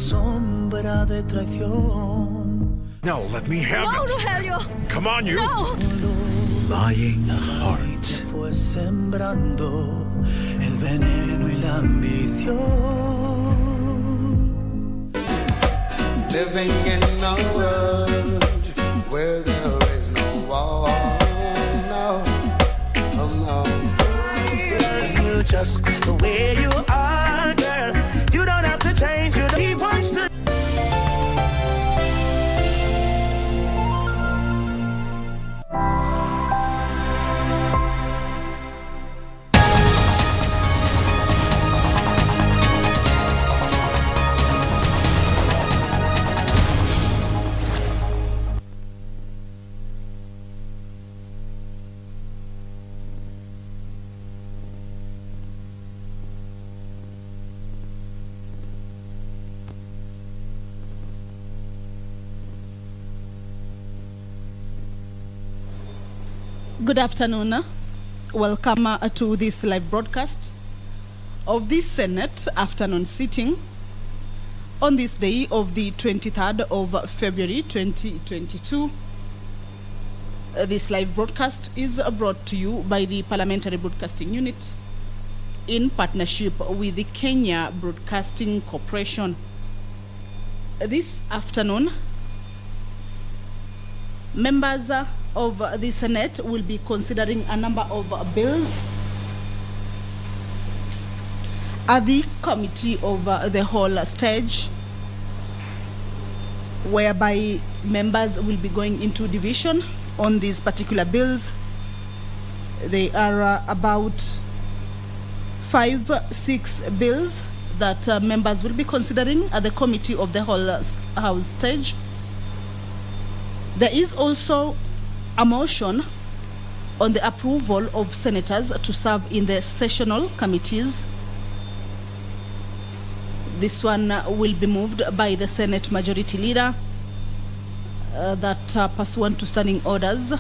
sombra de traición. No, let me have No, it. Rogelio! Come on, you. No! Lying heart. Fue sembrando el veneno y la ambición. Living in a world where there is no war, no, oh no. You just the way you are, girl. You don't have to change. You don't. He wants to. Good afternoon. Welcome to this live broadcast of this Senate afternoon sitting on this day of the 23rd of February 2022. This live broadcast is brought to you by the Parliamentary Broadcasting Unit in partnership with the Kenya Broadcasting Corporation. This afternoon, members of the Senate will be considering a number of bills at the committee of the whole stage, whereby members will be going into division on these particular bills. They are about 5-6 bills that members will be considering at the committee of the whole house stage. There is also a motion on the approval of senators to serve in the sessional committees. This one will be moved by the Senate Majority Leader that pursuant to standing orders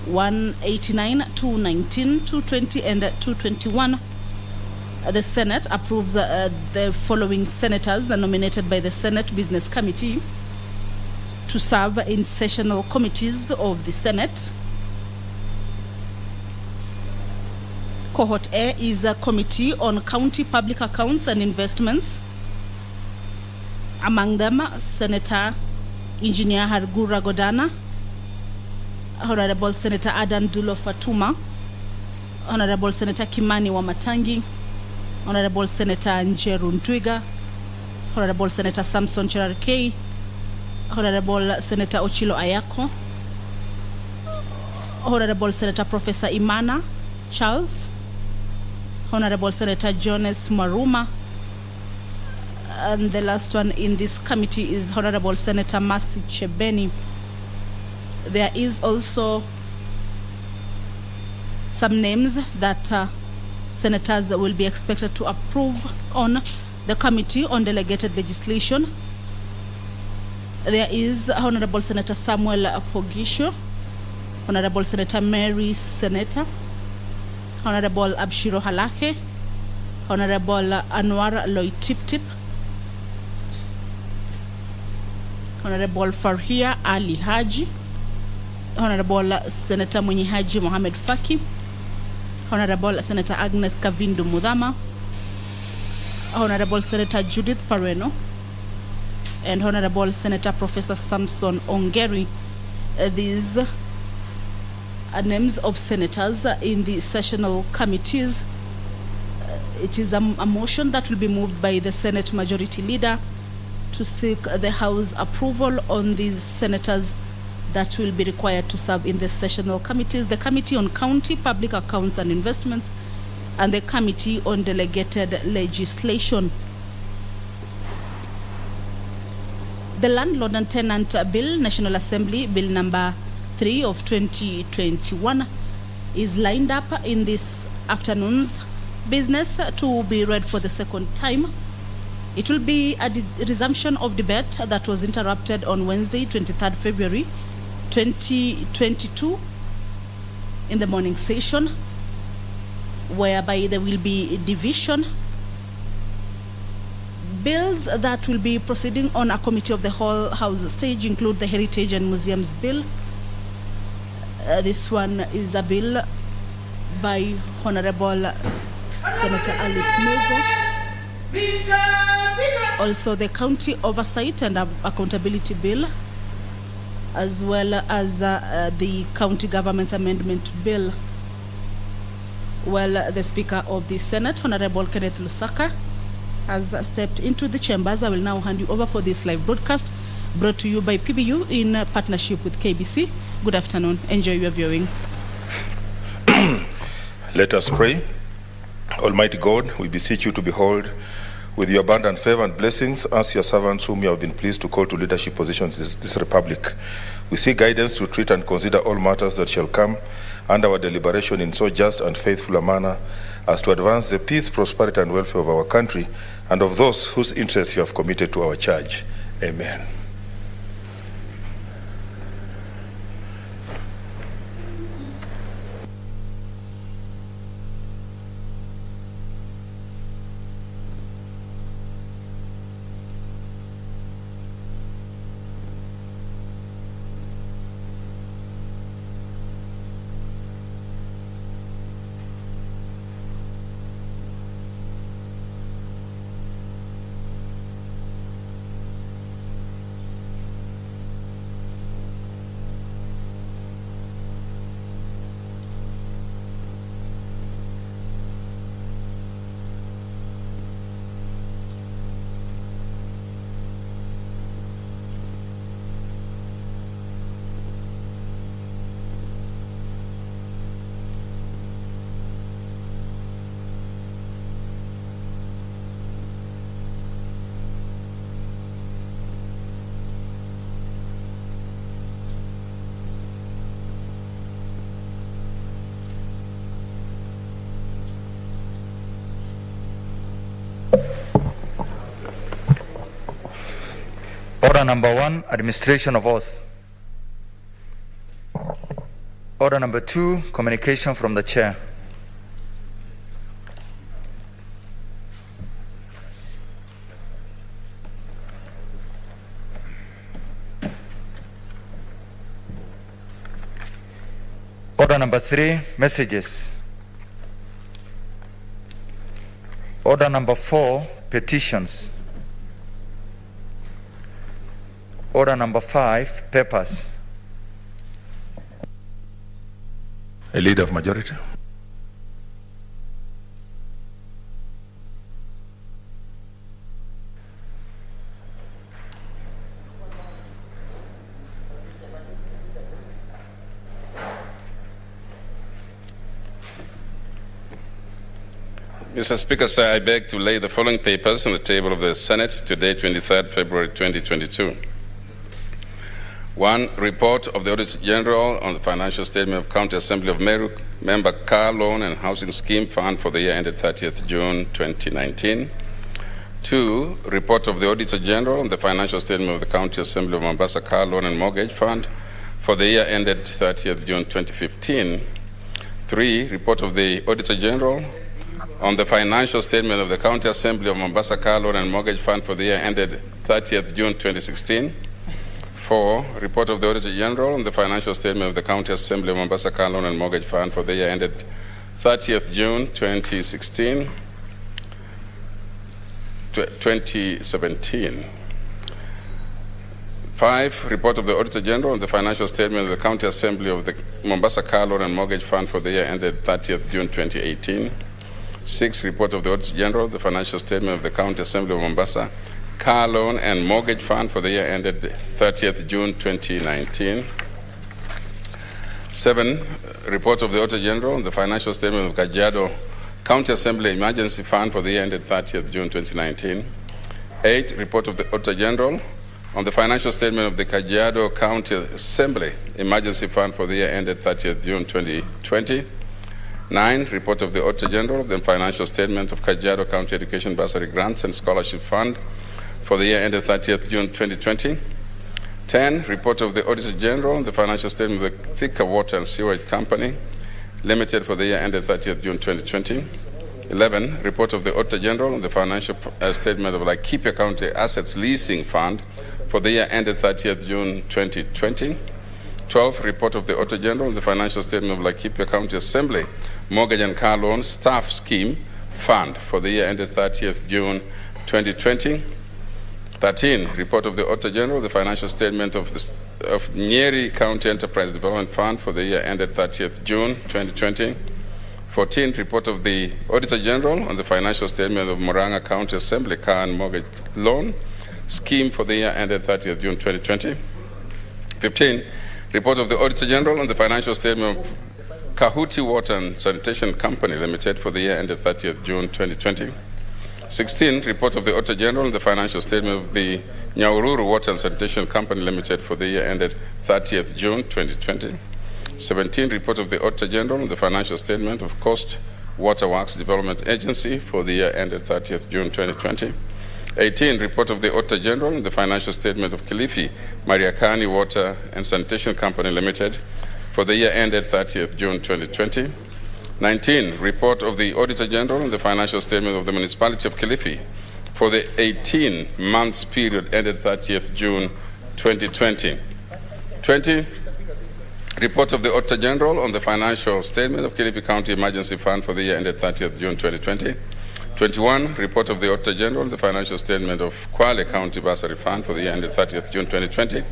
189, 219, 220 and 221. The Senate approves the following senators nominated by the Senate Business Committee to serve in sessional committees of the Senate. Cohort A is a committee on county public accounts and investments. Among them, Senator Engineer Hargura Godana, Honorable Senator Adan Dulo Fatuma, Honorable Senator Kimani Wamatangi, Honorable Senator Njeru Ntwiga, Honorable Senator Samson Cherarkei, Honorable Senator Ochilo Ayako, Honorable Senator Professor Imana Charles, Honorable Senator Jonas Maruma, and the last one in this committee is Honorable Senator Mercy Chebeni. There is also some names that senators will be expected to approve on the Committee on Delegated Legislation. There is Honorable Senator Samuel Pogisho, Honorable Senator Mary Senator, Honorable Abshiro Halake, Honorable Anwar Loitip-Tip, Honorable Farhia Ali Haji, Honorable Senator Mwenye Haji Mohamed Faki, Honorable Senator Agnes Kavindu Mudhama, Honorable Senator Judith Pareno, and Honorable Senator Professor Samson Ongeri. These are names of senators in the sessional committees. It is a motion that will be moved by the Senate Majority Leader to seek the House approval on these senators that will be required to serve in the sessional committees: the Committee on County Public Accounts and Investments and the Committee on Delegated Legislation. The Landlord and Tenant Bill, National Assembly Bill number 3 of 2021, is lined up in this afternoon's business to be read for the second time. It will be a resumption of debate that was interrupted on Wednesday, 23rd February 2022 in the morning session, whereby there will be division Bills that will be proceeding on a committee of the whole House stage include the Heritage and Museums Bill. This one is a bill by Honorable Senator Alice Mugo. Also the County Oversight and Accountability Bill, as well as the County Government Amendment Bill. Well, the Speaker of the Senate, Honorable Kenneth Lusaka, has stepped into the chambers. I will now hand you over for this live broadcast brought to you by PBU in partnership with KBC. Good afternoon. Enjoy your viewing. Let us pray. Almighty God, we beseech you to behold with your abundant favor and blessings as your servants whom you have been pleased to call to leadership positions in this republic. We seek guidance to treat and consider all matters that shall come under our deliberation in so just and faithful a manner as to advance the peace, prosperity, and welfare of our country and of those whose interests you have committed to our charge. Amen. Order number 1, administration of oath. Order number 2, communication from the chair. Order number 3, messages. Order number 4, petitions. Order number 5, papers. A leader of majority. Mr. Speaker, sir, I beg to lay the following papers on the table of the Senate today, 23rd February 2022. 1. Report of the Auditor General on the financial statement of County Assembly of Meru, Member Car Loan and Housing Scheme Fund for the year ended 30th June 2019. 2. Report of the Auditor General on the financial statement of the County Assembly of Mombasa Car Loan and Mortgage Fund for the year ended 30th June 2015. 3. Report of the Auditor General on the financial statement of the County Assembly of Mombasa Car Loan and Mortgage Fund for the year ended 30th June 2016. 4. Report of the Auditor General on the financial statement of the County Assembly of Mombasa Car Loan and Mortgage Fund for the year ended 30th June 2017. 5. Report of the Auditor General on the financial statement of the County Assembly of the Mombasa Car Loan and Mortgage Fund for the year ended 30th June 2018. 6. Report of the Auditor General of the financial statement of the County Assembly of Mombasa Car Loan and Mortgage Fund for the year ended 30th June 2019. 7. Report of the Auditor General on the financial statement of Kajiado County Assembly Emergency Fund for the year ended 30th June 2019. 8. Report of the Auditor General on the financial statement of the Kajiado County Assembly Emergency Fund for the year ended 30th June 2020. 9. Report of the Auditor General of the financial statement of Kajiado County Education Bursary Grants and Scholarship Fund for the year ended 30th June 2020. 10. Report of the Auditor General on the financial statement of the Thika Water and Sewage Company Limited for the year ended 30th June 2020. 11, report of the Auditor General on the financial statement of Laikipia County Assets Leasing Fund for the year ended 30th June 2020. 12, report of the Auditor General on the financial statement of Laikipia County Assembly Mortgage and Car Loan Staff Scheme Fund for the year ended 30th June 2020. 13, report of the Auditor General, the financial statement of Nyeri County Enterprise Development Fund for the year ended 30th June 2020. 14, report of the Auditor General on the financial statement of Murang'a County Assembly Car and Mortgage Loan Scheme for the year ended 30th June 2020. 15, report of the Auditor General on the financial statement of Kahuti Water and Sanitation Company Limited for the year ended 30th June 2020. 16, report of the Auditor General on the financial statement of the Nyaururu Water and Sanitation Company Limited for the year ended 30th June 2020. 17, report of the Auditor General on the financial statement of Coast Waterworks Development Agency for the year ended 30th June 2020. 18, report of the Auditor General on the financial statement of Kilifi Mariakani Water and Sanitation Company Limited for the year ended 30th June 2020. 19, report of the Auditor General on the financial statement of the Municipality of Kilifi for the 18 months period ended 30th June 2020. 20, report of the Auditor General on the financial statement of Kilifi County Emergency Fund for the year ended 30th June 2020. 21, report of the Auditor General on the financial statement of Kwale County Bursary Fund for the year ended 30th June 2020.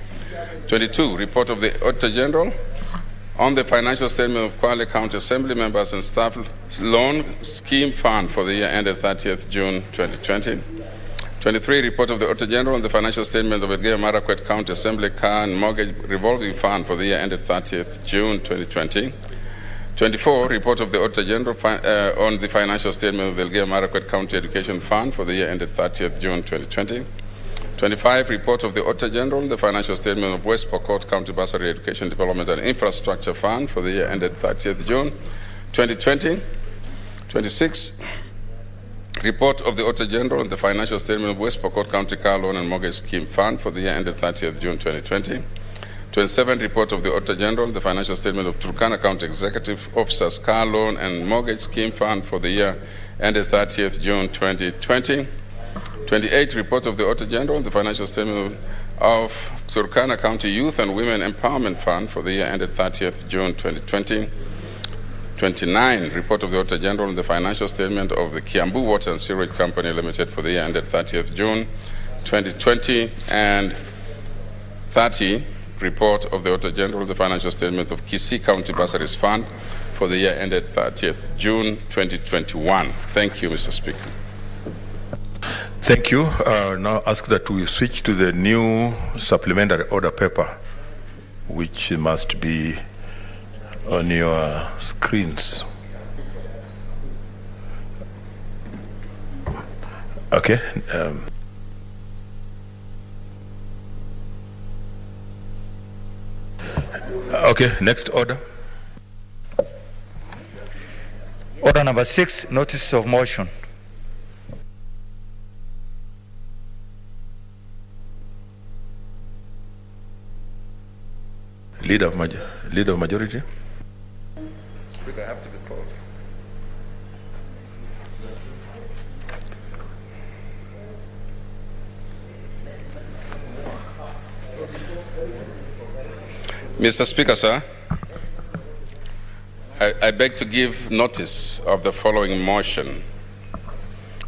22, report of the Auditor General on the financial statement of Kwale County Assembly Members and Staff Loan Scheme Fund for the year ended 30th June 2020. 23, report of the Auditor General on the financial statement of Elgeyo Marakwet County Assembly Car and Mortgage Revolving Fund for the year ended 30th June 2020. 24, report of the Auditor General on the financial statement of the Elgeyo Marakwet County Education Fund for the year ended 30th June 2020. 25, report of the Auditor General on the financial statement of West Pokot County Bursary Education Development and Infrastructure Fund for the year ended 30th June 2020. 26, report of the Auditor General on the financial statement of West Pokot County Car Loan and Mortgage Scheme Fund for the year ended 30th June 2020. 27, report of the Auditor General on the financial statement of Turkana County Executive Officers Car Loan and Mortgage Scheme Fund for the year ended 30th June 2020. 28, report of the Auditor General on the financial statement of Turkana County Youth and Women Empowerment Fund for the year ended 30th June 2020. 29, report of the Auditor General on the financial statement of the Kiambu Water and Sewerage Company Limited for the year ended 30th June 2020. And 30, report of the Auditor General on the financial statement of Kisii County Bursaries Fund for the year ended 30th June 2021. Thank you, Mr. Speaker. Thank you. Now ask that we switch to the new supplementary order paper, which must be on your screens. Okay. Okay, next order. Order number 6, notice of motion. Leader of majority. Speaker, I have to be called. Mr. Speaker, sir, I beg to give notice of the following motion: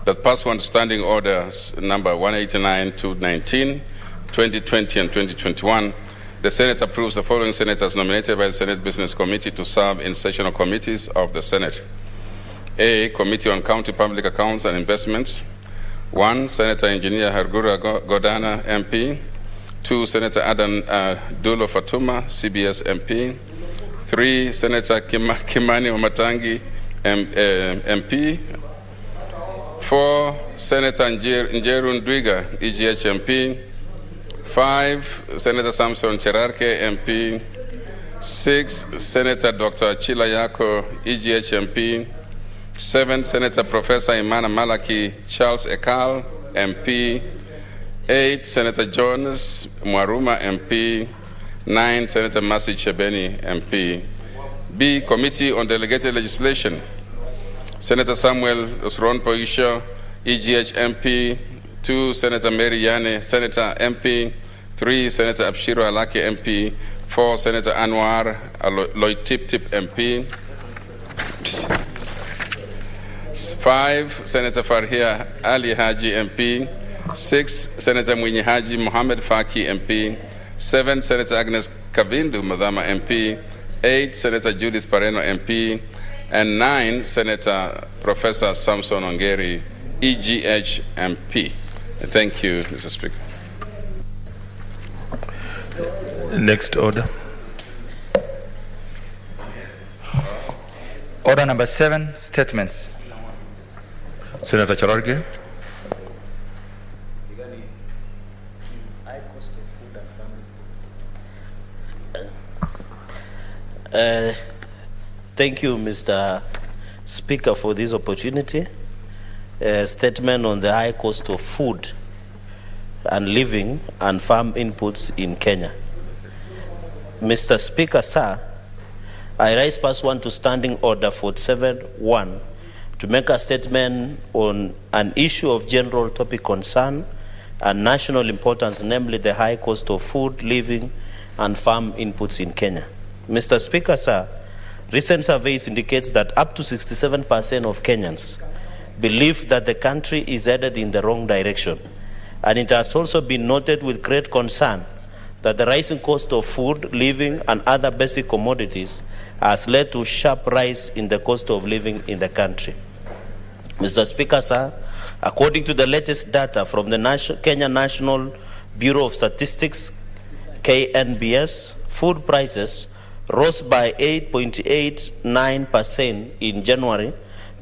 that pursuant to Standing Orders number 189-219, 2020 and 2021, the Senate approves the following senators nominated by the Senate Business Committee to serve in sessional committees of the Senate. A, Committee on County Public Accounts and Investments. 1, Senator Engineer Hargura Godana, MP. 2, Senator Adan Dulo Fatuma, CBS MP. 3, Senator Kimani Wamatangi, MP. 4, Senator Njeru Ndwiga, EGH MP. 5, Senator Samson Cherarke, MP. 6, Senator Dr. Chila Yako, EGH MP. 7, Senator Professor Imana Malaki Charles Ekal, MP. 8, Senator Jonas Mwaruma, MP. 9, Senator Masi Chebeni, MP. B, Committee on Delegated Legislation. Senator Samuel Osron Poisho, EGH MP. 2, Senator Mary Yane, Senator MP. 3, Senator Abshiro Alaki MP. 4, Senator Anwar Loitip MP. 5, Senator Farhia Ali Haji MP. 6, Senator Mwinyi Haji Mohammed Faki MP. 7, Senator Agnes Kavindu Madama MP. 8, Senator Judith Pareno MP. And 9, Senator Professor Samson Ongeri, EGH MP. Thank you, Mr. Speaker. Next order. Order number 7, statements. Senator Chararge. Thank you, Mr. Speaker, for this opportunity. Statement on the high cost of food and living and farm inputs in Kenya. Mr. Speaker, sir, I rise pursuant to Standing Order 47-1 to make a statement on an issue of general topic concern and national importance, namely the high cost of food, living, and farm inputs in Kenya. Mr. Speaker, sir, recent surveys indicates that up to 67% of Kenyans believe that the country is headed in the wrong direction. And it has also been noted with great concern that the rising cost of food, living, and other basic commodities has led to sharp rise in the cost of living in the country. Mr. Speaker, sir, according to the latest data from the Kenya National Bureau of Statistics, KNBS, food prices rose by 8.89% in January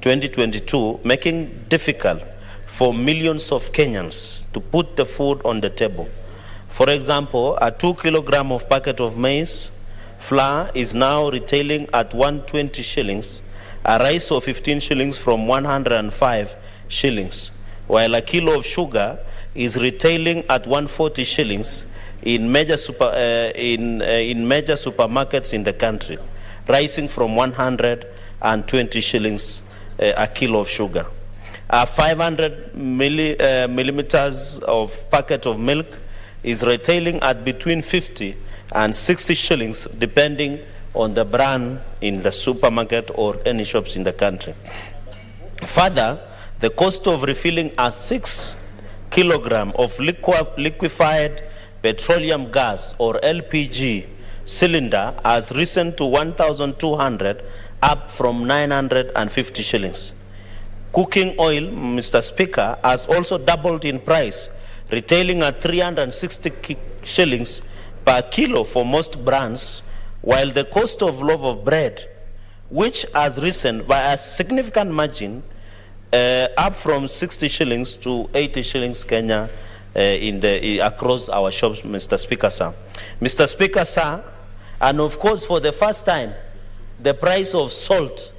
2022, making it difficult for millions of Kenyans to put the food on the table. For example, a 2 kilogram of packet of maize flour is now retailing at 120 shillings, a rise of 15 shillings from 105 shillings, while a kilo of sugar is retailing at 140 shillings in major supermarkets in the country, rising from 120 shillings a kilo of sugar. 500 millimeters of packet of milk is retailing at between 50 and 60 shillings, depending on the brand in the supermarket or any shops in the country. Further, the cost of refilling a 6 kilogram of liquefied petroleum gas or LPG cylinder has risen to 1,200, up from 950 shillings. Cooking oil, Mr. Speaker, has also doubled in price, retailing at 360 shillings per kilo for most brands, while the cost of loaf of bread, which has risen by a significant margin, up from 60 shillings to 80 shillings Kenya across our shops, Mr. Speaker, sir. Mr. Speaker, sir, and of course, for the first time, the price of salt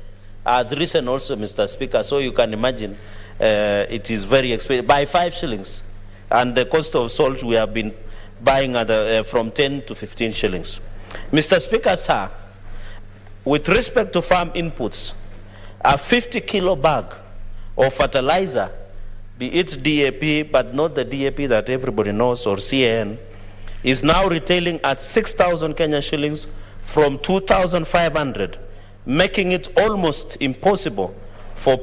has risen also, Mr. Speaker. So you can imagine it is very expensive, by 5 shillings. And the cost of salt we have been buying at from 10 to 15 shillings. Mr. Speaker, sir, with respect to farm inputs, a 50 kilo bag of fertilizer, be it DAP, but not the DAP that everybody knows, or CAN, is now retailing at 6,000 Kenya shillings from 2,500, making it almost impossible for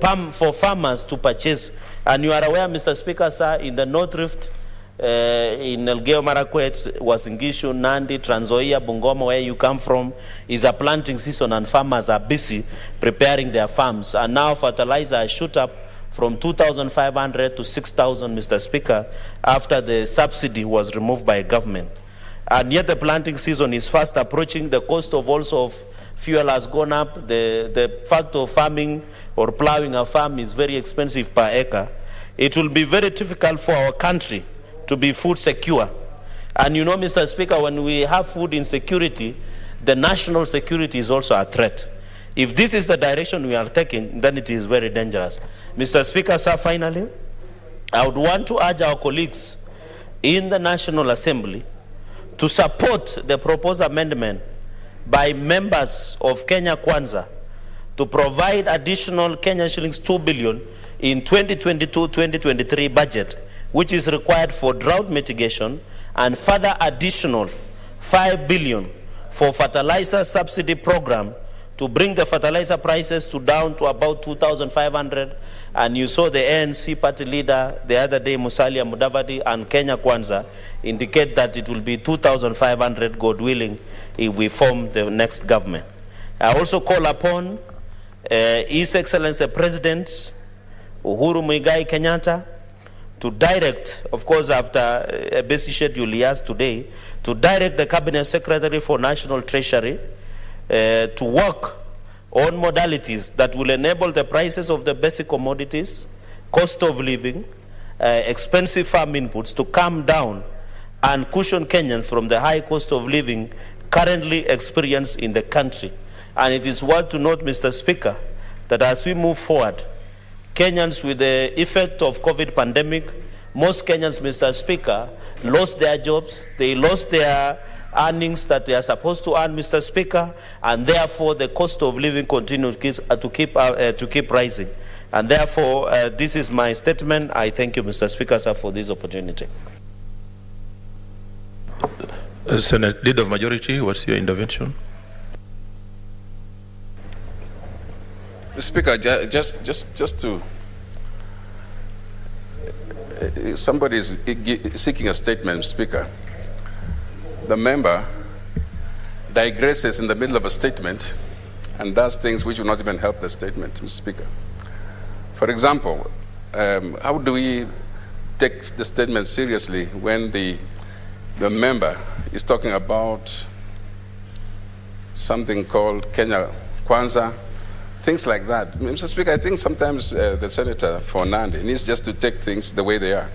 farmers to purchase. And you are aware, Mr. Speaker, sir, in the North Rift, in Elgeyo Marakwet, Uasin Gishu, Nandi, Trans Nzoia, Bungoma, where you come from, is a planting season and farmers are busy preparing their farms. And now fertilizer has shot up from 2,500 to 6,000, Mr. Speaker, after the subsidy was removed by government. And yet the planting season is fast approaching. The cost of also of fuel has gone up. The fact of farming or plowing a farm is very expensive per acre. It will be very difficult for our country to be food secure. And you know, Mr. Speaker, when we have food insecurity, the national security is also a threat. If this is the direction we are taking, then it is very dangerous. Mr. Speaker, sir, finally, I would want to urge our colleagues in the National Assembly to support the proposed amendment by members of Kenya Kwanza to provide additional Kenyan shillings 2 billion in 2022-2023 budget, which is required for drought mitigation, and further additional 5 billion for fertilizer subsidy program to bring the fertilizer prices down to about 2,500. And you saw the ANC party leader the other day, Musalia Mudavadi, and Kenya Kwanza indicate that it will be 2,500, God willing, if we form the next government. I also call upon His Excellency President Uhuru Muigai Kenyatta to direct, of course after a busy schedule he has today, to direct the Cabinet Secretary for National Treasury to work on modalities that will enable the prices of the basic commodities, cost of living, expensive farm inputs to come down and cushion Kenyans from the high cost of living currently experienced in the country. And it is worth to note, Mr. Speaker, that as we move forward, Kenyans with the effect of COVID pandemic, most Kenyans, Mr. Speaker, lost their jobs, they lost their earnings that they are supposed to earn, Mr. Speaker, and therefore the cost of living continues to keep rising. And therefore, this is my statement. I thank you, Mr. Speaker, sir, for this opportunity. Senate Leader of Majority, what's your intervention? Speaker, just to somebody is seeking a statement, Speaker. The member digresses in the middle of a statement and does things which will not even help the statement, Mr. Speaker. For example, how do we take the statement seriously when the member is talking about something called Kenya Kwanza, things like that? Mr. Speaker, I think sometimes the Senator Fernandez needs just to take things the way they are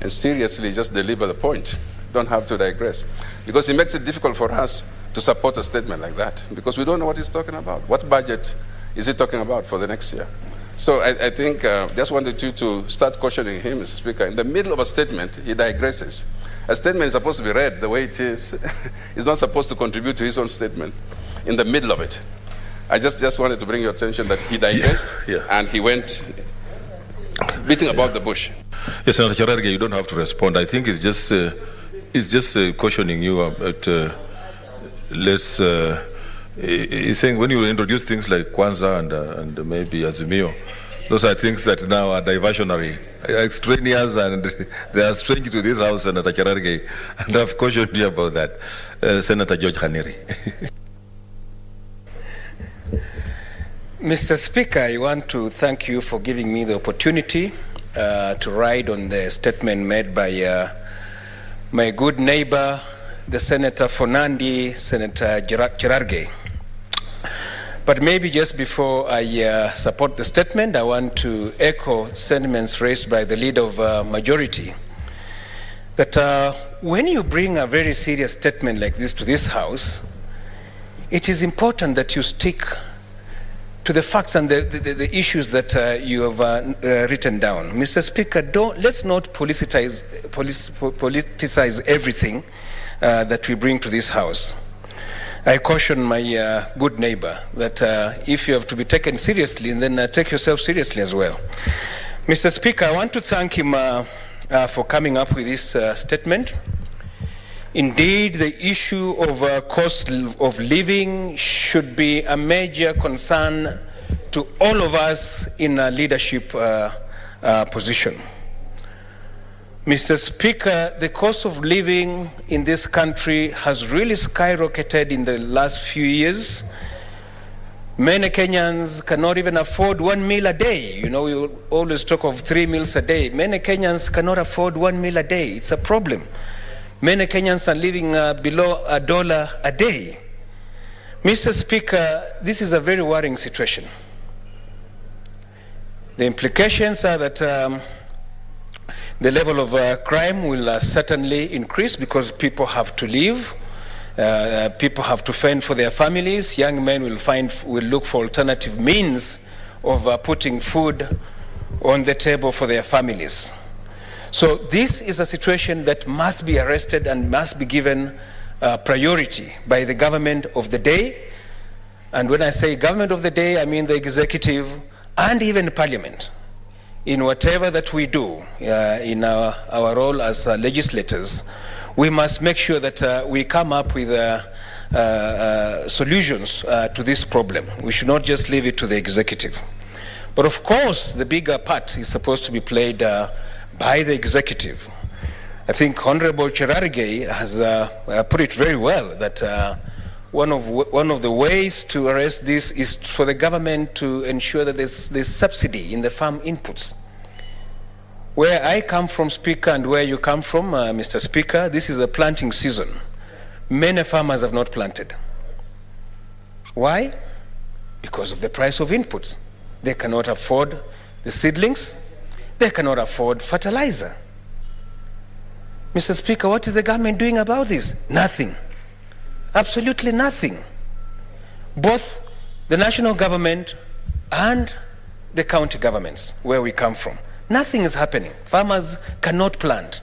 and seriously just deliver the point. Don't have to digress. Because it makes it difficult for us to support a statement like that because we don't know what he's talking about. What budget is he talking about for the next year? So I think just wanted you to start cautioning him, Mr. Speaker. In the middle of a statement, he digresses. A statement is supposed to be read the way it is. He's not supposed to contribute to his own statement in the middle of it. I just wanted to bring your attention that he digressed and he went beating about the bush. Yes, Senator Cherargei, you don't have to respond. I think it's just cautioning you about he's saying when you introduce things like Kwanza and maybe Azimio, those are things that now are diversionary, extraneous, and they are strange to this House, Senator Cherargei, and I've cautioned you about that. Senator George Khaneri. Mr. Speaker, I want to thank you for giving me the opportunity to ride on the statement made by my good neighbor, the Senator Fernandez, Senator Cherargei. But maybe just before I support the statement, I want to echo sentiments raised by the Leader of Majority, that when you bring a very serious statement like this to this House, it is important that you stick to the facts and the issues that you have written down. Mr. Speaker, let's not politicize everything that we bring to this House. I caution my good neighbor that if you have to be taken seriously, then take yourself seriously as well. Mr. Speaker, I want to thank him for coming up with this statement. Indeed, the issue of cost of living should be a major concern to all of us in a leadership position. Mr. Speaker, the cost of living in this country has really skyrocketed in the last few years. Many Kenyans cannot even afford 1 meal a day. You know, you always talk of 3 meals a day. Many Kenyans cannot afford 1 meal a day. It's a problem. Many Kenyans are living below $1 a day. Mr. Speaker, this is a very worrying situation. The implications are that the level of crime will certainly increase because people have to live. People have to fend for their families. Young men will look for alternative means of putting food on the table for their families. So this is a situation that must be arrested and must be given priority by the government of the day. And when I say government of the day, I mean the executive and even parliament. In whatever that we do in our role as legislators, we must make sure that we come up with solutions to this problem. We should not just leave it to the executive. But of course, the bigger part is supposed to be played by the executive. I think Honorable Cherargei has put it very well that one of the ways to arrest this is for the government to ensure that there's subsidy in the farm inputs. Where I come from, Speaker, and where you come from, Mr. Speaker, this is a planting season. Many farmers have not planted. Why? Because of the price of inputs. They cannot afford the seedlings. They cannot afford fertilizer. Mr. Speaker, what is the government doing about this? Nothing. Absolutely nothing. Both the national government and the county governments, where we come from, nothing is happening. Farmers cannot plant.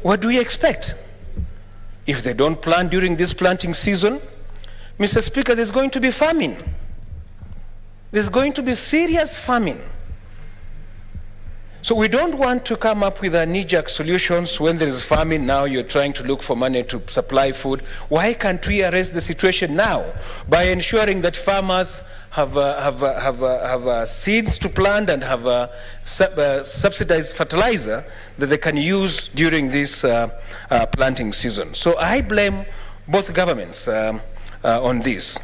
What do we expect? If they don't plant during this planting season, Mr. Speaker, there's going to be famine. There's going to be serious famine. So we don't want to come up with knee-jerk solutions when there is famine. Now you're trying to look for money to supply food. Why can't we arrest the situation now by ensuring that farmers have seeds to plant and have subsidized fertilizer that they can use during this planting season? So I blame both governments on this.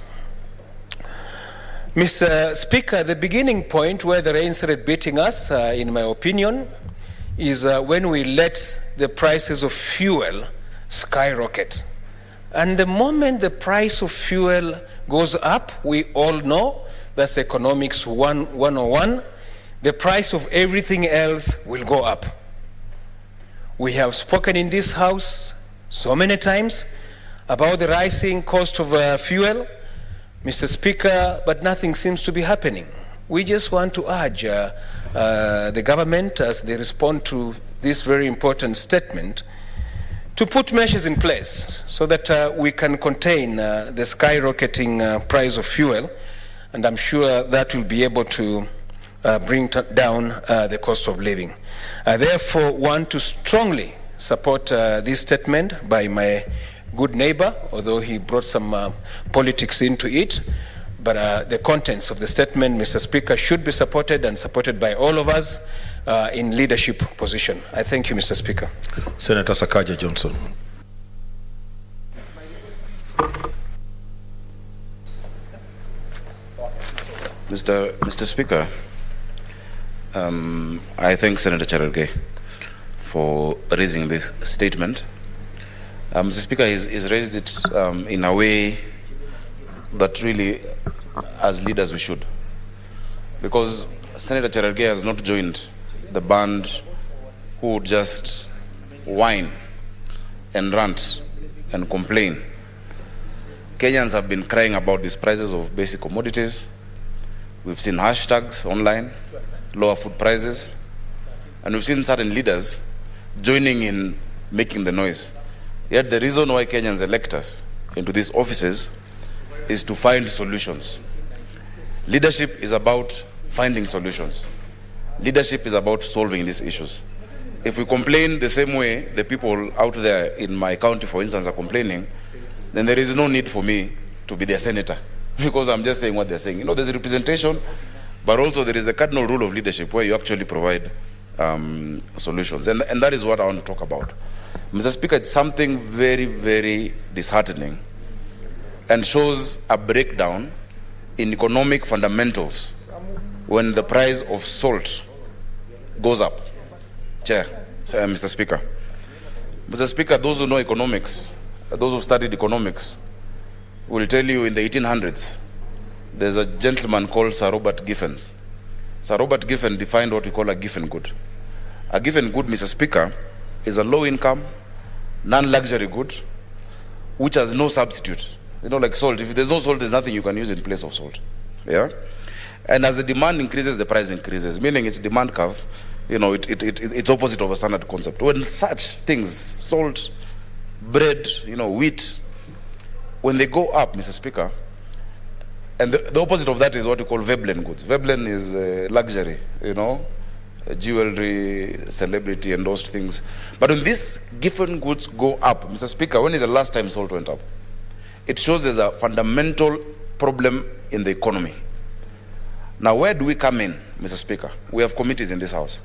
Mr. Speaker, the beginning point where the rain started beating us, in my opinion, is when we let the prices of fuel skyrocket. And the moment the price of fuel goes up, we all know, that's economics 101, the price of everything else will go up. We have spoken in this House so many times about the rising cost of fuel, Mr. Speaker, but nothing seems to be happening. We just want to urge the government, as they respond to this very important statement, to put measures in place so that we can contain the skyrocketing price of fuel, and I'm sure that will be able to bring down the cost of living. I therefore want to strongly support this statement by my good neighbor, although he brought some politics into it. But the contents of the statement, Mr. Speaker, should be supported and supported by all of us in leadership position. I thank you, Mr. Speaker. Senator Sakaja Johnson. Mr. Speaker, I thank Senator Cherargei for raising this statement. Mr. Speaker, he's raised it in a way that really, as leaders, we should. Because Senator Cherargei has not joined the band who would just whine and rant and complain. Kenyans have been crying about these prices of basic commodities. We've seen hashtags online, lower food prices, and we've seen certain leaders joining in making the noise. Yet the reason why Kenyans elect us into these offices is to find solutions. Leadership is about finding solutions. Leadership is about solving these issues. If we complain the same way the people out there in my county, for instance, are complaining, then there is no need for me to be their senator, because I'm just saying what they're saying. You know, there's a representation, but also there is a cardinal rule of leadership where you actually provide solutions. And that is what I want to talk about. Mr. Speaker, it's something very, very disheartening and shows a breakdown in economic fundamentals when the price of salt goes up. Mr. Speaker. Mr. Speaker, those who know economics, those who studied economics, will tell you in the 1800s, there's a gentleman called Sir Robert Giffens. Sir Robert Giffen defined what we call a Giffen good. A Giffen good, Mr. Speaker, is a low-income, non-luxury good, which has no substitute. You know, like salt. If there's no salt, there's nothing you can use in place of salt. Yeah? And as the demand increases, the price increases, meaning its demand curve, you know, it's opposite of a standard concept. When such things, salt, bread, you know, wheat, when they go up, Mr. Speaker, And the opposite of that is what we call Veblen goods. Veblen is luxury, you know, jewelry, celebrity, endorsed things. But when these given goods go up, Mr. Speaker, when is the last time salt went up? It shows there's a fundamental problem in the economy. Now, where do we come in, Mr. Speaker? We have committees in this House.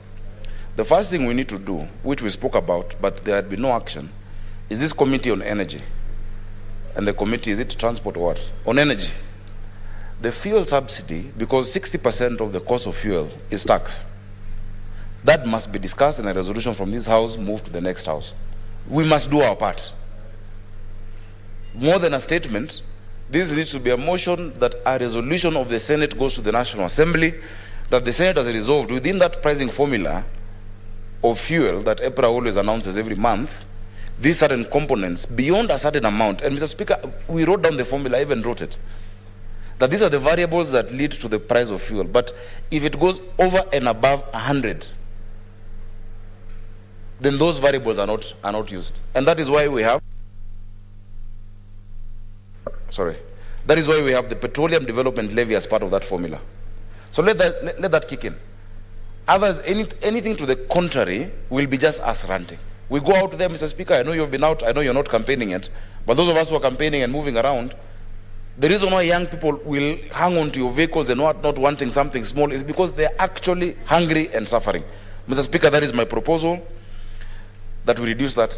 The first thing we need to do, which we spoke about, but there had been no action, is this committee on energy. And the committee, is it transport or what? On energy. The fuel subsidy, because 60% of the cost of fuel is tax. That must be discussed in a resolution from this House, move to the next House. We must do our part. More than a statement, this needs to be a motion that a resolution of the Senate goes to the National Assembly, that the Senate has resolved within that pricing formula of fuel that EPRA always announces every month, these certain components beyond a certain amount. And Mr. Speaker, we wrote down the formula, I even wrote it, that these are the variables that lead to the price of fuel. But if it goes over and above 100, then those variables are not used. And that is why we have, that is why we have the Petroleum Development Levy as part of that formula. So let that kick in. Others, anything to the contrary will be just us ranting. We go out there, Mr. Speaker, I know you've been out, I know you're not campaigning yet, but those of us who are campaigning and moving around, the reason why young people will hang on to your vehicles and not wanting something small is because they're actually hungry and suffering. Mr. Speaker, that is my proposal, that we reduce that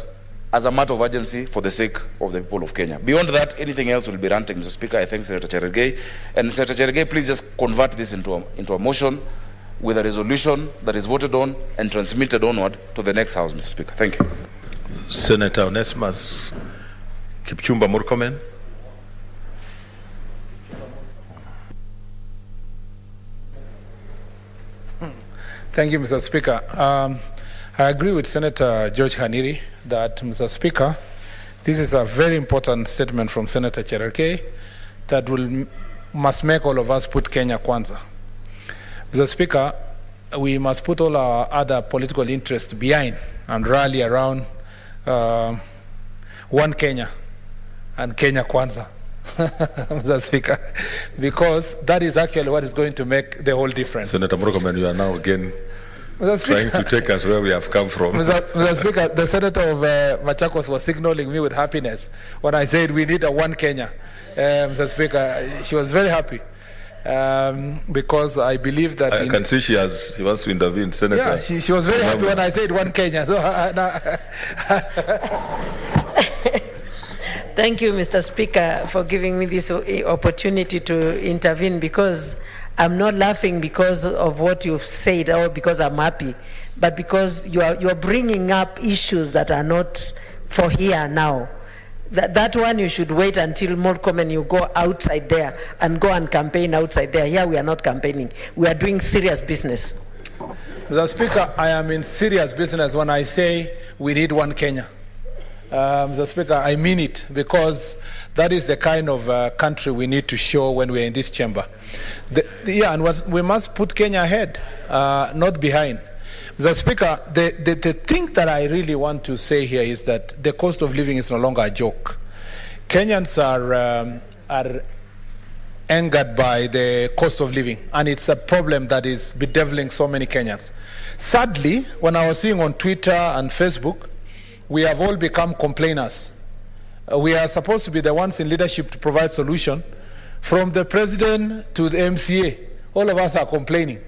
as a matter of urgency for the sake of the people of Kenya. Beyond that, anything else will be ranting, Mr. Speaker. I thank Senator Cherargei. And Senator Cherargei, please just convert this into a motion with a resolution that is voted on and transmitted onward to the next House, Mr. Speaker. Thank you. Senator Onesimus Kipchumba Murkomen. Thank you, Mr. Speaker. I agree with Senator George Haniri that, Mr. Speaker, this is a very important statement from Senator Cherargei that must make all of us put Kenya kwanza. Mr. Speaker, we must put all our other political interests behind and rally around one Kenya and Kenya kwanza, Mr. Speaker, because that is actually what is going to make the whole difference. Senator Murkomen, you are now again trying to take us where we have come from. Mr. Speaker, the Senator of Machakos was signaling me with happiness when I said we need a one Kenya. Mr. Speaker, she was very happy. Because I believe that I can see she wants to intervene, Senator. Yeah, she was very happy when I said one Kenya. So, Thank you, Mr. Speaker, for giving me this opportunity to intervene, because I'm not laughing because of what you've said or because I'm happy, but because you're bringing up issues that are not for here now. That one you should wait until Murkomen, you go outside there and go and campaign outside there. Here we are not campaigning. We are doing serious business. Mr. Speaker, I am in serious business when I say we need one Kenya. Mr. Speaker, I mean it, because that is the kind of country we need to show when we are in this chamber. And we must put Kenya ahead, not behind. Mr. Speaker, the thing that I really want to say here is that the cost of living is no longer a joke. Kenyans are angered by the cost of living, and it's a problem that is bedeviling so many Kenyans. Sadly, when I was seeing on Twitter and Facebook, we have all become complainers. We are supposed to be the ones in leadership to provide solution. From the president to the MCA, all of us are complaining.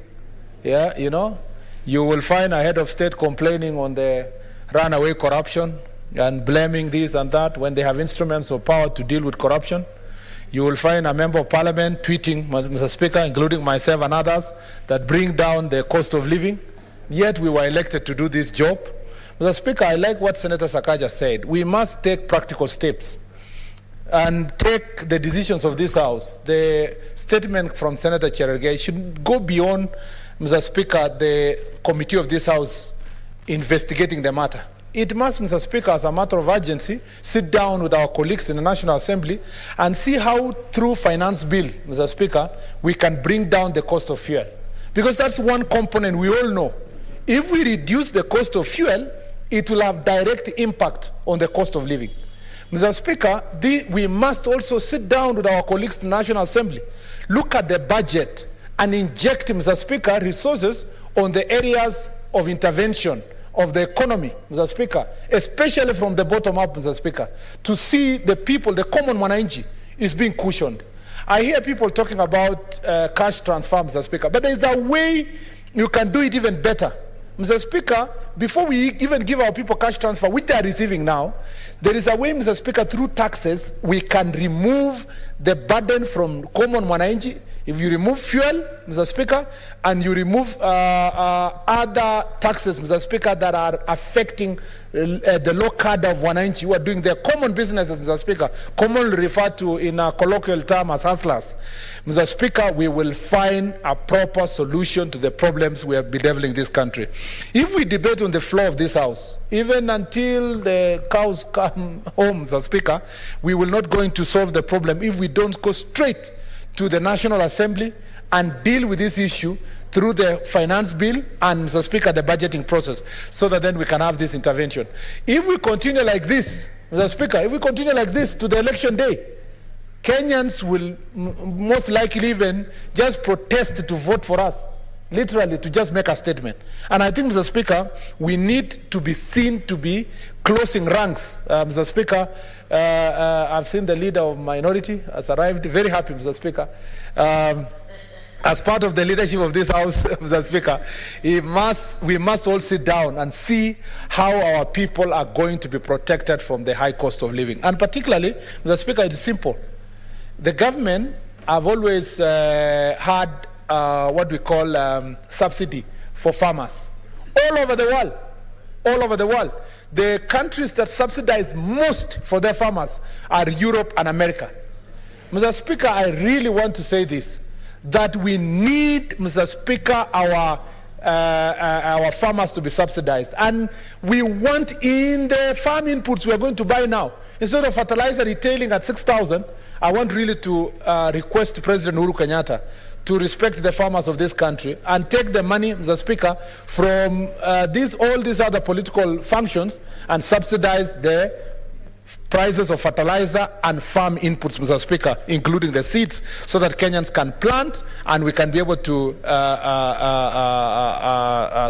Yeah, you know, you will find a head of state complaining on the runaway corruption and blaming this and that when they have instruments of power to deal with corruption. You will find a member of parliament tweeting, Mr. Speaker, including myself and others, that bring down the cost of living. Yet we were elected to do this job. Mr. Speaker, I like what Senator Sakaja said. We must take practical steps and take the decisions of this House. The statement from Senator Cherargei should go beyond, Mr. Speaker, the committee of this House investigating the matter. It must, Mr. Speaker, as a matter of urgency, sit down with our colleagues in the National Assembly and see how, through finance bill, Mr. Speaker, we can bring down the cost of fuel. Because that's one component we all know. If we reduce the cost of fuel, it will have direct impact on the cost of living. Mr. Speaker, we must also sit down with our colleagues in the National Assembly look at the budget and inject, Mr. Speaker, resources on the areas of intervention of the economy, Mr. Speaker, especially from the bottom up, Mr. Speaker, to see the people, the common mwananchi, is being cushioned. I hear people talking about cash transfer, Mr. Speaker, but there is a way you can do it even better. Mr. Speaker, before we even give our people cash transfer, which they are receiving now, there is a way, Mr. Speaker, through taxes, we can remove the burden from common mwananchi. If you remove fuel, Mr. Speaker, and you remove other taxes, Mr. Speaker, that are affecting the low cadre of Wananchi who are doing their common businesses, Mr. Speaker, commonly referred to in a colloquial term as hustlers. Mr. Speaker, we will find a proper solution to the problems we have bedeviling this country. If we debate on the floor of this House, even until the cows come home, Mr. Speaker, we will not going to solve the problem if we don't go straight to the National Assembly and deal with this issue through the finance bill and, Mr. Speaker, the budgeting process, so that then we can have this intervention. If we continue like this, Mr. Speaker, if we continue like this to the election day, Kenyans will most likely even just protest to vote for us, literally to just make a statement. And I think, Mr. Speaker, we need to be seen to be closing ranks. Mr. Speaker, I've seen the leader of minority has arrived. Very happy, Mr. Speaker. As part of the leadership of this House, Mr. Speaker, we must all sit down and see how our people are going to be protected from the high cost of living. And particularly, Mr. Speaker, it's simple. The government have always had what we call subsidy for farmers all over the world. All over the world. The countries that subsidize most for their farmers are Europe and America. Mr. Speaker, I really want to say this, that we need, Mr. Speaker, our farmers to be subsidized. And we want in the farm inputs we are going to buy now, instead of fertilizer retailing at 6,000, I want really to request President Uhuru Kenyatta to respect the farmers of this country and take the money, Mr. Speaker, from all these other political functions and subsidize the prices of fertilizer and farm inputs, Mr. Speaker, including the seeds, so that Kenyans can plant and we can be able to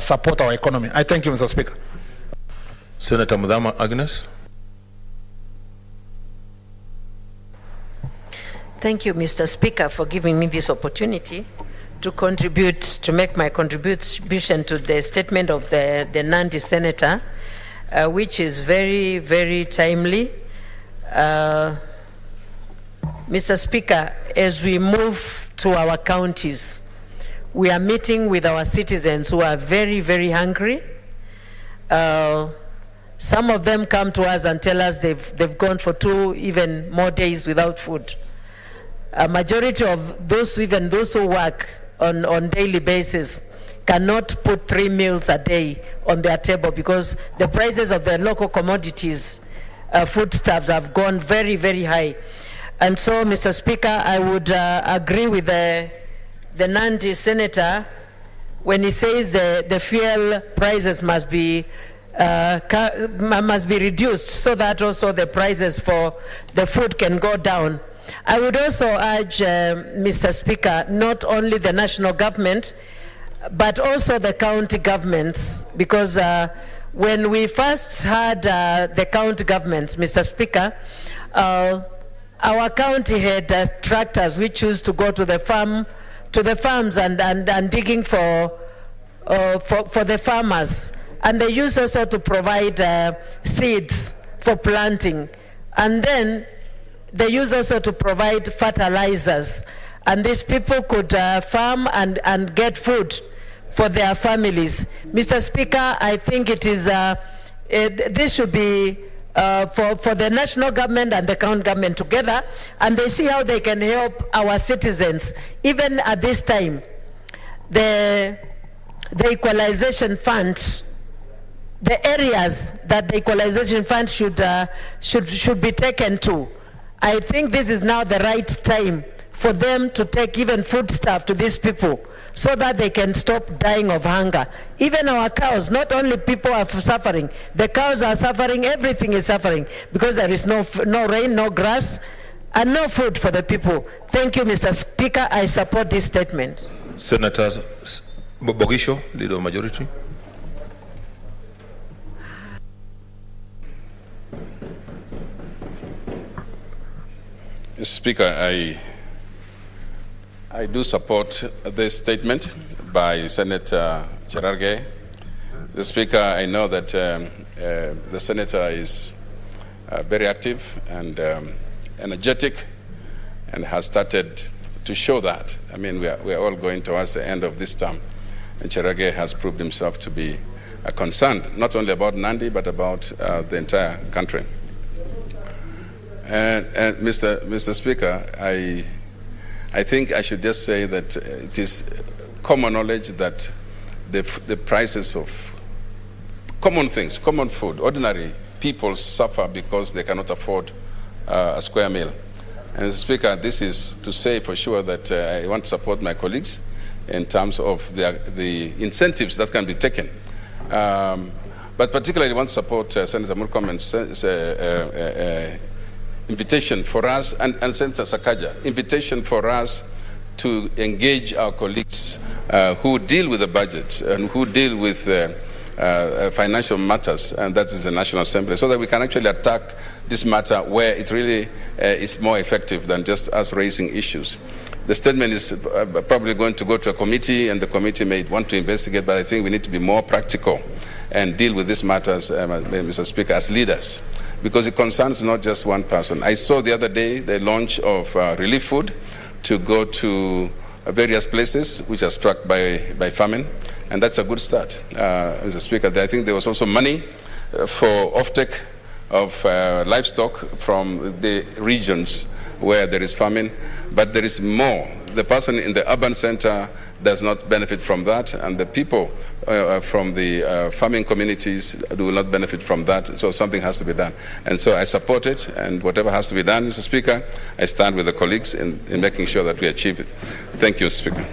support our economy. I thank you, Mr. Speaker. Senator Mudhama Agnes. Thank you, Mr. Speaker, for giving me this opportunity to make my contribution to the statement of the Nandi senator, which is very, very timely. Mr. Speaker, as we move to our counties, we are meeting with our citizens who are very, very hungry. Some of them come to us and tell us they've gone for 2, even more days without food. A majority of those, even those who work on daily basis, cannot put 3 meals a day on their table because the prices of the local commodities, foodstuffs, have gone very, very high. And so, Mr. Speaker, I would agree with the Nandi senator when he says the fuel prices must be reduced so that also the prices for the food can go down. I would also urge, Mr. Speaker, not only the national government, but also the county governments, because when we first had the county governments, Mr. Speaker, our county had tractors which used to go to the farms and digging for the farmers, and they used also to provide seeds for planting, and then they used also to provide fertilizers, and these people could farm and get food for their families. Mr. Speaker, I think it is this should be for the national government and the county government together, and they see how they can help our citizens. Even at this time, the equalization fund, the areas that the equalization fund should be taken to, I think this is now the right time for them to take even foodstuff to these people so that they can stop dying of hunger. Even our cows, not only people are suffering, the cows are suffering, everything is suffering because there is no rain, no grass. and no food for the people. Thank you, Mr. Speaker. I support this statement. Senator Bogisho, Leader of Majority. Mr. Speaker, I do support this statement by Senator Cherargei. The Speaker, I know that the Senator is very active and energetic and has started to show that. I mean, we are all going towards the end of this term, and Cherargei has proved himself to be concerned, not only about Nandi, but about the entire country. And Mr. Speaker, I think I should just say that it is common knowledge that the prices of common things, common food, ordinary people suffer because they cannot afford a square meal. And Mr. Speaker, this is to say for sure that I want to support my colleagues in terms of the incentives that can be taken. But particularly I want to support Senator Murkomen's invitation for us, and Senator Sakaja, invitation for us to engage our colleagues who deal with the budget and who deal with financial matters, and that is the National Assembly, so that we can actually attack this matter where it really is more effective than just us raising issues. The statement is probably going to go to a committee, and the committee may want to investigate, but I think we need to be more practical and deal with these matters, Mr. Speaker, as leaders, because it concerns not just one person. I saw the other day the launch of relief food to go to various places which are struck by famine, and that's a good start. Mr. Speaker, I think there was also money for offtake of livestock from the regions where there is famine, but there is more. The person in the urban center does not benefit from that, and the people from the farming communities do not benefit from that, so something has to be done. And so I support it, and whatever has to be done, Mr. Speaker, I stand with the colleagues in making sure that we achieve it. Thank you, Speaker.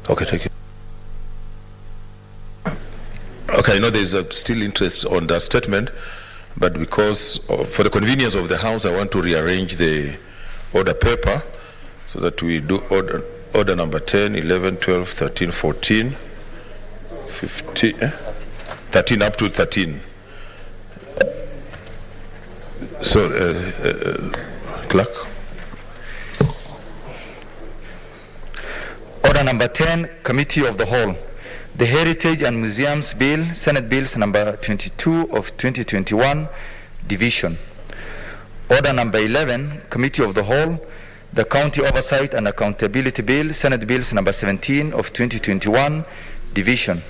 Okay, thank you. Okay, I know there's still interest on that statement, but because for the convenience of the House, I want to rearrange the order paper so that we do order number 10, 11, 12, 13, 14, 15, 13 up to 13. So, clerk. Order number 10, Committee of the Whole. The Heritage and Museums Bill, Senate Bills number 22 of 2021, Division. Order number 11, Committee of the Whole. The County Oversight and Accountability Bill, Senate Bills number 17 of 2021, Division.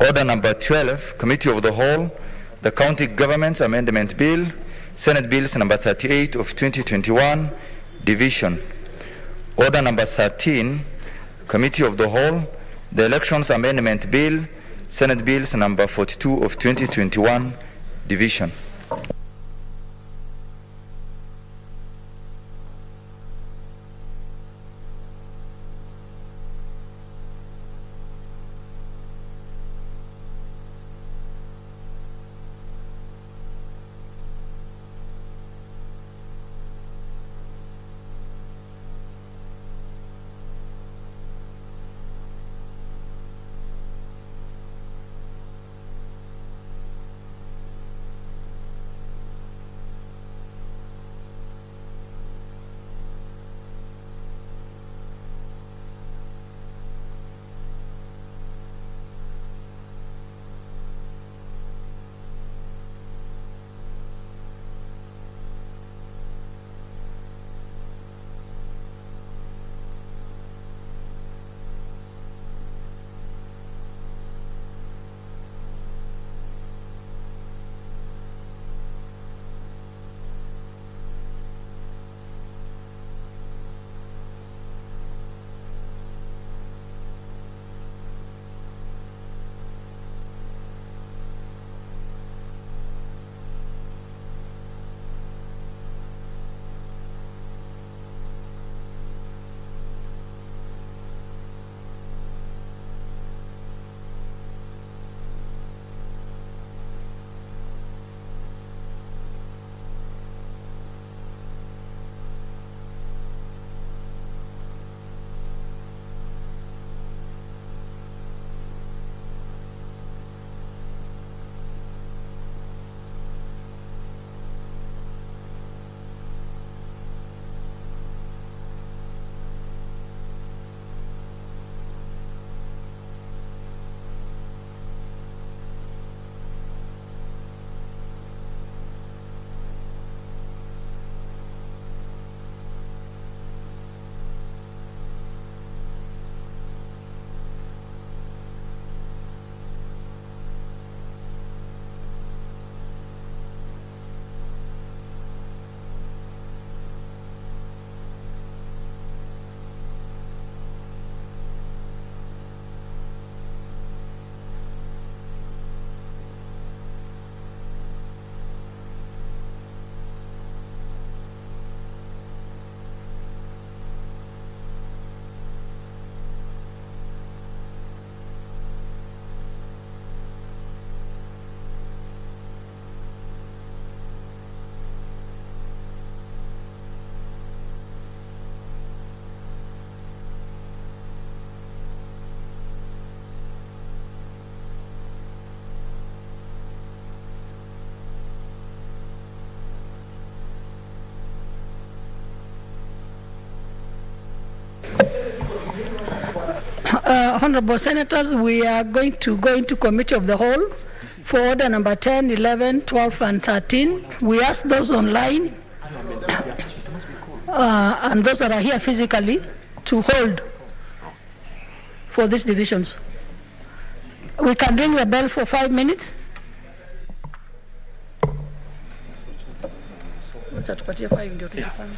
Order number 12, Committee of the Whole. The County Government Amendment Bill, Senate Bills number 38 of 2021, Division. Order number 13, Committee of the Whole, the Elections Amendment Bill, Senate Bills number 42 of 2021, Division. Honorable Senators, we are going to go into committee of the whole for order number 10, 11, 12, and 13. We ask those online and those that are here physically to hold for these divisions. We can ring the bell for 5 minutes. Utatupatia 5 ndio tutafanya.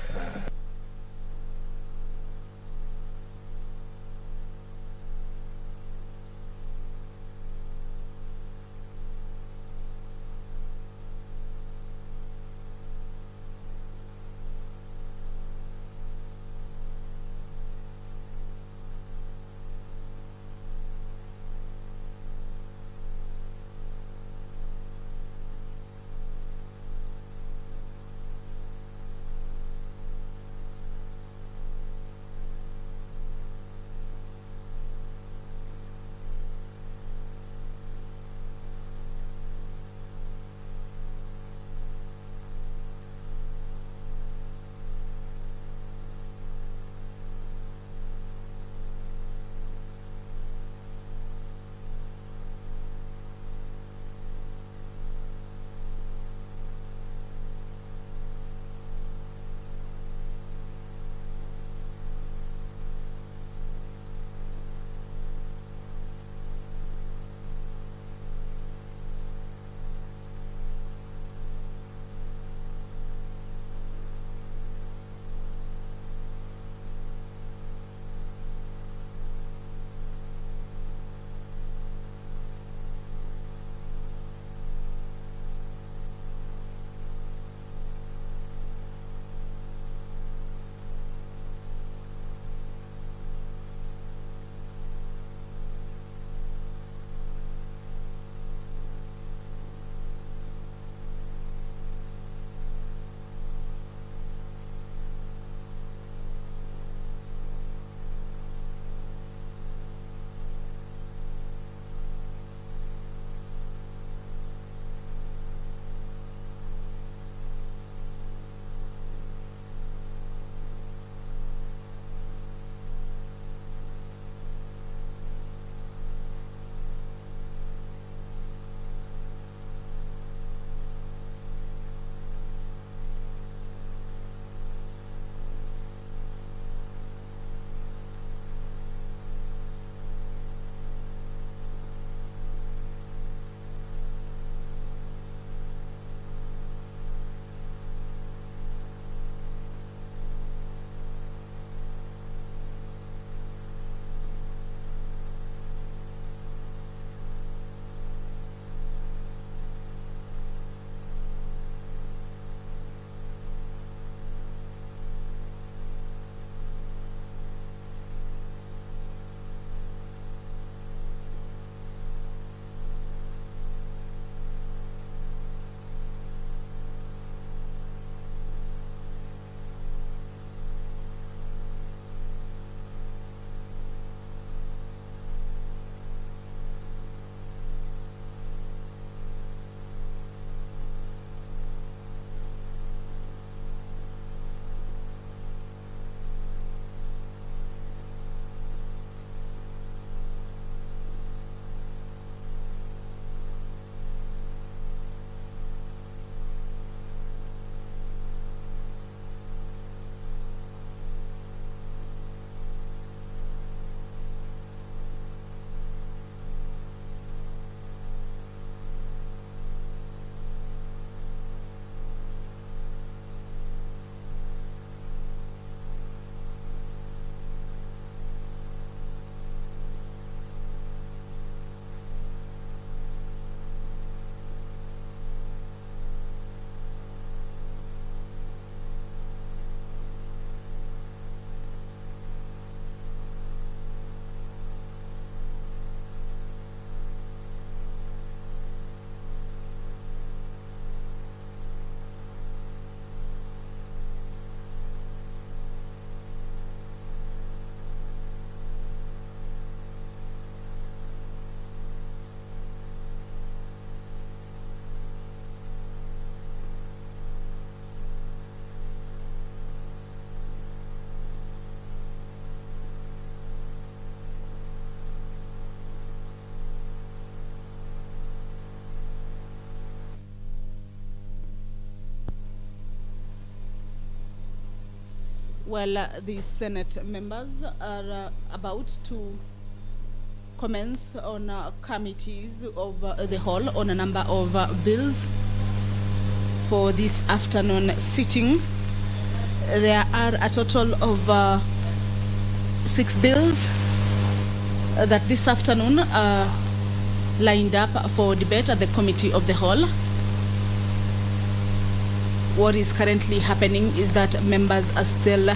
Well, the Senate members are about to commence on committees of the whole on a number of bills for this afternoon sitting. There are a total of 6 bills that this afternoon are lined up for debate at the Committee of the Whole. What is currently happening is that members are still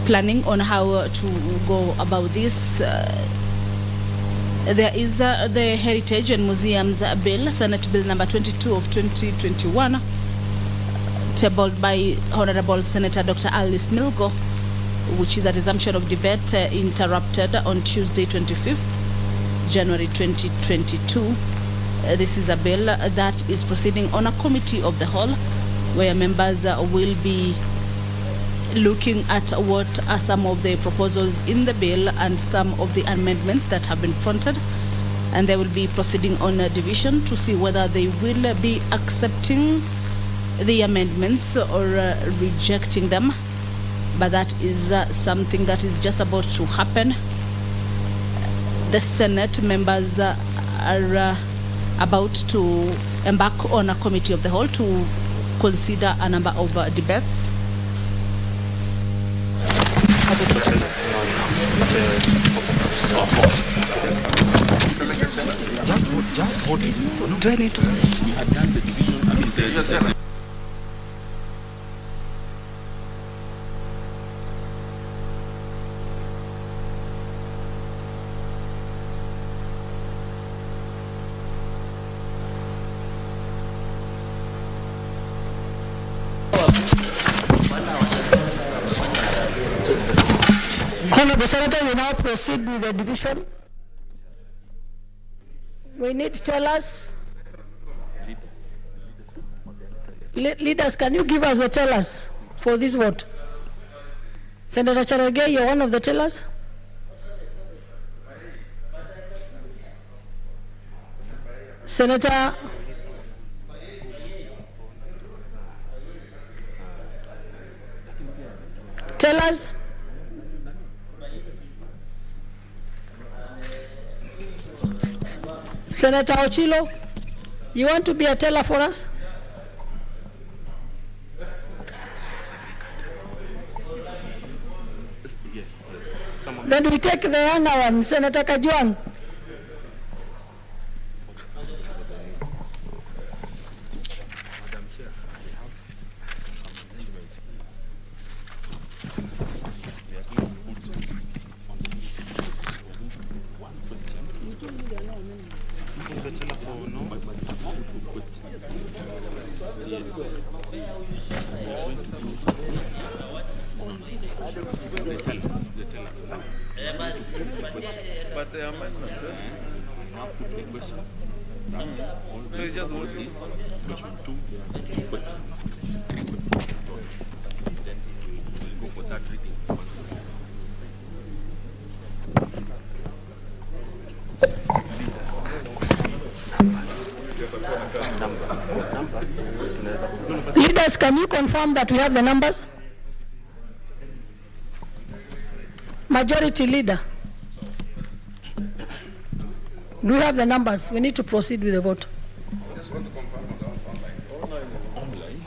planning on how to go about this. There is the Heritage and Museums Bill, Senate Bill number 22 of 2021, tabled by Honorable Senator Dr. Alice Milgo, which is a resumption of debate interrupted on Tuesday, 25th January 2022. This is a bill that is proceeding on a committee of the whole, where members will be looking at what are some of the proposals in the bill and some of the amendments that have been fronted, and they will be proceeding on a division to see whether they will be accepting the amendments or rejecting them. But that is something that is just about to happen. The Senate members are about to embark on a committee of the whole to consider a number of debates. Honorable Senator, we now proceed with the division. We need to tell us. Leaders, can you give us the tellers for this vote? Senator Cherargei, you're one of the tellers. Senator tellers. Senator Ochilo, you want to be a teller for us? Yes. Then we take the younger one, Senator Kajwang. But the amendment, have to take question. So it's just what is question 2, question 3, then we'll go for that reading. Leaders, can you confirm that we have the numbers? Majority Leader, do we have the numbers? We need to proceed with the vote. Just want to confirm online. Online.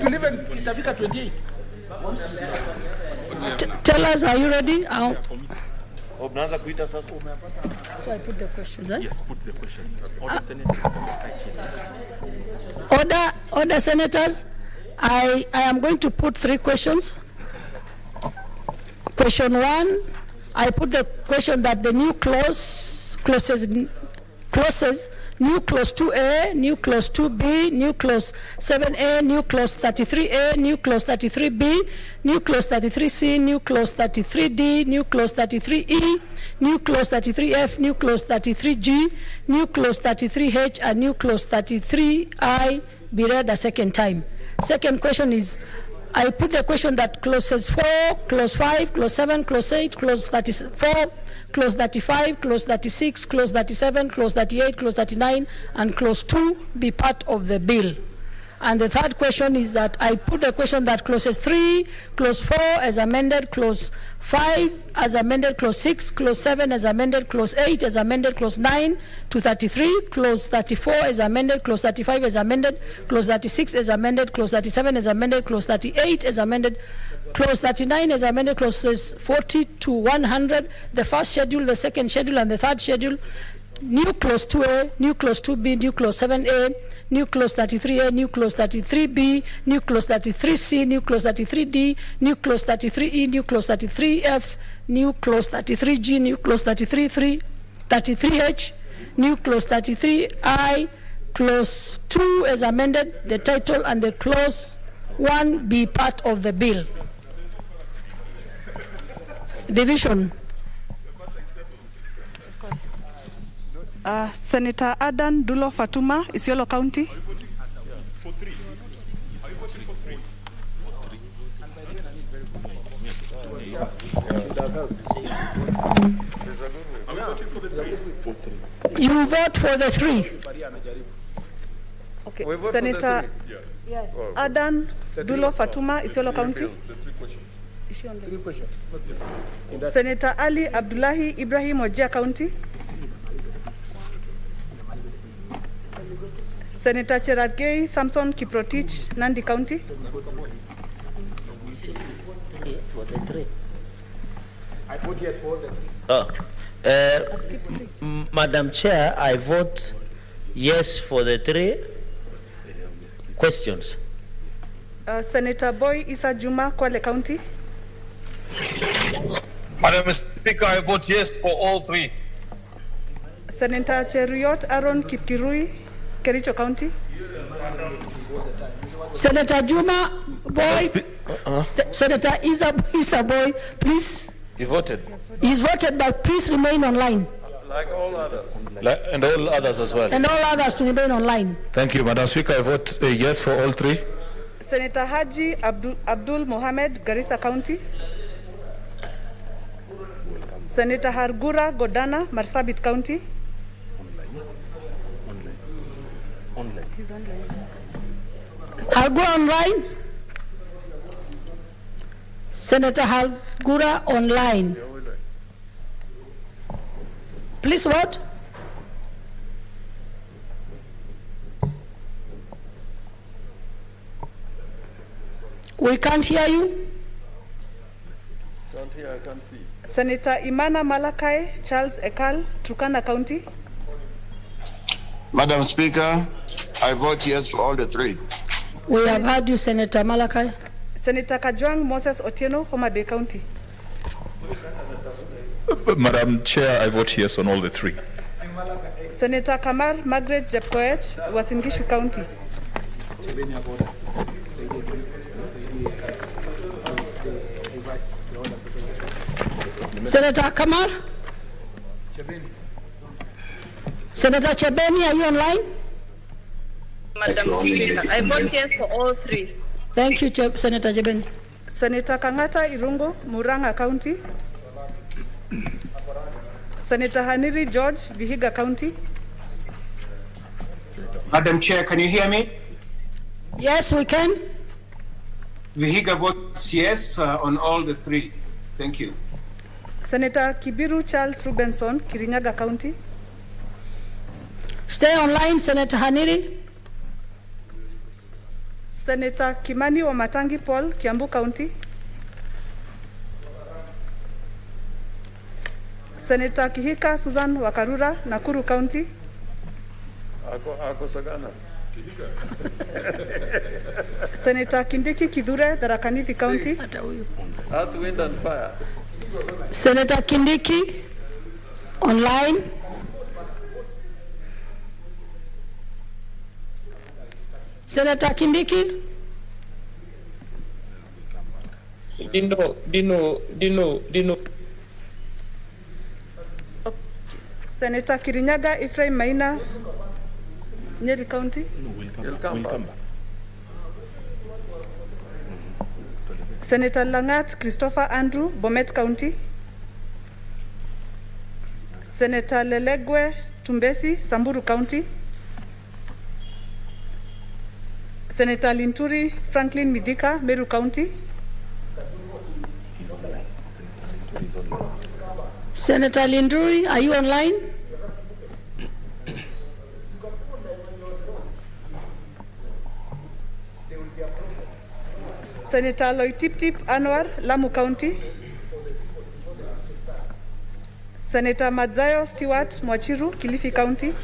To live in itafika 28. Tell us, are you ready? So I put the questions, eh? yes, put the question. Order, senators. I am going to put 3 questions. Question 1, I put the question that the new clauses, new clause 2A, new clause 2B, new clause 7A, new clause 33A, new clause 33B, new clause 33C, new clause 33D, new clause 33E, new clause 33F, new clause 33G, new clause 33H, and new clause 33I be read a second time. Second question is, I put the question that clauses 4, clause 5, clause 7, clause 8, clause 34, clause 35, clause 36, clause 37, clause 38, clause 39, and clause 2 be part of the bill. And the third question is that I put the question that clauses 3, clause 4 as amended, clause 5 as amended, clause 6, clause 7 as amended, clause 8 as amended, clause 9 to 33, clause 34 as amended, clause 35 as amended, clause 36 as amended, clause 37 as amended, clause 38 as amended, clause 39 as amended, clauses 40 to 100, the first schedule, the second schedule, and the third schedule, new clause 2A, new clause 2B, new clause 7A, new clause 33A, new clause 33B, new clause 33C, new clause 33D, new clause 33E, new clause 33F, new clause 33G, new clause 33H, new clause 33I, clause 2 as amended, the title, and the clause 1 be part of the bill. Division. Senator Adan Dulo Fatuma, Isiolo County. You vote for the 3. Okay, Senator Adan Dulo Fatuma, Isiolo County. Is she on the 3 questions. Senator Ali Abdullahi Ibrahim, Wajir County. Senator Cherargei Samson Kiprotich, Nandi County. I vote yes for all the 3. Madam Chair, I vote yes for the 3 questions. Senator Boy Issa Juma, Kwale County. Madam Speaker, I vote yes for all 3. Senator Cheruiyot Aaron Kipkirui, Kericho County. Senator Juma Boy, Senator Issa Boy, please. He voted. He's voted, but please remain online. Like all others. And all others as well. And all others to remain online. Thank you, Madam Speaker. I vote yes for all 3. Senator Haji Abdul Mohamed, Garissa County. Senator Hargura Godana, Marsabit County. Online. He's online. Hargura online. Senator Hargura online. Please vote. We can't hear you. Can't hear, I can't see. Senator Imana Malakai Charles Ekal, Turkana County. Madam Speaker, I vote yes for all the 3. We have heard you, Senator Malakai. Senator Kajwang Moses Otieno, Homa Bay County. Madam Chair, I vote yes on all the 3. Senator Kamar Margaret Jepkoech, Uasin Gishu County. Senator Kamar? Senator Chebeni, are you online? Madam Speaker, I vote yes for all 3. Thank you, Senator Chebeni. Senator Kangata Irungo, Muranga County. Senator Haniri George, Vihiga County. Madam Chair, can you hear me? Yes, we can. Vihiga votes yes on all the 3. Thank you. Senator Kibiru Charles Rubenson, Kirinyaga County. Stay online, Senator Haniri. Senator Kimani Wamatangi Paul, Kiambu County. Senator Kihika Susan Wakarura, Nakuru County. Ako Sagana. Senator Kindiki Kidhure, Tharaka Nithi County. Earth, Wind and Fire. Senator Kindiki, online. Senator Kindiki. Dino. Senator Kirinyaga Ephraim Maina, Nyeri County. Senator Langat Christopher Andrew, Bomet County. Senator Lelegwe Tumbesi, Samburu County. Senator Linturi Franklin Midika, Meru County. Senator Linduri, are you online? Senator Loitip Anwar, Lamu County. Senator Madzayo Stewart Mwachiru, Kilifi County.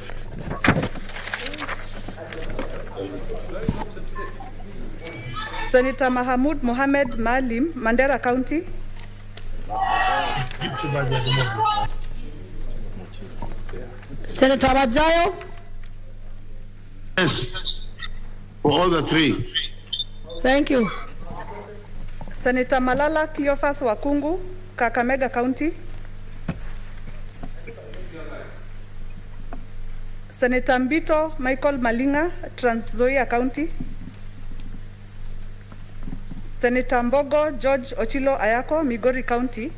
Senator Mahamud Mohamed Maalim, Mandera County. Senator Madzayo? Yes, for all the three. Thank you. Senator Malala Cleophas Wakungu, Kakamega County. Senator Mbito Michael Malinga, Trans Nzoia County. Senator Mbogo George Ochilo Ayako, Migori County.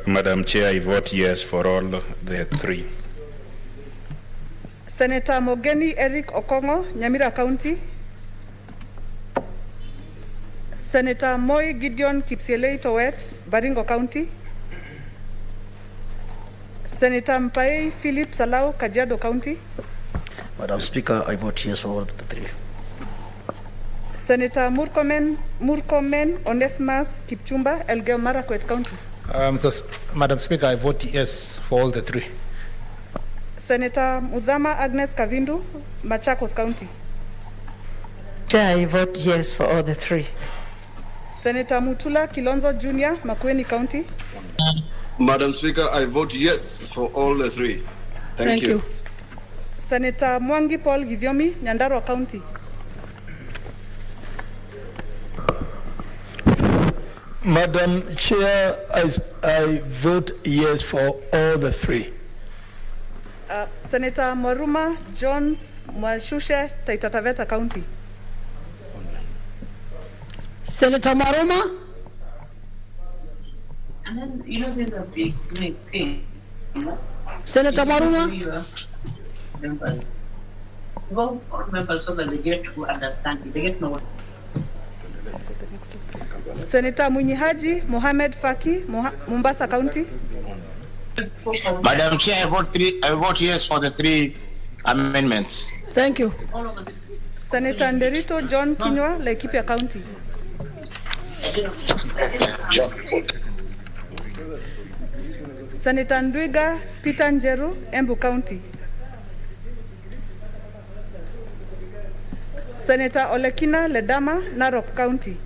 Madam Chair, I vote yes for all the three. Senator Mogeni Eric Okongo, Nyamira County. Senator Moi Gideon Kipsielei Towet, Baringo County. Senator Mpai Philip Salau, Kajiado County. Madam Speaker, I vote yes for all the three. Senator Murkomen Onesimus Kipchumba, Elgeyo Marakwet County. Madam Speaker, I vote yes for all the three. Senator Mudhama Agnes Kavindu, Machakos County. Chair, I vote yes for all the three. Senator Mutula Kilonzo Jr., Makueni County. Madam Speaker, I vote yes for all the three. Thank you. Senator Mwangi Paul Githiomi, Nyandarua County. Madam Chair, I vote yes for all the three. Senator Mwaruma Jones Mwashushe, Taita Taveta County. Senator Mwaruma? And then, you know, there's a big thing. Senator Mwaruma? Members. Vote for members so that they get to understand it. They get to know what. Senator Munyihaji Mohamed Faki, Mombasa County. Madam Chair, I vote yes for the three amendments. Thank you. Senator Nderito John Kinywa, Laikipia County. Senator Ndwiga Peter Njeru, Embu County. Senator Olekina Ledama, Narok County.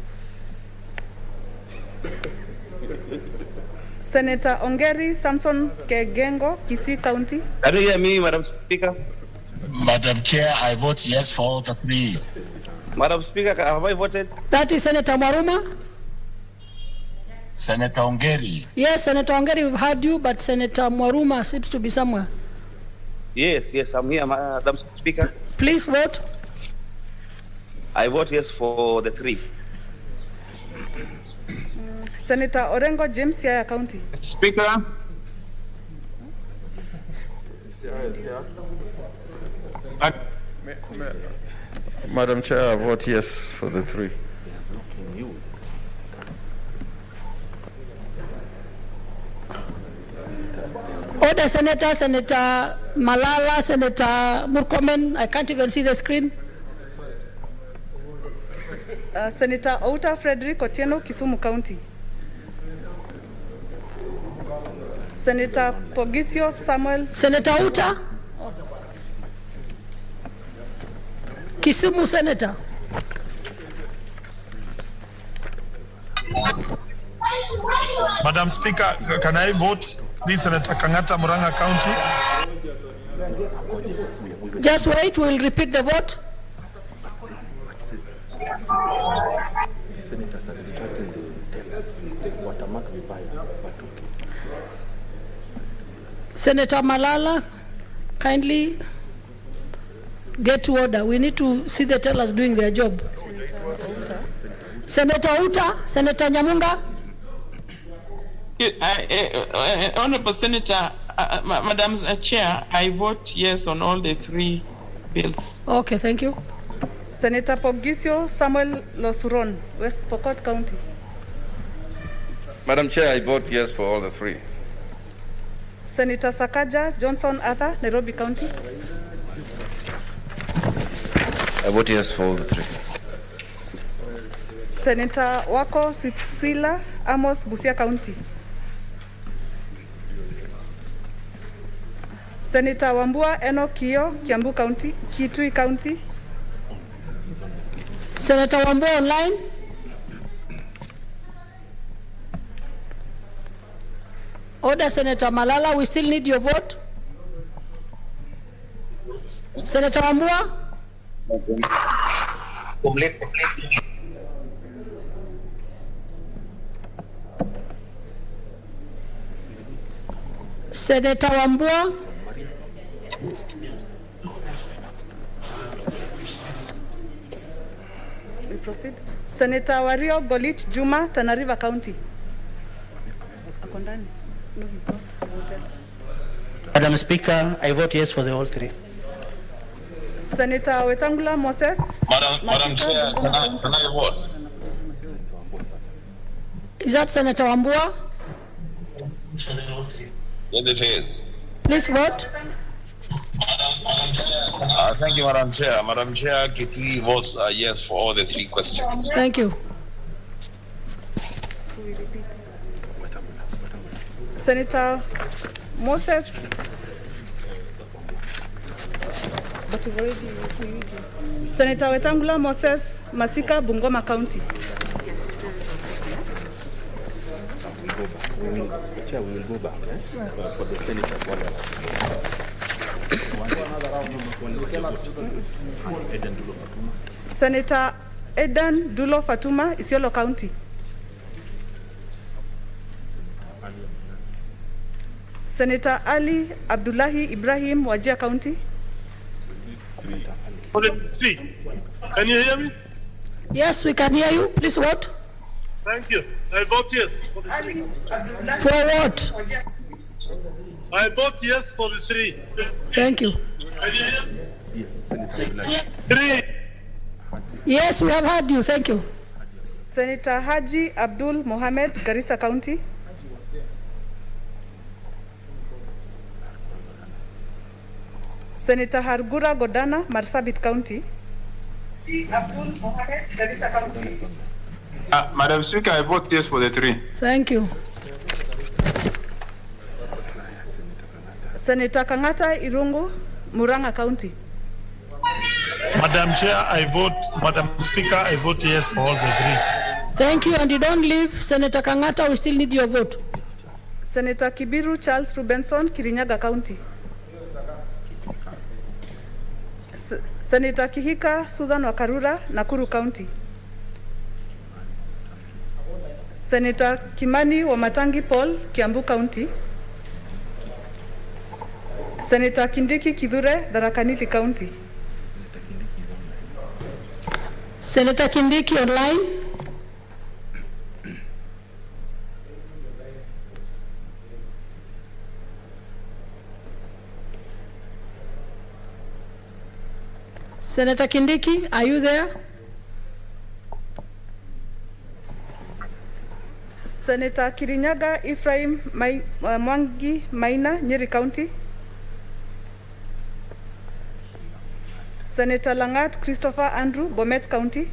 Senator Ongeri Samson Kegengo, Kisii County. Can you hear me, Madam Speaker? Madam Chair, I vote yes for all the three. Madam Speaker, have I voted? That is Senator Mwaruma? Senator Ongeri. Yes, Senator Ongeri, we've heard you, but Senator Mwaruma seems to be somewhere. Yes, I'm here, Madam Speaker. Please vote. I vote yes for the three. Senator Orengo James, Siaya County. Speaker. Madam Chair, I vote yes for the three. Order, Senator Malala, Senator Murkomen. I can't even see the screen. Senator Outa Frederick Otieno, Kisumu County. Senator Pogisio Samuel. Senator Outa. Kisumu Senator. Madam Speaker, can I vote this Senator Kangata, Murang'a County? Just wait, we'll repeat the vote. Senator Malala, kindly get to order. We need to see the tellers doing their job. Senator Outa, Senator Nyamunga. Honorable Senator, Madam Chair, I vote yes on all the 3 bills. Okay, thank you. Senator Pogisio Samuel Losuron, West Pokot County. Madam Chair, I vote yes for all the 3. Senator Sakaja Johnson Arthur, Nairobi County. I vote yes for all the 3. Senator Wako Switswila Amos, Busia County. Senator Wambua Eno Kio, Kiambu County, Kitui County. Senator Wambua online. Order, Senator Malala, we still need your vote. Senator Wambua. Senator Wambua. We proceed. Senator Wario Golit Juma, Tana River County. Akondani. No, he's not voted. Madam Speaker, I vote yes for the all 3. Senator Wetangula Moses. Madam Chair, can I vote? Is that Senator Wambua? Yes, it is. Please vote. Thank you, Madam Chair. Madam Chair, Kitui votes yes for all the 3 questions. Thank you. So we repeat. Senator Moses. But we've already. Senator Wetangula Moses, Masika, Bungoma County. We will go back for the Senator. Senator Edan Dulo Fatuma, Isiolo County. Senator Ali Abdullahi Ibrahim, Wajir County. For the 3. Can you hear me? Yes, we can hear you. Please vote. Thank you. I vote yes for the 3. For what? I vote yes for the 3. Thank you. Yes, 3. Yes, we have heard you. Thank you. Senator Haji Abdul Mohamed, Garissa County. Senator Hargura Godana, Marsabit County. Abdul Mohamed, Garissa County. Madam Speaker, I vote yes for the 3. Thank you. Senator Kangata Irungu, Murang'a County. Madam Chair, Madam Speaker, I vote yes for all the 3. Thank you, and you don't leave. Senator Kangata, we still need your vote. Senator Kibiru Charles Rubenson, Kirinyaga County. Senator Kihika Susan Wakarura, Nakuru County. Senator Kimani Wamatangi Paul, Kiambu County. Senator Kindiki Kidhure, Tharaka Nithi County. Senator Kindiki online. Senator Kindiki, are you there? Senator Kirinyaga Ephraim Mwangi Maina, Nyeri County. Senator Langat Christopher Andrew, Bomet County.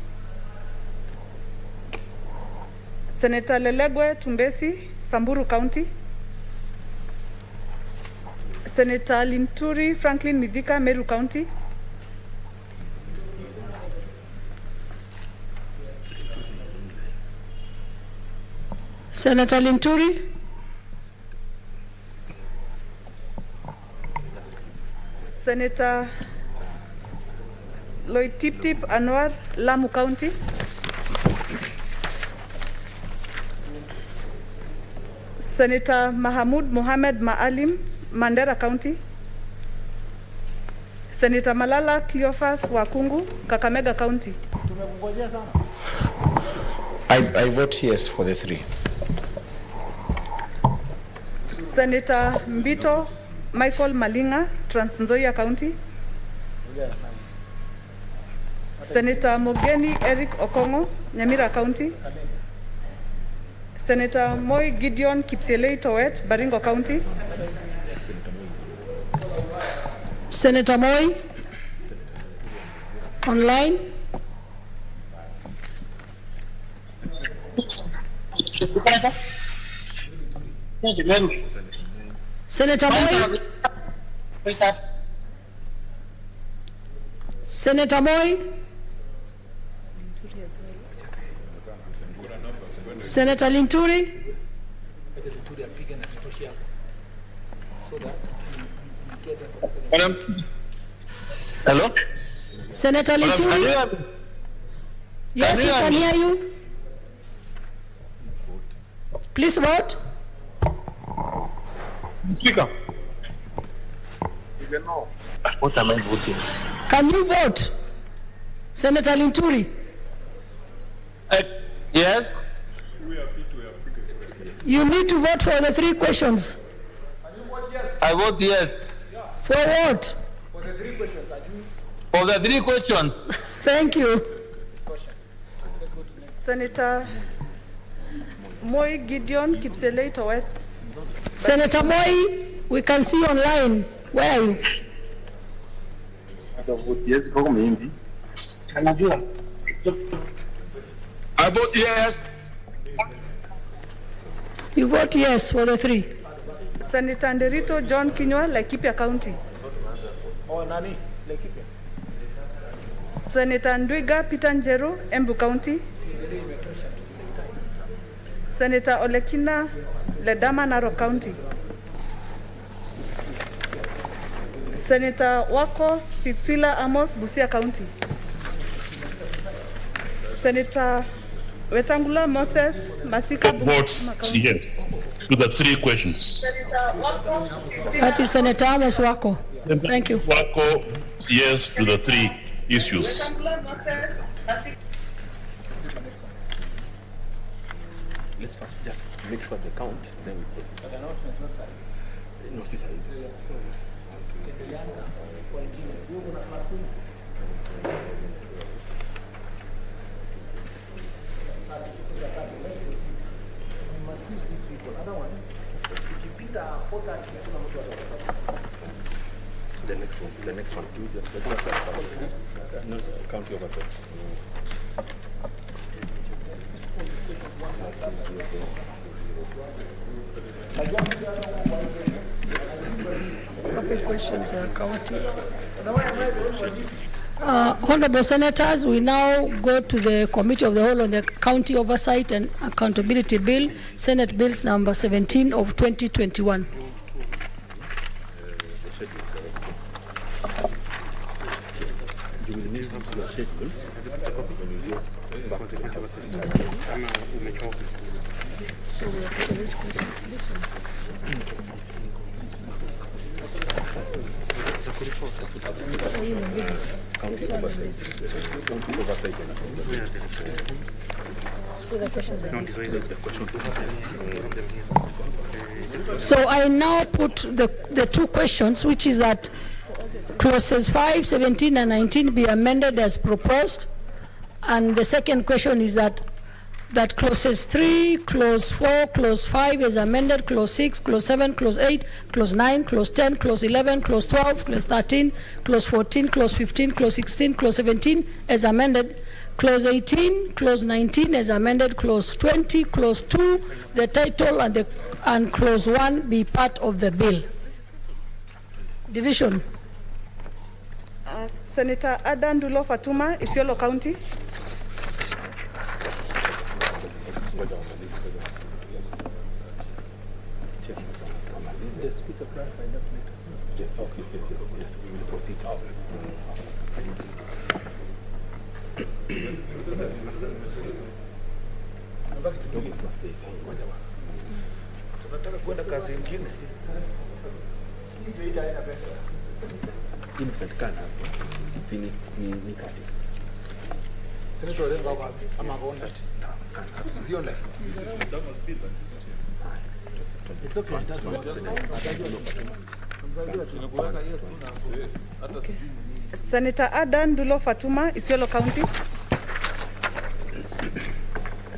Senator Lelegwe Tumbesi, Samburu County. Senator Linturi Franklin Midhika, Meru County. Senator Linturi. Senator Lloyd Tip Anwar, Lamu County. Senator Mahamud Mohamed Maalim, Mandera County. Senator Malala Cleophas Wakungu, Kakamega County. I vote yes for the 3. Senator Mbito Michael Malinga, Trans Nzoia County. Senator Mogeni Eric Okongo, Nyamira County. Senator Moi Gideon Kipselei Towet, Baringo County. Senator Moi, online. Senator Moi. Senator Moi. Senator Linturi. Madam. Hello? Senator Linturi. Yes, we can hear you. Please vote. Speaker. What am I voting? Can you vote? Senator Linturi. Yes. You need to vote for the 3 questions. I vote yes. For what? For the 3 questions. Thank you. Senator Moi Gideon Kipselei Towet. Senator Moi, we can see you online. Where are you? I vote yes. You vote yes for the 3. Senator Nderito John Kinyua, Laikipia County. Senator Ndwiga Peter Njeru, Embu County. Senator Olekina Ledama, Narok County. Senator Wako Spitswila Amos, Busia County. Senator Wetangula Moses Masika Votes yes to the 3 questions. That is Senator Amos Wako. Thank you. Wako yes to the 3 issues. Let's first just make sure they count, then we put. But announcement not started. No, sister. The next one. No, count your vote. Couple questions county. Honorable Senators, we now go to the Committee of the Whole on the County Oversight and Accountability Bill, Senate Bills number 17 of 2021. So I now put the 2 questions, which is that clauses 5, 17, and 19 be amended as proposed. And the second question is that that clauses 3, clause 4, clause 5 is amended, clause 6, clause 7, clause 8, clause 9, clause 10, clause 11, clause 12, clause 13, clause 14, clause 15, clause 16, clause 17 as amended, clause 18, clause 19 as amended, clause 20, clause 2, the title and clause 1 be part of the bill. Division. Senator Adan Dulo Fatuma, Isiolo County. The speaker clarified that later. Yes, we will proceed out. Tunataka kwenda kazi nyingine. Inapatikana hapo. Sini ni kati. Senator Renga wapi? Ama kaona. Sio online. It's okay. Senator Adan Dulo Fatuma, Isiolo County.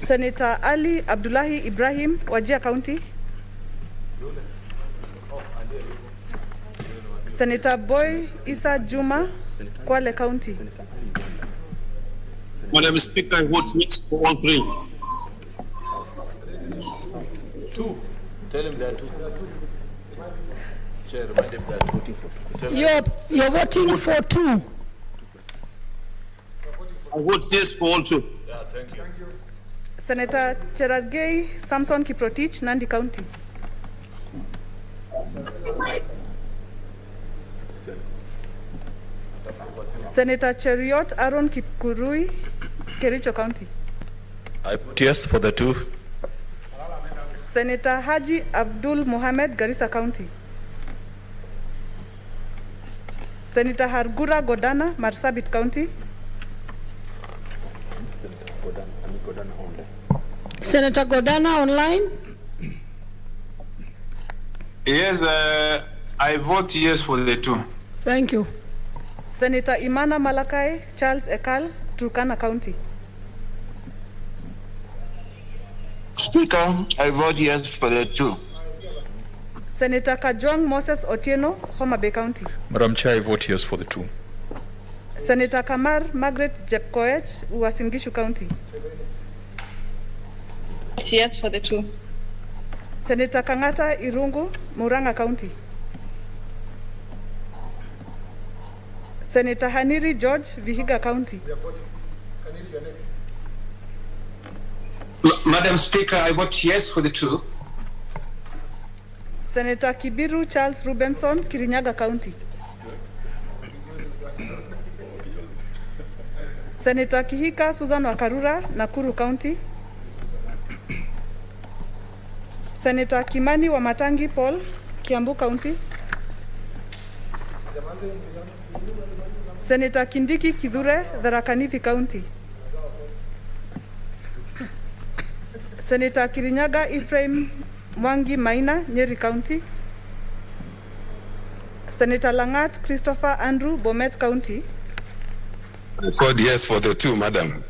Senator Ali Abdullahi Ibrahim, Wajir County. Senator Boy Isa Juma, Kwale County. Madam Speaker, I vote yes for all three. Two. Tell him there are two. Chair, remind him that voting for two. You're voting for 2. I vote yes for all two. Yeah, thank you. Senator Cherargei Samson Kiprotich, Nandi County. Senator Cheriot Aaron Kipkurui, Kericho County. I vote yes for the 2. Senator Haji Abdul Mohamed, Garissa County. Senator Hargura Godana, Marsabit County. Senator Godana online. Yes, I vote yes for the 2. Thank you. Senator Imana Malakai Charles Ekal, Turkana County. Speaker, I vote yes for the 2. Senator Kajong Moses Otieno, Homa Bay County. Madam Chair, I vote yes for the 2. Senator Kamar Margaret Jepkoech, Uasin Gishu County. Yes for the 2. Senator Kangata Irungu, Muranga County. Senator Haniri George, Vihiga County. Madam Speaker, I vote yes for the 2. Senator Kibiru Charles Rubenson, Kirinyaga County. Senator Kihika Susan Wakarura, Nakuru County. Senator Kimani Wamatangi Paul, Kiambu County. Senator Kindiki Kidhure, Tharaka Nithi County. Senator Kirinyaga Ephraim Mwangi Maina, Nyeri County. Senator Langat Christopher Andrew, Bomet County. I vote yes for the 2, Madam.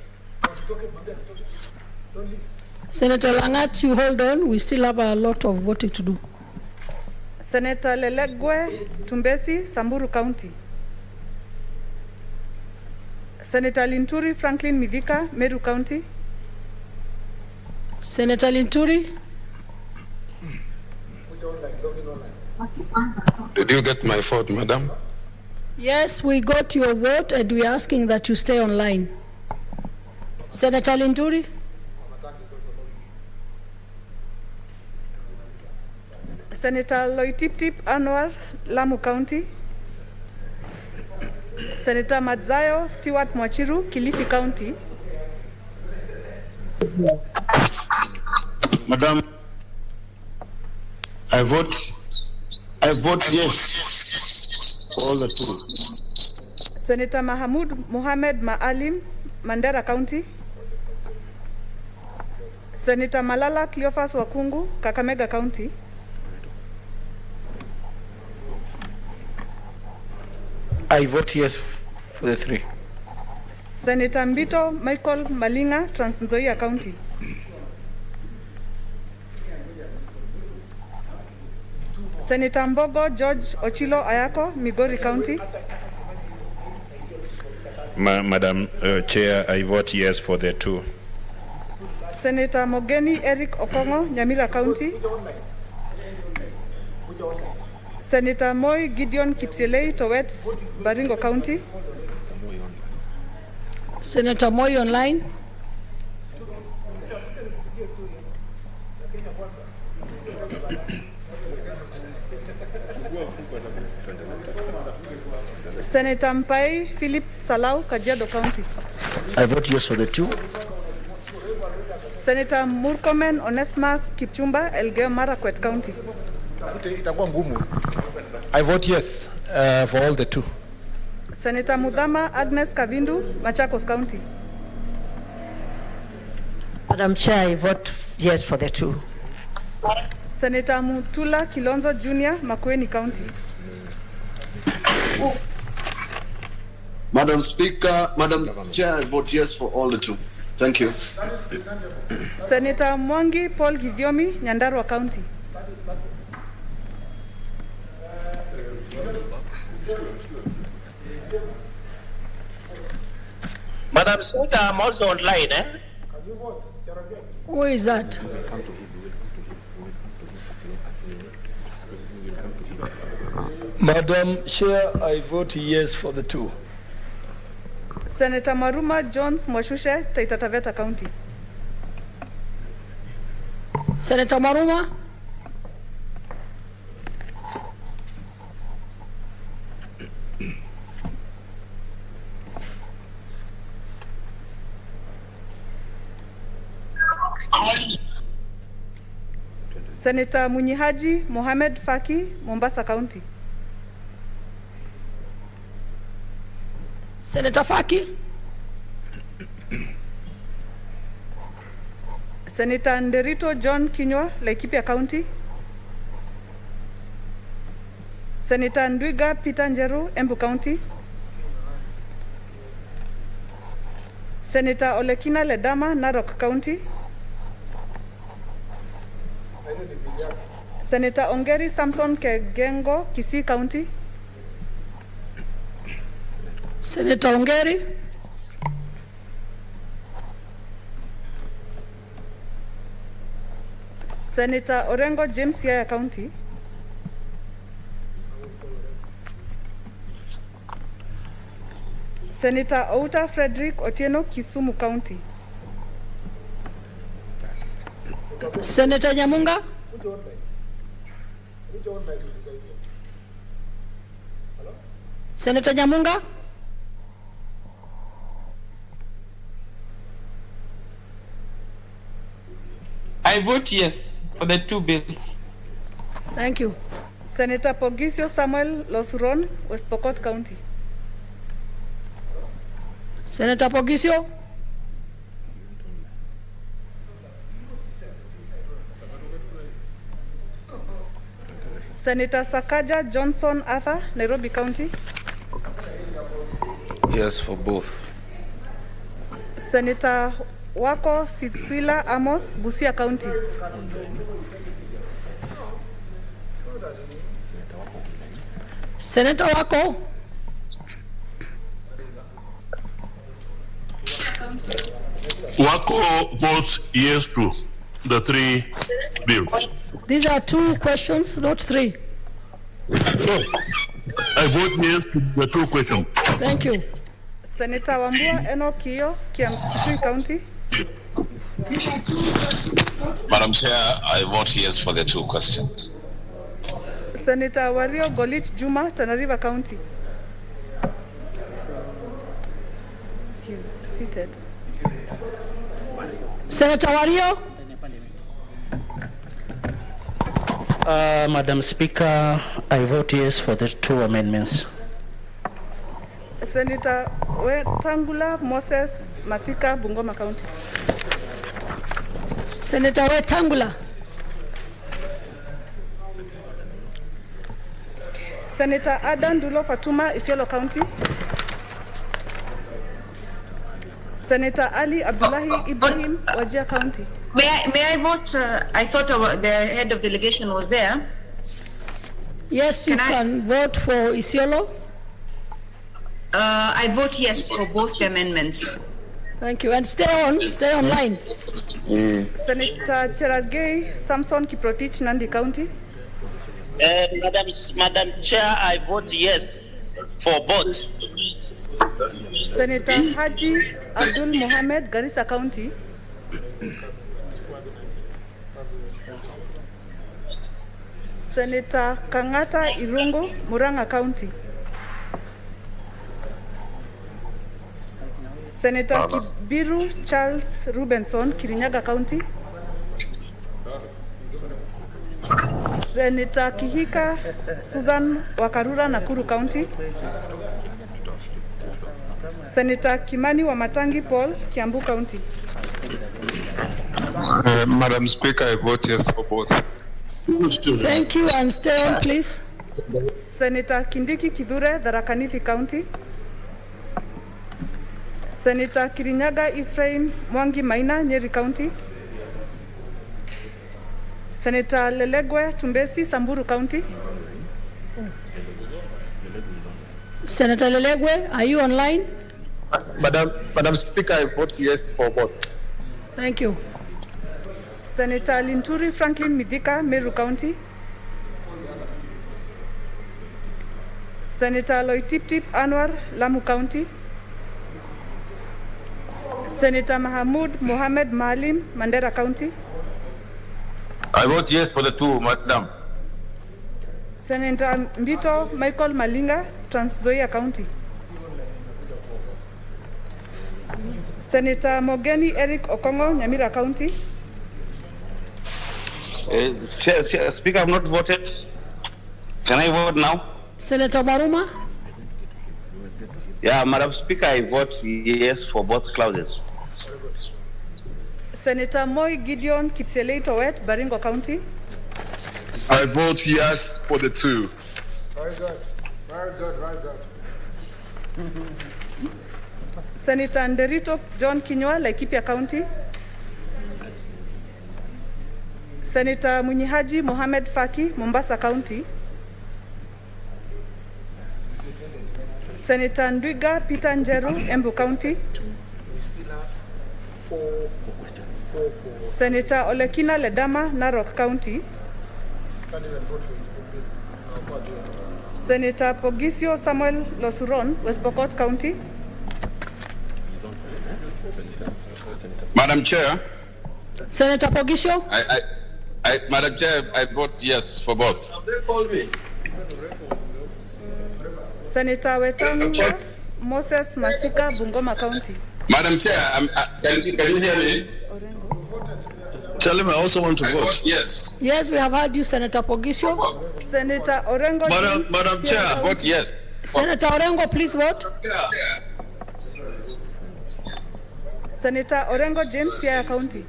Senator Langat, you hold on. We still have a lot of voting to do. Senator Lelegwe Tumbesi, Samburu County. Senator Linturi Franklin Midhika, Meru County. Senator Linturi. Did you get my vote, Madam? Yes, we got your vote and we're asking that you stay online. Senator Linturi. Senator Loitip Anwar, Lamu County. Senator Madzayo Stewart Mwachiru, Kilifi County. Madam, I vote yes for all the 2. Senator Mahamud Mohamed Maalim, Mandera County. Senator Malala Cleophas Wakungu, Kakamega County. I vote yes for the 3. Senator Mbito Michael Malinga, Trans Nzoia County. Senator Mbogo George Ochilo Ayako, Migori County. Madam Chair, I vote yes for the two. Senator Mogeni Eric Okongo, Nyamira County. Senator Moi Gideon Kipselei Towet, Baringo County. Senator Moi online. Senator Mpai Philip Salau, Kajiado County. I vote yes for the two. Senator Murkomen Onesmus Kipchumba, Elgeyo Marakwet County. I vote yes for all the two. Senator Mudama Agnes Kavindu, Machakos County. Madam Chair, I vote yes for the two. Senator Mutula Kilonzo Jr., Makueni County. Madam Speaker, Madam Chair, I vote yes for all the two. Thank you. Senator Mwangi Paul Gidiomi, Nyandarua County. Madam Speaker, I'm also online. Who is that? Madam Chair, I vote yes for the two. Senator Maruma Jones Mwashushe, Taita Taveta County. Senator Maruma. Senator Munyihaji Mohamed Faki, Mombasa County. Senator Faki. Senator Nderito John Kinywa, Laikipia County. Senator Ndwiga Peter Njeru, Embu County. Senator Olekina Ledama, Narok County. Senator Ongeri Samson Kegengo, Kisii County. Senator Ongeri. Senator Orengo James, Yaya County. Senator Outa Frederick Otieno, Kisumu County. Senator Nyamunga. Senator Nyamunga. I vote yes for the two bills. Thank you. Senator Pogisio Samuel Losuron, West Pokot County. Senator Pogisio. Senator Sakaja Johnson Arthur, Nairobi County. Yes for both. Senator Wako Sitswila Amos, Busia County. Senator Wako. Wako votes yes to the three bills. These are two questions, not three. I vote yes to the two questions. Thank you. Senator Wambua Enochio, Kitui County. Madam Chair, I vote yes for the two questions. Senator Wario Golit Juma, Tana River County. He's seated. Senator Wario. Madam Speaker, I vote yes for the two amendments. Senator Wetangula Moses Masika, Bungoma County. Senator Wetangula. Senator Adan Dulo Fatuma, Isiolo County. Senator Ali Abdullahi Ibrahim, Wajir County. May I vote? I thought the head of delegation was there. Yes, you can vote for Isiolo. I vote yes for both the amendments. Thank you. And stay online. Senator Cherargei Samson Kiprotich, Nandi County. Madam Chair, I vote yes for both. Senator Haji Abdul Mohamed, Garissa County. Senator Kangata Irungo, Murang'a County. Senator Kibiru Charles Rubenson, Kirinyaga County. Senator Kihika Susan Wakarura, Nakuru County. Senator Kimani Wamatangi Paul, Kiambu County. Madam Speaker, I vote yes for both. Thank you, and stay on, please. Senator Kindiki Kidhure, Tharaka-Nithi County. Senator Kirinyaga Ephraim Mwangi Maina, Nyeri County. Senator Lelegwe Tumbesi, Samburu County. Senator Lelegwe, are you online? Madam Speaker, I vote yes for both. Thank you. Senator Linturi Franklin Midhika, Meru County. Senator Loitip Anwar, Lamu County. Senator Mahamoud Mohamed Maalim, Mandera County. I vote yes for the two, Madam. Senator Mbito Michael Malinga, Trans Nzoia County. Senator Mogeni Eric Okongo, Nyamira County. Speaker, I have not voted. Can I vote now? Senator Maruma? Yeah, Madam Speaker, I vote yes for both clauses. Senator Moi Gideon Kipselei Towet, Baringo County. I vote yes for the two. Very good. Very good. Very good. Senator Nderito John Kinyua, Laikipia County. Senator Munyihaji Mohamed Faki, Mombasa County. Senator Ndwiga Peter Njeru, Embu County. Senator Olekina Ledama, Narok County. Senator Pogisio Samuel Losuron, West Pokot County. Madam Chair. Senator Pogisio? Madam Chair, I vote yes for both. Senator Wetangula Moses Masika, Bungoma County. Madam Chair, can you hear me? Tell him I also want to vote. Yes. Yes, we have heard you, Senator Pogisio. Senator Orengo. Madam Chair. Vote yes. Senator Orengo, please vote. Senator Orengo James, Siaya County.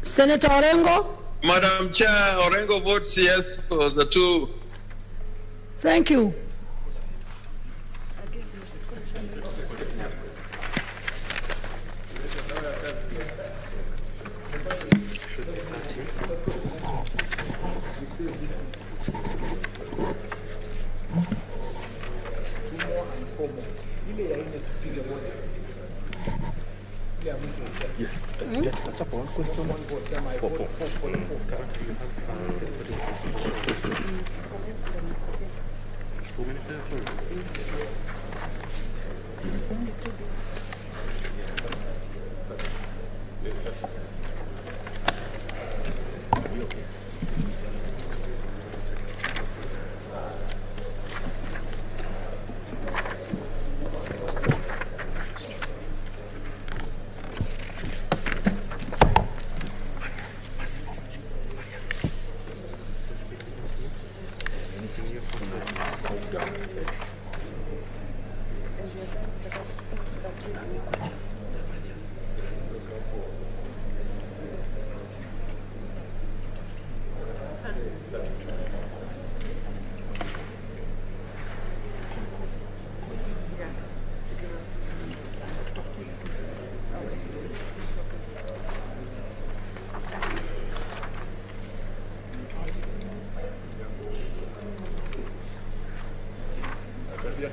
Senator Orengo? Madam Chair, Orengo votes yes for the two. Thank you.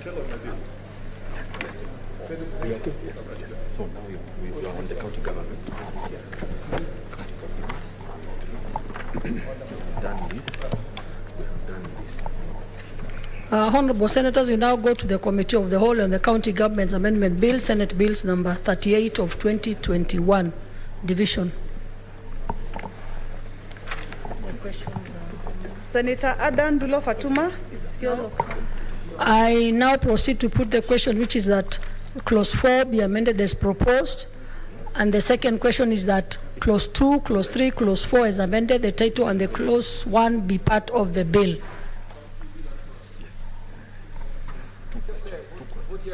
So now we are on the county government. Honorable Senators, we now go to the Committee of the Whole on the County Government's Amendment Bill, Senate Bills number 38 of 2021, Division. Senator Adan Dulo Fatuma, Isiolo. I now proceed to put the question, which is that Clause 4 be amended as proposed. And the second question is that Clause 2, Clause 3, Clause 4 is amended, the title and the Clause 1 be part of the bill.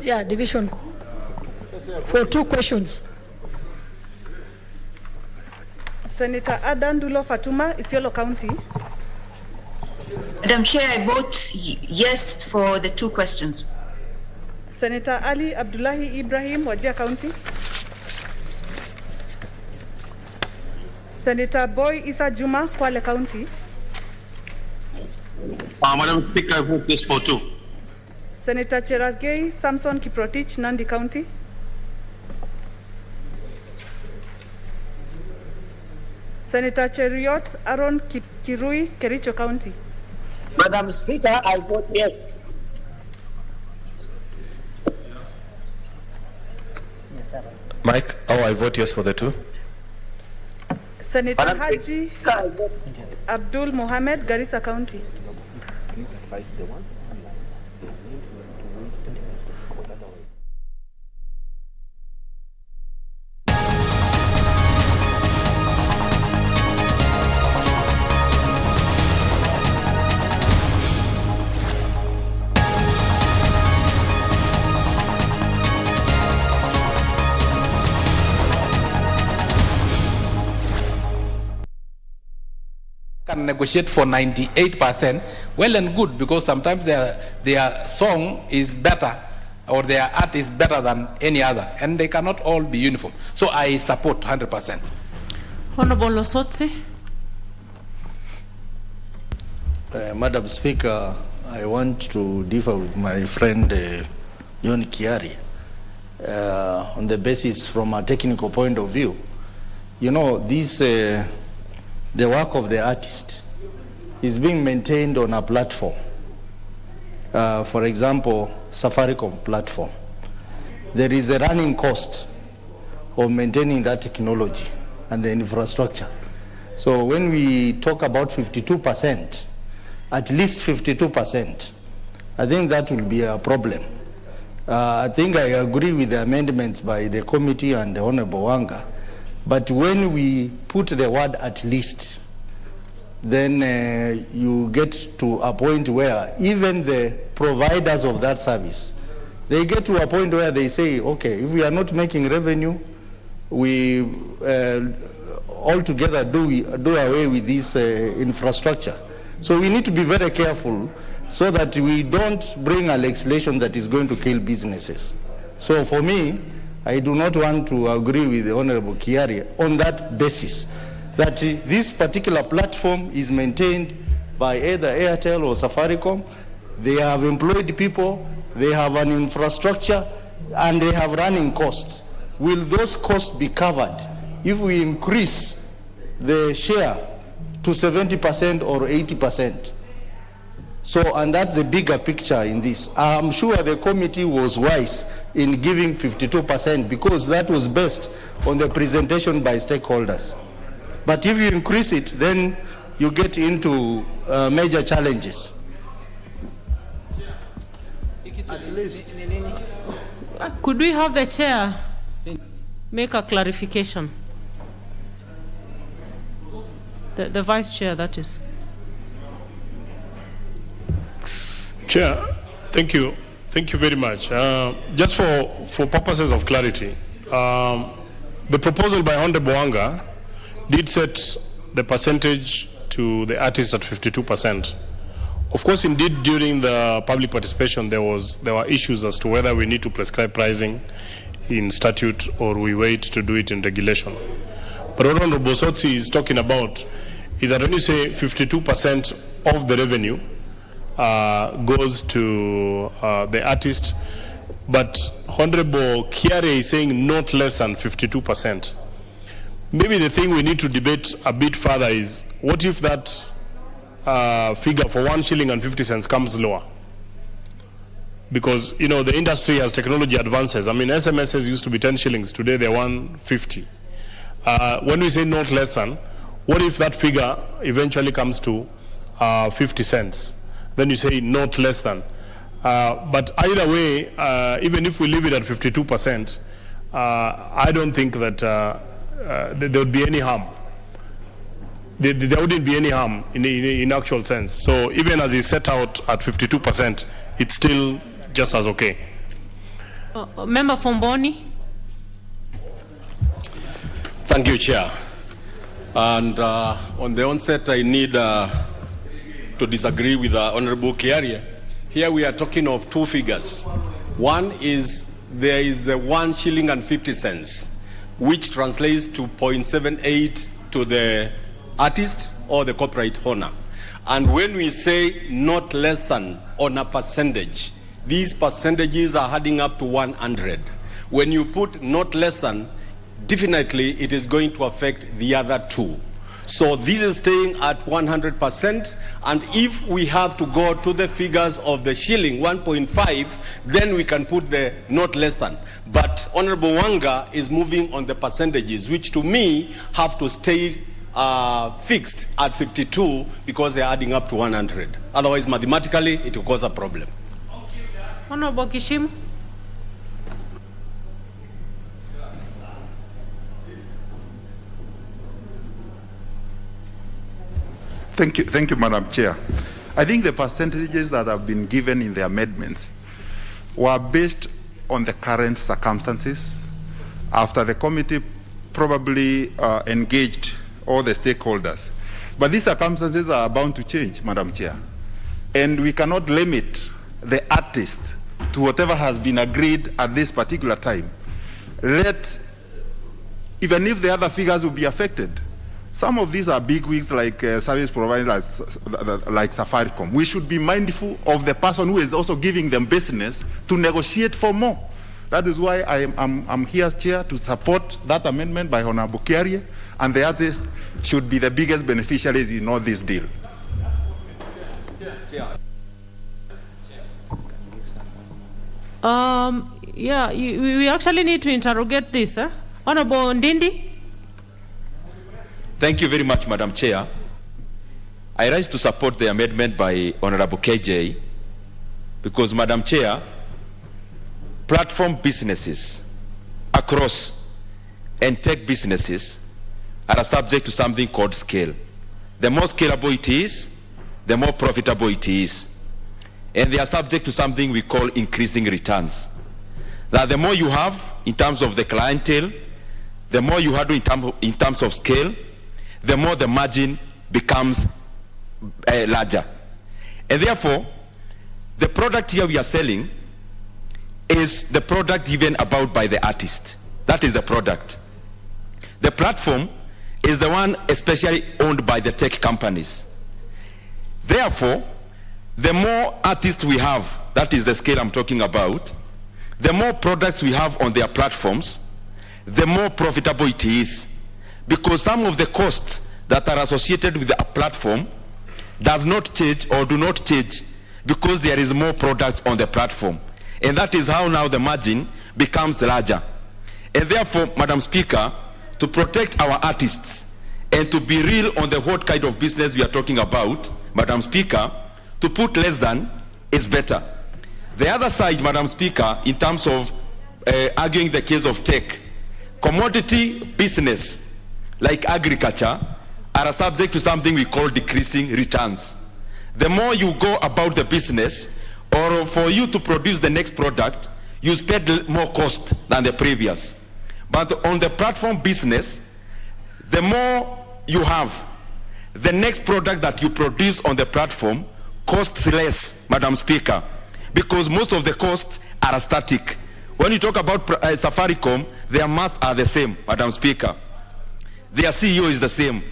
Yeah, Division. For 2 questions. Senator Adan Dulo Fatuma, Isiolo County. Madam Chair, I vote yes for the 2 questions. Senator Ali Abdullahi Ibrahim, Wajir County. Senator Boy Isa Juma, Kwale County. Madam Speaker, I vote yes for 2. Senator Cherargei Samson Kiprotich, Nandi County. Senator Cheriot Aaron Kirui, Kericho County. Madam Speaker, I vote yes. Mike, I vote yes for the 2. Senator Haji Abdul Mohammed, Garissa County. Can negotiate for 98%, well and good, because sometimes their song is better or their art is better than any other, and they cannot all be uniform. So I support 100%. Honorable Losotsi. Madam Speaker, I want to differ with my friend John Kiari on the basis from a technical point of view. You know, this the work of the artist is being maintained on a platform. For example, Safaricom platform. There is a running cost of maintaining that technology and the infrastructure. So when we talk about 52%, at least 52%, I think that will be a problem. I think I agree with the amendments by the committee and the Honorable Wanga. But when we put the word at least, then you get to a point where even the providers of that service, they get to a point where they say, okay, if we are not making revenue, we altogether do away with this infrastructure. So we need to be very careful so that we don't bring a legislation that is going to kill businesses. So for me, I do not want to agree with the Honorable Kiari on that basis, that this particular platform is maintained by either Airtel or Safaricom. They have employed people, they have an infrastructure, and they have running costs. Will those costs be covered if we increase the share to 70% or 80%? So, and that's the bigger picture in this. I'm sure the committee was wise in giving 52% because that was based on the presentation by stakeholders. But if you increase it, then you get into major challenges. At least. Could we have the chair make a clarification? The vice chair, that is. Chair, thank you. Thank you very much. Just for purposes of clarity, the proposal by Honorable Wanga did set the percentage to the artist at 52%. Of course, indeed, during the public participation, there were issues as to whether we need to prescribe pricing in statute or we wait to do it in regulation. But what Honorable Sotsi is talking about is that when you say 52% of the revenue, goes to the artist. But Honorable Kiare is saying not less than 52%. Maybe the thing we need to debate a bit further is, what if that figure for 1 shilling and 50 cents comes lower? Because, the industry as technology advances, SMSs used to be 10 shillings, today they're 150. When we say not less than, what if that figure eventually comes to 50 cents? Then you say not less than. But either way, even if we leave it at 52%, I don't think that there would be any harm. There wouldn't be any harm in actual sense. So even as it's set out at 52%, it's still just as okay. Member Fomboni. Thank you, Chair. And on the onset, I need to disagree with Honorable Kiarie. Here we are talking of two figures. One is, there is the 1 shilling and 50 cents, which translates to 0.78 to the artist or the copyright owner. And when we say not less than on a percentage, these percentages are adding up to 100. When you put not less than, definitely it is going to affect the other two. So this is staying at 100%, and if we have to go to the figures of the shilling, 1.5, then we can put the not less than. But Honorable Wanga is moving on the percentages, which to me have to stay fixed at 52 because they're adding up to 100. Otherwise, mathematically, it will cause a problem. Honorable Kishim. Thank you, Madam Chair. I think the percentages that have been given in the amendments were based on the current circumstances after the committee probably engaged all the stakeholders. But these circumstances are bound to change, Madam Chair. And we cannot limit the artist to whatever has been agreed at this particular time. Even if the other figures will be affected. Some of these are big wigs like service providers like Safaricom. We should be mindful of the person who is also giving them business to negotiate for more. That is why I'm here, Chair, to support that amendment by Honorable Kiarie, and the artists should be the biggest beneficiaries in all this deal. We actually need to interrogate this. Honorable Ndindi. Thank you very much, Madam Chair. I rise to support the amendment by Honorable KJ because, Madam Chair, platform businesses across and tech businesses are subject to something called scale. The more scalable it is, the more profitable it is. And they are subject to something we call increasing returns. That the more you have in terms of the clientele, the more you have in terms of scale, the more the margin becomes larger. And therefore, the product here we are selling is the product given about by the artist. That is the product. The platform is the one especially owned by the tech companies. Therefore, the more artists we have, that is the scale I'm talking about, the more products we have on their platforms, the more profitable it is. Because some of the costs that are associated with a platform does not change or do not change because there is more products on the platform. And that is how now the margin becomes larger. And therefore, Madam Speaker, to protect our artists and to be real on the what kind of business we are talking about, Madam Speaker, to put less than is better. The other side, Madam Speaker, in terms of arguing the case of tech, commodity business like agriculture are subject to something we call decreasing returns. The more you go about the business, or for you to produce the next product, you spend more cost than the previous. But on the platform business, the more you have, the next product that you produce on the platform costs less, Madam Speaker, because most of the costs are static. When you talk about Safaricom, their masts are the same, Madam Speaker. Their CEO is the same.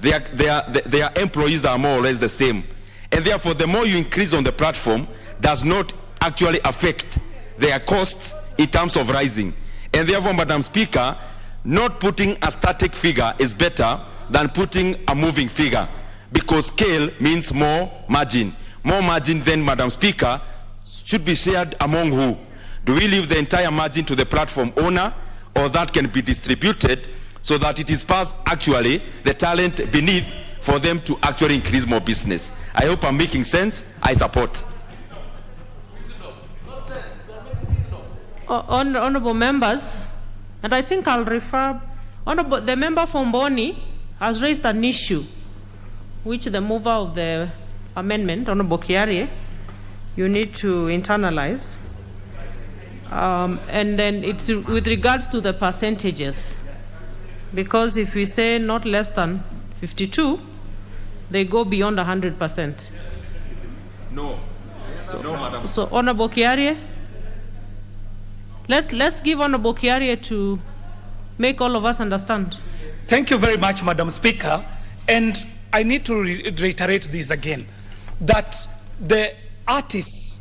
Their employees are more or less the same. And And therefore, the more you increase on the platform does not actually affect their costs in terms of rising. And therefore, Madam Speaker, not putting a static figure is better than putting a moving figure, because scale means more margin. More margin then, Madam Speaker, should be shared among who? Do we leave the entire margin to the platform owner, or that can be distributed so that it is passed actually the talent beneath for them to actually increase more business? I hope I'm making sense. I support. Honorable members, and I think I'll refer, the member from Boni has raised an issue which the mover of the amendment, Honorable Kiarie, you need to internalize. And then it's with regards to the percentages, because if we say not less than 52, they go beyond 100%. No, Madam. So, Honorable Kiarie, let's give Honorable Kiarie to make all of us understand. Thank you very much, Madam Speaker. And I need to reiterate this again, that the artists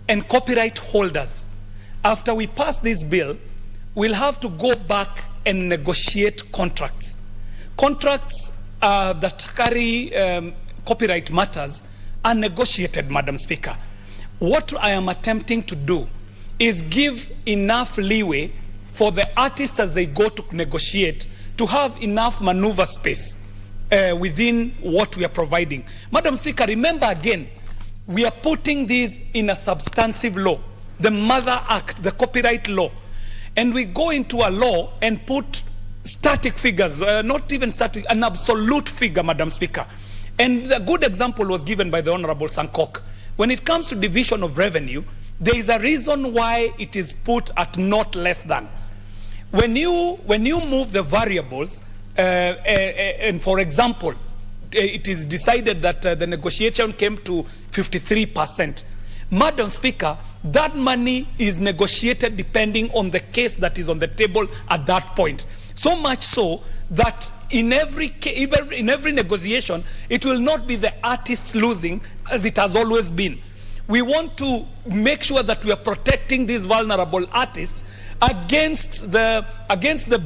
and copyright holders, after we pass this bill, will have to go back and negotiate contracts. Contracts that carry copyright matters are negotiated, Madam Speaker. What I am attempting to do is give enough leeway for the artists as they go to negotiate to have enough maneuver space within what we are providing. Madam Speaker, remember again, we are putting this in a substantive law, the Mother Act, the copyright law. And we go into a law and put static figures, not even static, an absolute figure, Madam Speaker. And a good example was given by the Honorable Sankok. When it comes to division of revenue, there is a reason why it is put at not less than. When you move the variables, and for example, it is decided that the negotiation came to 53%. Madam Speaker, that money is negotiated depending on the case that is on the table at that point. So much so that in every negotiation, it will not be the artist losing as it has always been. We want to make sure that we are protecting these vulnerable artists against the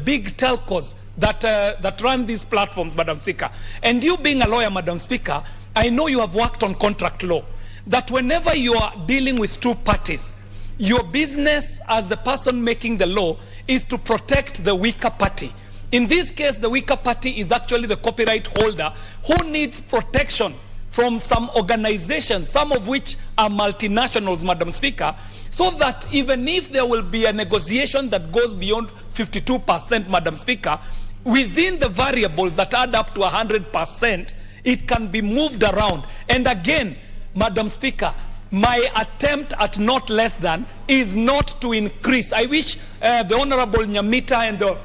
big telcos that run these platforms, Madam Speaker. And you being a lawyer, Madam Speaker, I know you have worked on contract law, that whenever you are dealing with two parties, your business as the person making the law is to protect the weaker party. In this case, the weaker party is actually the copyright holder who needs protection from some organizations, some of which are multinationals, Madam Speaker, so that even if there will be a negotiation that goes beyond 52%, Madam Speaker, within the variables that add up to 100%, it can be moved around. And again, Madam Speaker, my attempt at not less than is not to increase. I wish the Honorable Nyamita and the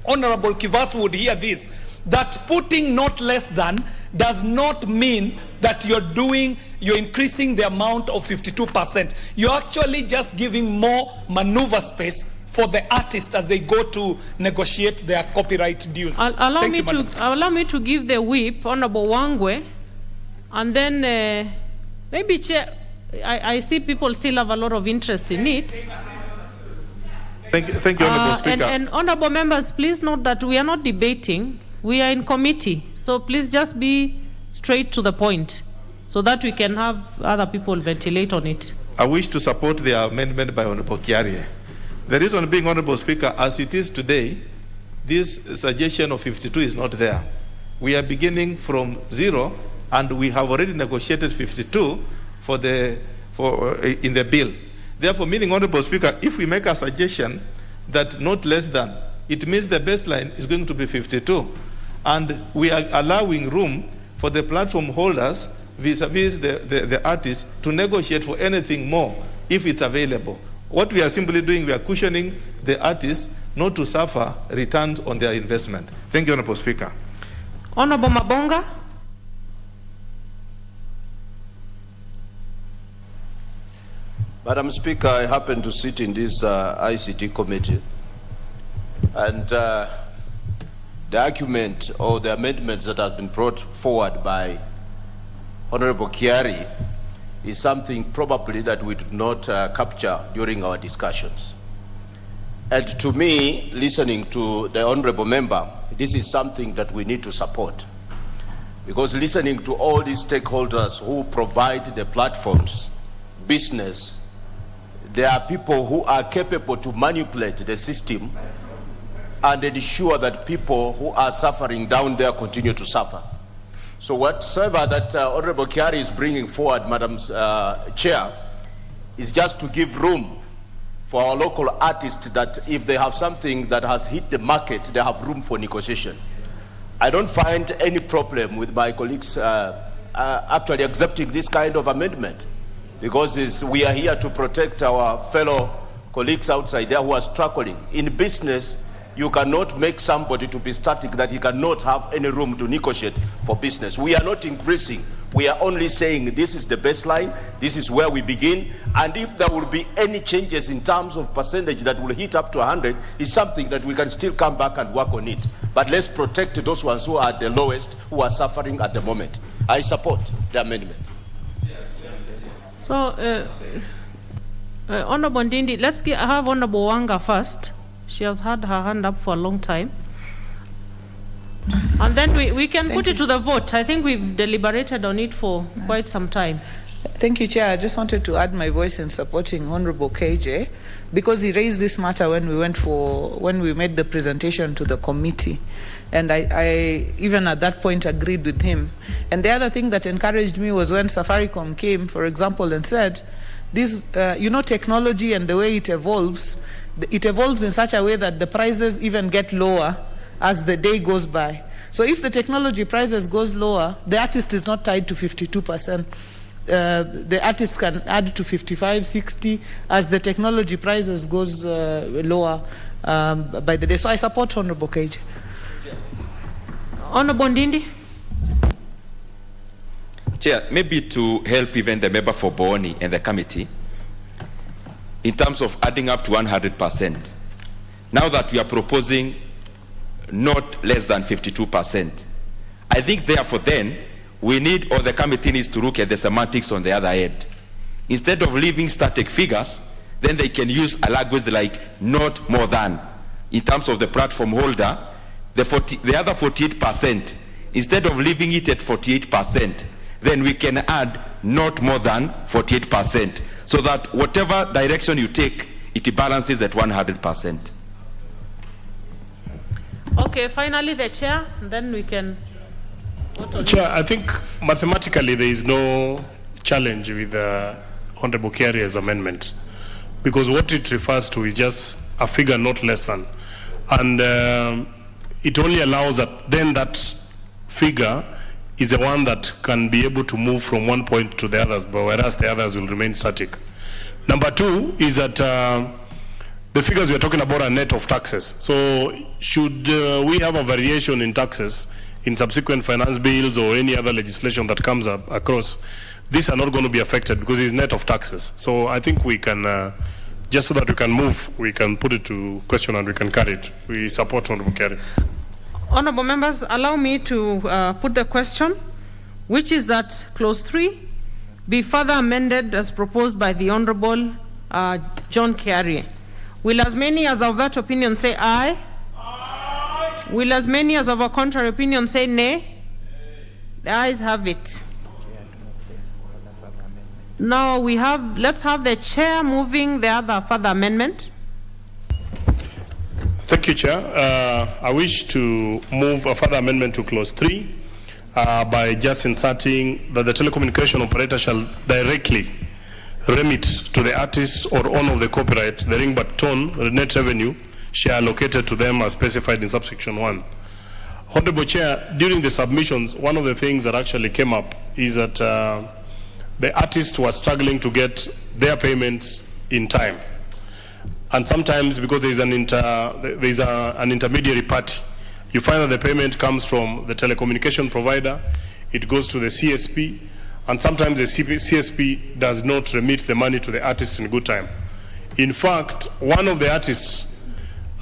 Honorable Kivas would hear this, that putting not less than does not mean that you're increasing the amount of 52%. You're actually just giving more maneuver space for the artists as they go to negotiate their copyright dues. Allow me to give the whip, Honorable Wangwe, and then maybe Chair, I see people still have a lot of interest in it. Thank you, Honorable Speaker. And Honorable members, please note that we are not debating. We are in committee. So please just be straight to the point so that we can have other people ventilate on it. I wish to support the amendment by Honorable Kiarie. The reason being, Honorable Speaker, as it is today, this suggestion of 52 is not there. We are beginning from 0, and we have already negotiated 52 in the bill. Therefore, meaning, Honorable Speaker, if we make a suggestion that not less than, it means the baseline is going to be 52. And we are allowing room for the platform holders vis-a-vis the artists to negotiate for anything more if it's available. What we are simply doing, we are cushioning the artists not to suffer returns on their investment. Thank you, Honorable Speaker. Honorable Mabonga. Madam Speaker, I happen to sit in this ICT committee, and the argument or the amendments that have been brought forward by Honorable Kiari is something probably that we did not capture during our discussions. And to me, listening to the Honorable Member, this is something that we need to support. Because listening to all these stakeholders who provide the platforms, business, there are people who are capable to manipulate the system and ensure that people who are suffering down there continue to suffer. So whatsoever that Honorable Kiari is bringing forward, Madam Chair, is just to give room for our local artists that if they have something that has hit the market, they have room for negotiation. I don't find any problem with my colleagues actually accepting this kind of amendment, because we are here to protect our fellow colleagues outside there who are struggling. In business, you cannot make somebody to be static that he cannot have any room to negotiate for business. We are not increasing. We are only saying this is the baseline, this is where we begin, and if there will be any changes in terms of percentage that will hit up to 100, is something that we can still come back and work on it. But let's protect those ones who are at the lowest, who are suffering at the moment. I support the amendment. So, Honorable Ndindi, let's have Honorable Wanga first. She has had her hand up for a long time. And then we can put it to the vote. I think we've deliberated on it for quite some time. Thank you, Chair. I just wanted to add my voice in supporting Honorable KJ, because he raised this matter when we made the presentation to the committee. And I even at that point agreed with him. And the other thing that encouraged me was when Safaricom came, for example, and said, this, technology and the way it evolves in such a way that the prices even get lower as the day goes by. So if the technology prices goes lower, the artist is not tied to 52%. The artist can add to 55, 60 as the technology prices goes lower by the day. So I support Honorable KJ. Honorable Ndindi. Chair, maybe to help even the member for Boni and the committee, in terms of adding up to 100%, now that we are proposing not less than 52%, I think therefore then we need, or the committee needs to look at the semantics on the other end. Instead of leaving static figures, then they can use a language like not more than. In terms of the platform holder, the other 48%, instead of leaving it at 48%, then we can add not more than 48%, so that whatever direction you take, it balances at 100%. Okay, finally the chair, and then we can... Chair, I think mathematically there is no challenge with Honorable Kiari's amendment, because what it refers to is just a figure not less than. And it only allows that then that figure is the one that can be able to move from one point to the others, but whereas the others will remain static. Number two is that the figures we are talking about are net of taxes. So should we have a variation in taxes in subsequent finance bills or any other legislation that comes up across, these are not going to be affected because it's net of taxes. So I think we can, just so that we can move, we can put it to question and we can carry it. We support Honorable Kiari. Honorable members, allow me to put the question, which is that clause 3 be further amended as proposed by the Honorable John Kiari. Will as many as of that opinion say aye? Aye. Will as many as of a contrary opinion say nay? The ayes have it. Now let's have the chair moving the other further amendment. Thank you, Chair. I wish to move a further amendment to clause 3 by just inserting that the telecommunication operator shall directly remit to the artist or owner of the copyright the ringback tone, the net revenue share allocated to them as specified in subsection 1. Honorable Chair, during the submissions, one of the things that actually came up is that the artists were struggling to get their payments in time. And sometimes, because there is an intermediary party, you find that the payment comes from the telecommunication provider, it goes to the CSP, and sometimes the CSP does not remit the money to the artist in good time. In fact, one of the artists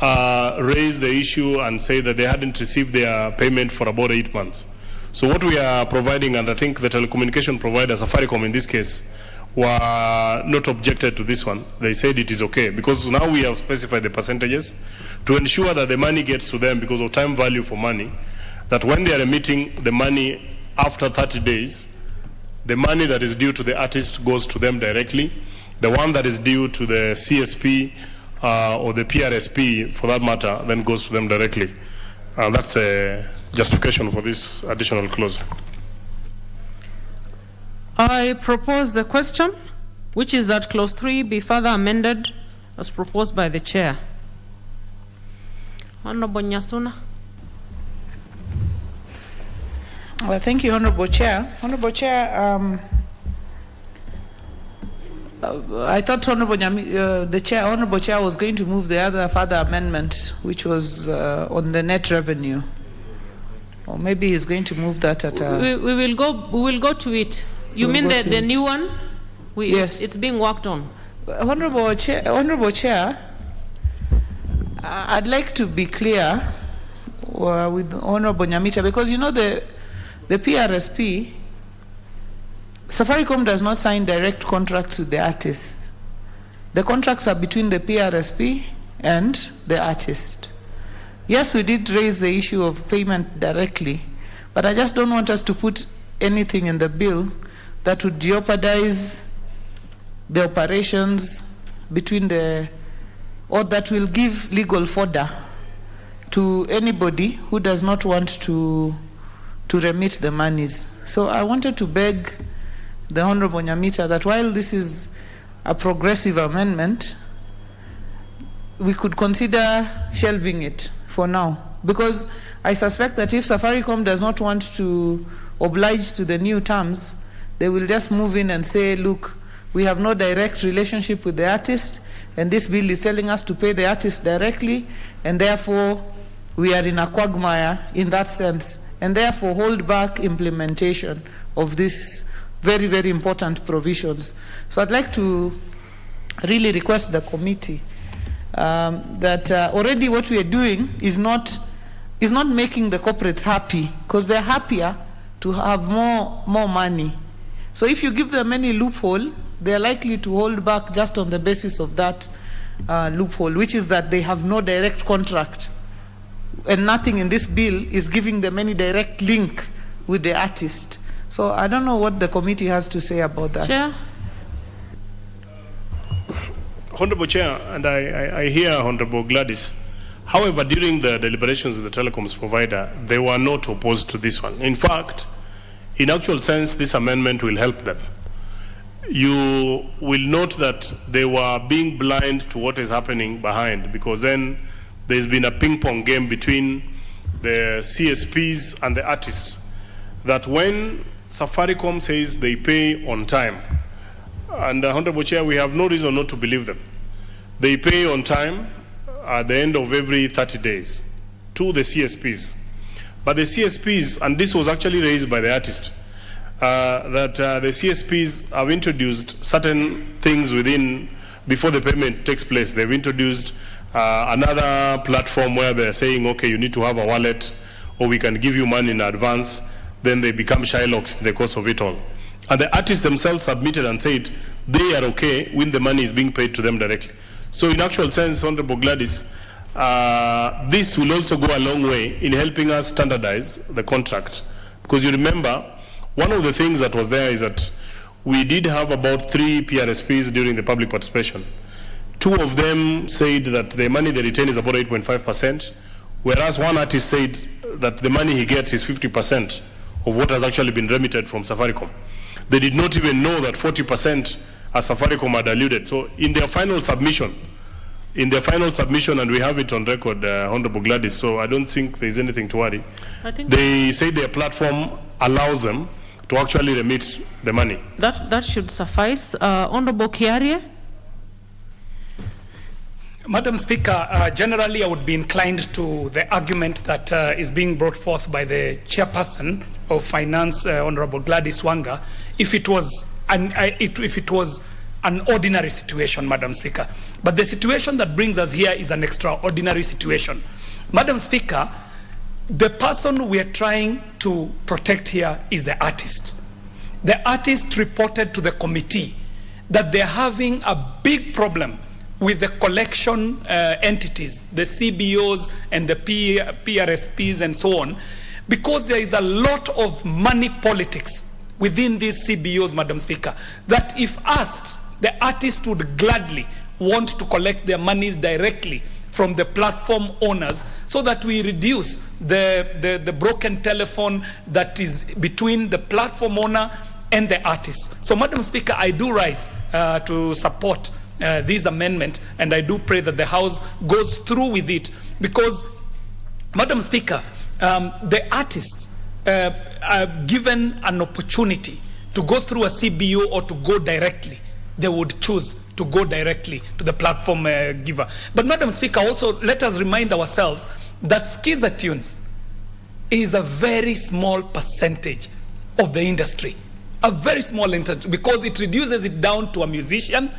raised the issue and said that they hadn't received their payment for about 8 months. So what we are providing, and I think the telecommunication provider, Safaricom in this case, were not objected to this one. They said it is okay, because now we have specified the percentages to ensure that the money gets to them because of time value for money, that when they are emitting the money after 30 days, the money that is due to the artist goes to them directly. The one that is due to the CSP or the PRSP, for that matter, then goes to them directly. That's a justification for this additional clause. I propose the question, which is that clause 3 be further amended as proposed by the chair. Honorable Nyasuna. Well, thank you, Honorable Chair. Honorable Chair, I thought the Chair, Honorable Chair, was going to move the other further amendment, which was on the net revenue, or maybe he's going to move that at. We will go to it. You mean the new one? Yes, it's being worked on. Honorable Chair, I'd like to be clear with Honorable Nyamita, because you know the PRSP, Safaricom does not sign direct contracts with the artists. The contracts are between the PRSP and the artist. Yes, we did raise the issue of payment directly, but I just don't want us to put anything in the bill that would jeopardize the operations between or that will give legal fodder to anybody who does not want to remit the monies. So I wanted to beg the Honorable Nyamita that while this is a progressive amendment, we could consider shelving it for now, because I suspect that if Safaricom does not want to oblige to the new terms, they will just move in and say, look, we have no direct relationship with the artist, and this bill is telling us to pay the artist directly, and therefore we are in a quagmire in that sense, and therefore hold back implementation of these very, very important provisions. So I'd like to really request the committee that already what we are doing is not making the corporates happy, because they're happier to have more money. So if you give them any loophole, they're likely to hold back just on the basis of that loophole, which is that they have no direct contract, and nothing in this bill is giving them any direct link with the artist. So I don't know what the committee has to say about that. Chair? Honorable Chair, and I hear Honorable Gladys. However, during the deliberations with the telecoms provider, they were not opposed to this one. In fact, in actual sense, this amendment will help them. You will note that they were being blind to what is happening behind, because then there's been a ping-pong game between the CSPs and the artists, that when Safaricom says they pay on time, and Honorable Chair, we have no reason not to believe them. They pay on time at the end of every 30 days to the CSPs. But the CSPs, and this was actually raised by the artist, that the CSPs have introduced certain things before the payment takes place. They've introduced another platform where they're saying, okay, you need to have a wallet, or we can give you money in advance. Then they become Shylocks in the course of it all. And the artists themselves submitted and said they are okay when the money is being paid to them directly. So in actual sense, Honorable Gladys, this will also go a long way in helping us standardize the contract. Because you remember, one of the things that was there is that we did have about 3 PRSPs during the public participation. 2 of them said that the money they retain is about 8.5%, whereas one artist said that the money he gets is 50% of what has actually been remitted from Safaricom. They did not even know that 40% as Safaricom had alluded. So in their final submission, and we have it on record, Honorable Gladys, so I don't think there's anything to worry. They say their platform allows them to actually remit the money. That should suffice. Honorable Kiarie? Madam Speaker, generally I would be inclined to the argument that is being brought forth by the chairperson of Finance, Honorable Gladys Wanga, if it was an ordinary situation, Madam Speaker. But the situation that brings us here is an extraordinary situation. Madam Speaker, the person we are trying to protect here is the artist. The artist reported to the committee that they're having a big problem with the collection entities, the CBOs and the PRSPs and so on, because there is a lot of money politics within these CBOs, Madam Speaker, that if asked, the artists would gladly want to collect their monies directly from the platform owners so that we reduce the broken telephone that is between the platform owner and the artists. So, Madam Speaker, I do rise to support this amendment, and I do pray that the House goes through with it, because, Madam Speaker, the artists are given an opportunity to go through a CBO or to go directly. They would choose to go directly to the platform giver. But, Madam Speaker, also let us remind ourselves that Skiza Tunes is a very small percentage of the industry. A very small industry, because it reduces it down to a musician,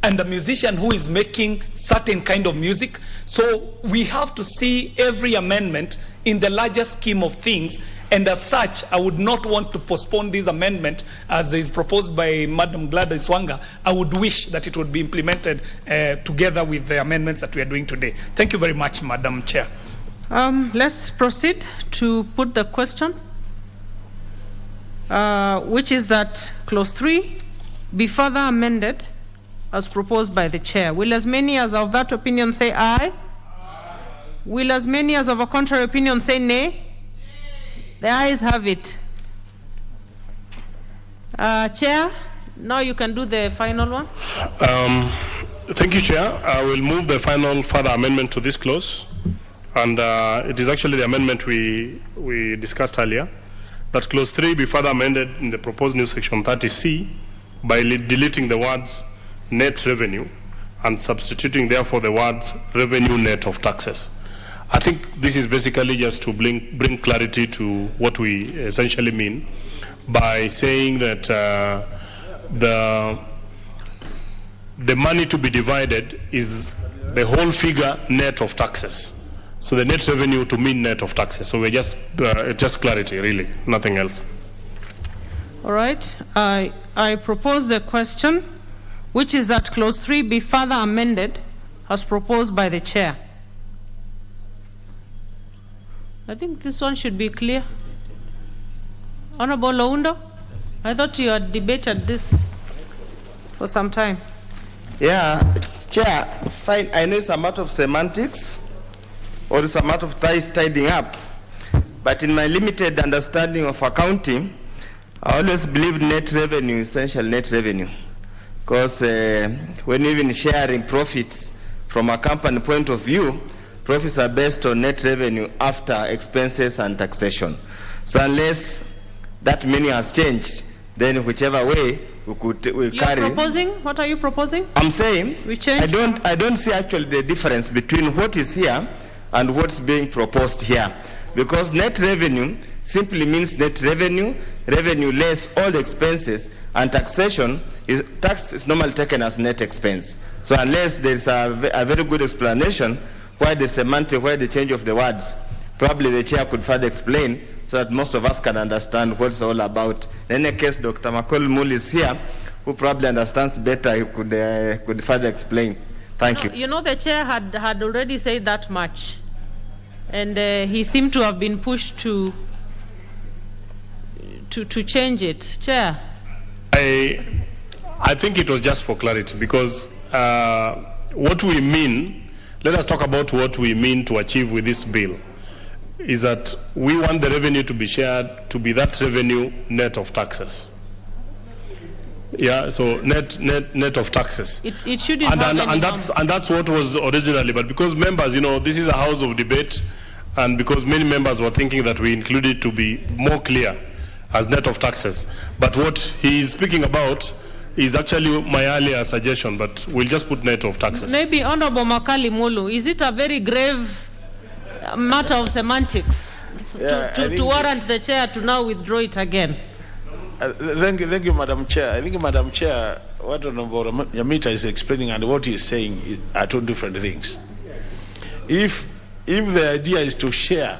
and a musician who is making certain kind of music. So we have to see every amendment in the larger scheme of things, and as such, I would not want to postpone this amendment as is proposed by Madam Gladys Wanga. I would wish that it would be implemented together with the amendments that we are doing today. Thank you very much, Madam Chair. Let's proceed to put the question, which is that clause 3 be further amended as proposed by the chair. Will as many as of that opinion say aye? Aye. Will as many as of a contrary opinion say nay? Nay. The ayes have it. Chair, now you can do the final one. Thank you, Chair. I will move the final further amendment to this clause, and it is actually the amendment we discussed earlier, that clause 3 be further amended in the proposed new section 30C by deleting the words net revenue and substituting therefore the words revenue net of taxes. I think this is basically just to bring clarity to what we essentially mean by saying that the money to be divided is the whole figure net of taxes. So the net revenue to mean net of taxes. So we're just clarity, really, nothing else. All right. I propose the question, which is that clause 3 be further amended as proposed by the chair. I think this one should be clear. Honorable Oundo, I thought you had debated this for some time. Yeah, Chair, fine. I know it's a matter of semantics or it's a matter of tidying up, but in my limited understanding of accounting, I always believe net revenue, essential net revenue. Because when even sharing profits from a company point of view, profits are based on net revenue after expenses and taxation. So unless that meaning has changed, then whichever way we carry. You're proposing? What are you proposing? I'm saying we change? I don't see actually the difference between what is here and what's being proposed here, because net revenue simply means net revenue, revenue less all the expenses, and taxation is tax is normally taken as net expense. So unless there's a very good explanation why the semantic, why the change of the words, probably the chair could further explain so that most of us can understand what it's all about. In any case, Dr. McCall Mool is here, who probably understands better, he could further explain. Thank you. You know, the chair had already said that much, and he seemed to have been pushed to change it. Chair. I think it was just for clarity, because what we mean, let us talk about what we mean to achieve with this bill, is that we want the revenue to be shared to be that revenue net of taxes. Yeah, so net of taxes. It shouldn't have any and that's what was originally, but because members, you know, this is a house of debate, and because many members were thinking that we included to be more clear as net of taxes. But what he is speaking about is actually my earlier suggestion, but we'll just put net of taxes. Maybe Honorable Makali Mulu, is it a very grave matter of semantics to warrant the chair to now withdraw it again? Thank you, Madam Chair. I think, Madam Chair, what Honorable Yamita is explaining and what he is saying are two different things. If the idea is to share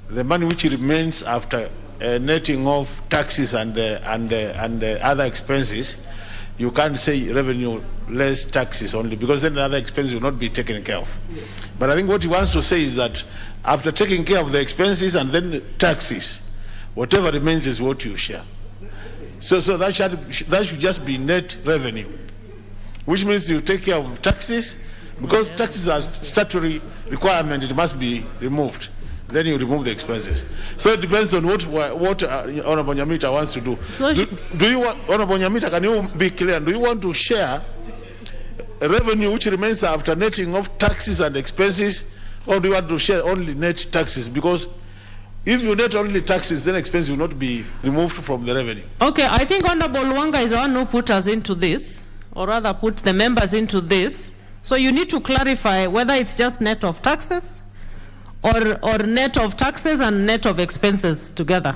the money which remains after netting off taxes and other expenses, you can't say revenue less taxes only, because then the other expenses will not be taken care of. But I think what he wants to say is that after taking care of the expenses and then the taxes, whatever remains is what you share. So that should just be net revenue, which means you take care of taxes, because taxes are statutory requirement, it must be removed. Then you remove the expenses. So it depends on what Honorable Nyamita wants to do. So do you want, Honorable Nyamita, can you be clear? Do you want to share revenue which remains after netting of taxes and expenses, or do you want to share only net taxes? Because if you net only taxes, then expenses will not be removed from the revenue. Okay, I think Honorable Luanga is the one who put us into this, or rather put the members into this. So you need to clarify whether it's just net of taxes or net of taxes and net of expenses together.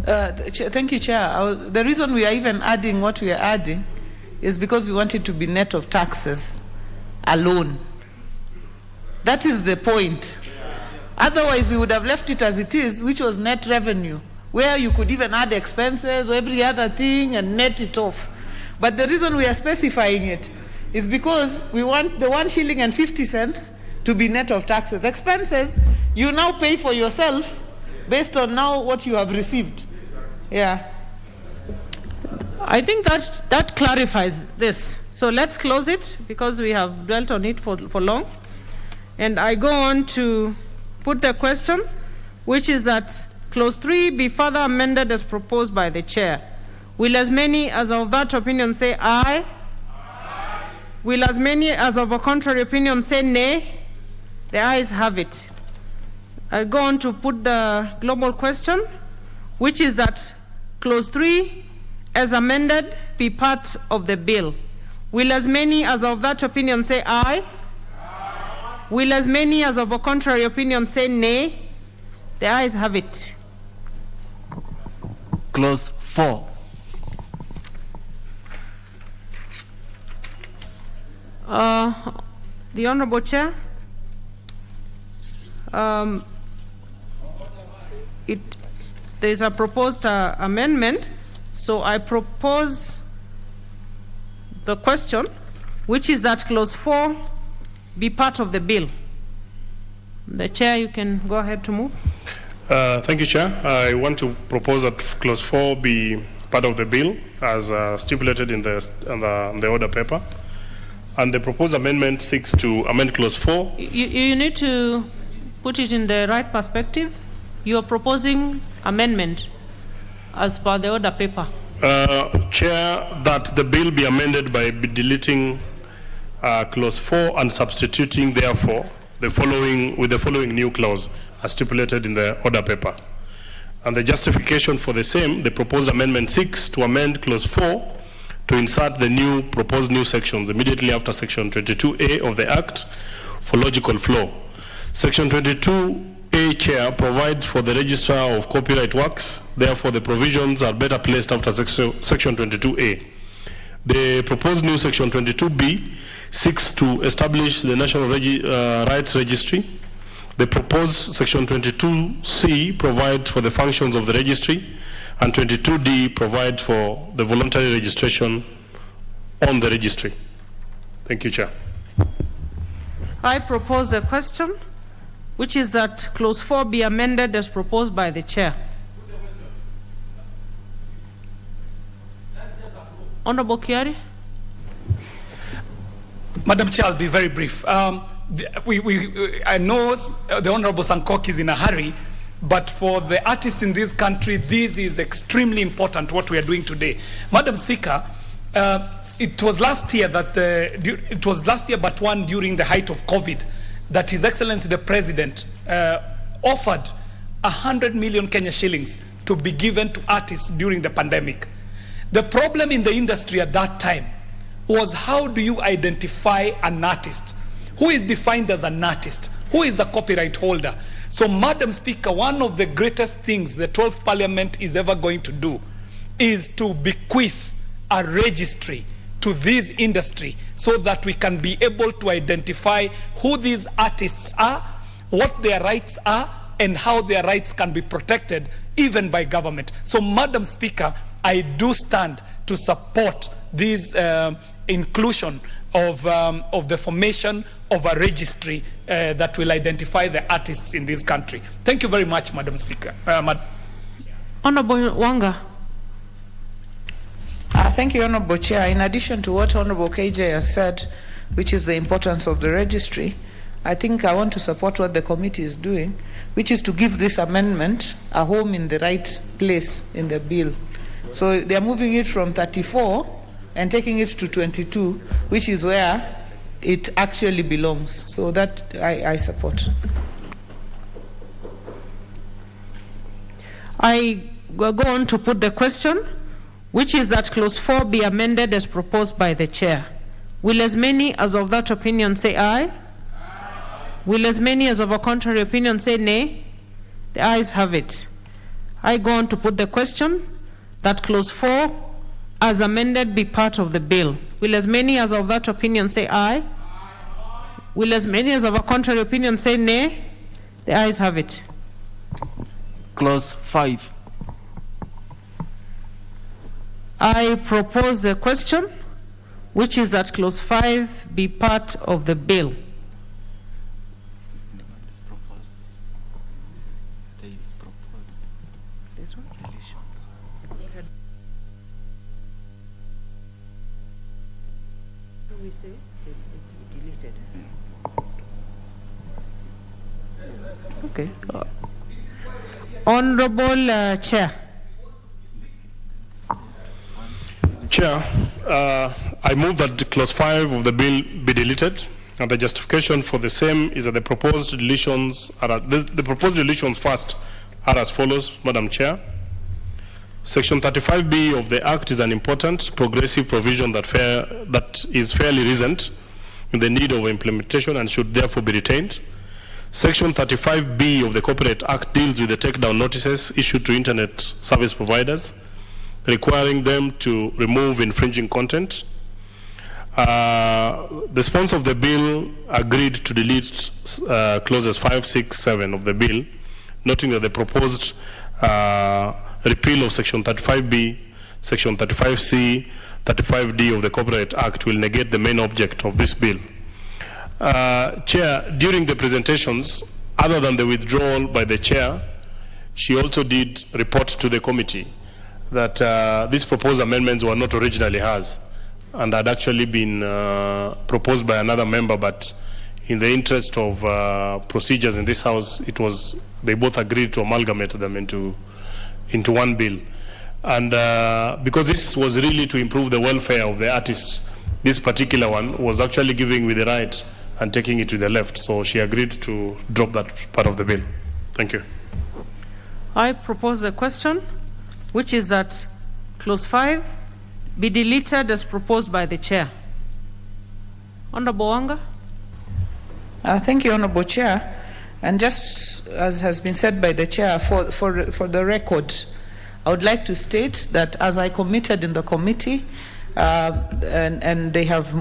Thank you, Chair. The reason we are even adding what we are adding is because we want it to be net of taxes alone. That is the point. Otherwise, we would have left it as it is, which was net revenue, where you could even add expenses or every other thing and net it off. But the reason we are specifying it is because we want the 1 shilling and 50 cents to be net of taxes. Expenses, you now pay for yourself based on now what you have received. Yeah. I think that clarifies this. So let's close it, because we have dwelt on it for long. And I go on to put the question, which is that clause 3 be further amended as proposed by the chair. Will as many as of that opinion say aye? Aye. Will as many as of a contrary opinion say nay? The ayes have it. I go on to put the global question, which is that clause 3 as amended be part of the bill. Will as many as of that opinion say aye? Aye. Will as many as of a contrary opinion say nay? The ayes have it. Clause 4. The Honorable Chair, there is a proposed amendment, so I propose the question, which is that clause 4 be part of the bill. The Chair, you can go ahead to move. Thank you, Chair. I want to propose that clause 4 be part of the bill as stipulated in the order paper. And the proposed amendment seeks to amend clause 4. You need to put it in the right perspective. You are proposing amendment as per the order paper. Chair, that the bill be amended by deleting clause 4 and substituting therefore the following new clause as stipulated in the order paper. And the justification for the same, the proposed amendment seeks to amend clause 4 to insert the proposed new sections immediately after section 22A of the Act for logical flow. Section 22A, Chair, provides for the registrar of copyright works. Therefore, the provisions are better placed after section 22A. The proposed new section 22B seeks to establish the National Rights Registry. The proposed section 22C provides for the functions of the registry, and 22D provides for the voluntary registration on the registry. Thank you, Chair. I propose a question, which is that clause 4 be amended as proposed by the Chair. Honorable Kiari. Madam Chair, I'll be very brief. I know the Honorable Sankok is in a hurry, but for the artists in this country, this is extremely important, what we are doing today. Madam Speaker, it was last year but one during the height of COVID that His Excellency the President offered 100 million Kenya shillings to be given to artists during the pandemic. The problem in the industry at that time was, how do you identify an artist? Who is defined as an artist? Who is a copyright holder? So, Madam Speaker, one of the greatest things the 12th Parliament is ever going to do is to bequeath a registry to this industry so that we can be able to identify who these artists are, what their rights are and how their rights can be protected even by government. So, Madam Speaker, I do stand to support this inclusion of the formation of a registry that will identify the artists in this country. Thank you very much, Madam Speaker. Honorable Wanga. Thank you, Honorable Chair. In addition to what Honorable KJ has said, which is the importance of the registry, I think I want to support what the committee is doing, which is to give this amendment a home in the right place in the bill. So they are moving it from 34 and taking it to 22, which is where it actually belongs. So that I support. I will go on to put the question, which is that clause 4 be amended as proposed by the chair. Will as many as of that opinion say aye? Aye. Will as many as of a contrary opinion say nay? The ayes have it. I go on to put the question that clause 4 as amended be part of the bill. Will as many as of that opinion say aye? Aye. Will as many as of a contrary opinion say nay? The ayes have it. Clause 5. I propose the question, which is that clause 5 be part of the bill. Okay. Honorable Chair. Chair, I move that clause 5 of the bill be deleted, and the justification for the same is that the proposed deletions are the proposed deletions first are as follows, Madam Chair. Section 35B of the Act is an important progressive provision that is fairly recent in the need of implementation and should therefore be retained. Section 35B of the Copyright Act deals with the takedown notices issued to internet service providers, requiring them to remove infringing content. The sponsor of the bill agreed to delete clauses 5, 6, 7 of the bill, noting that the proposed repeal of Section 35B, Section 35C, 35D of the Copyright Act will negate the main object of this bill. Chair, during the presentations, other than the withdrawal by the chair, she also did report to the committee that these proposed amendments were not originally hers and had actually been proposed by another member, but in the interest of procedures in this House, they both agreed to amalgamate them into one bill. And because this was really to improve the welfare of the artists, this particular one was actually giving with the right and taking it to the left. So she agreed to drop that part of the bill. Thank you. I propose the question, which is that clause 5 be deleted as proposed by the chair. Honorable Wanga. Thank you, Honorable Chair. And just as has been said by the chair, for the record, I would like to state that as I committed in the committee, and they have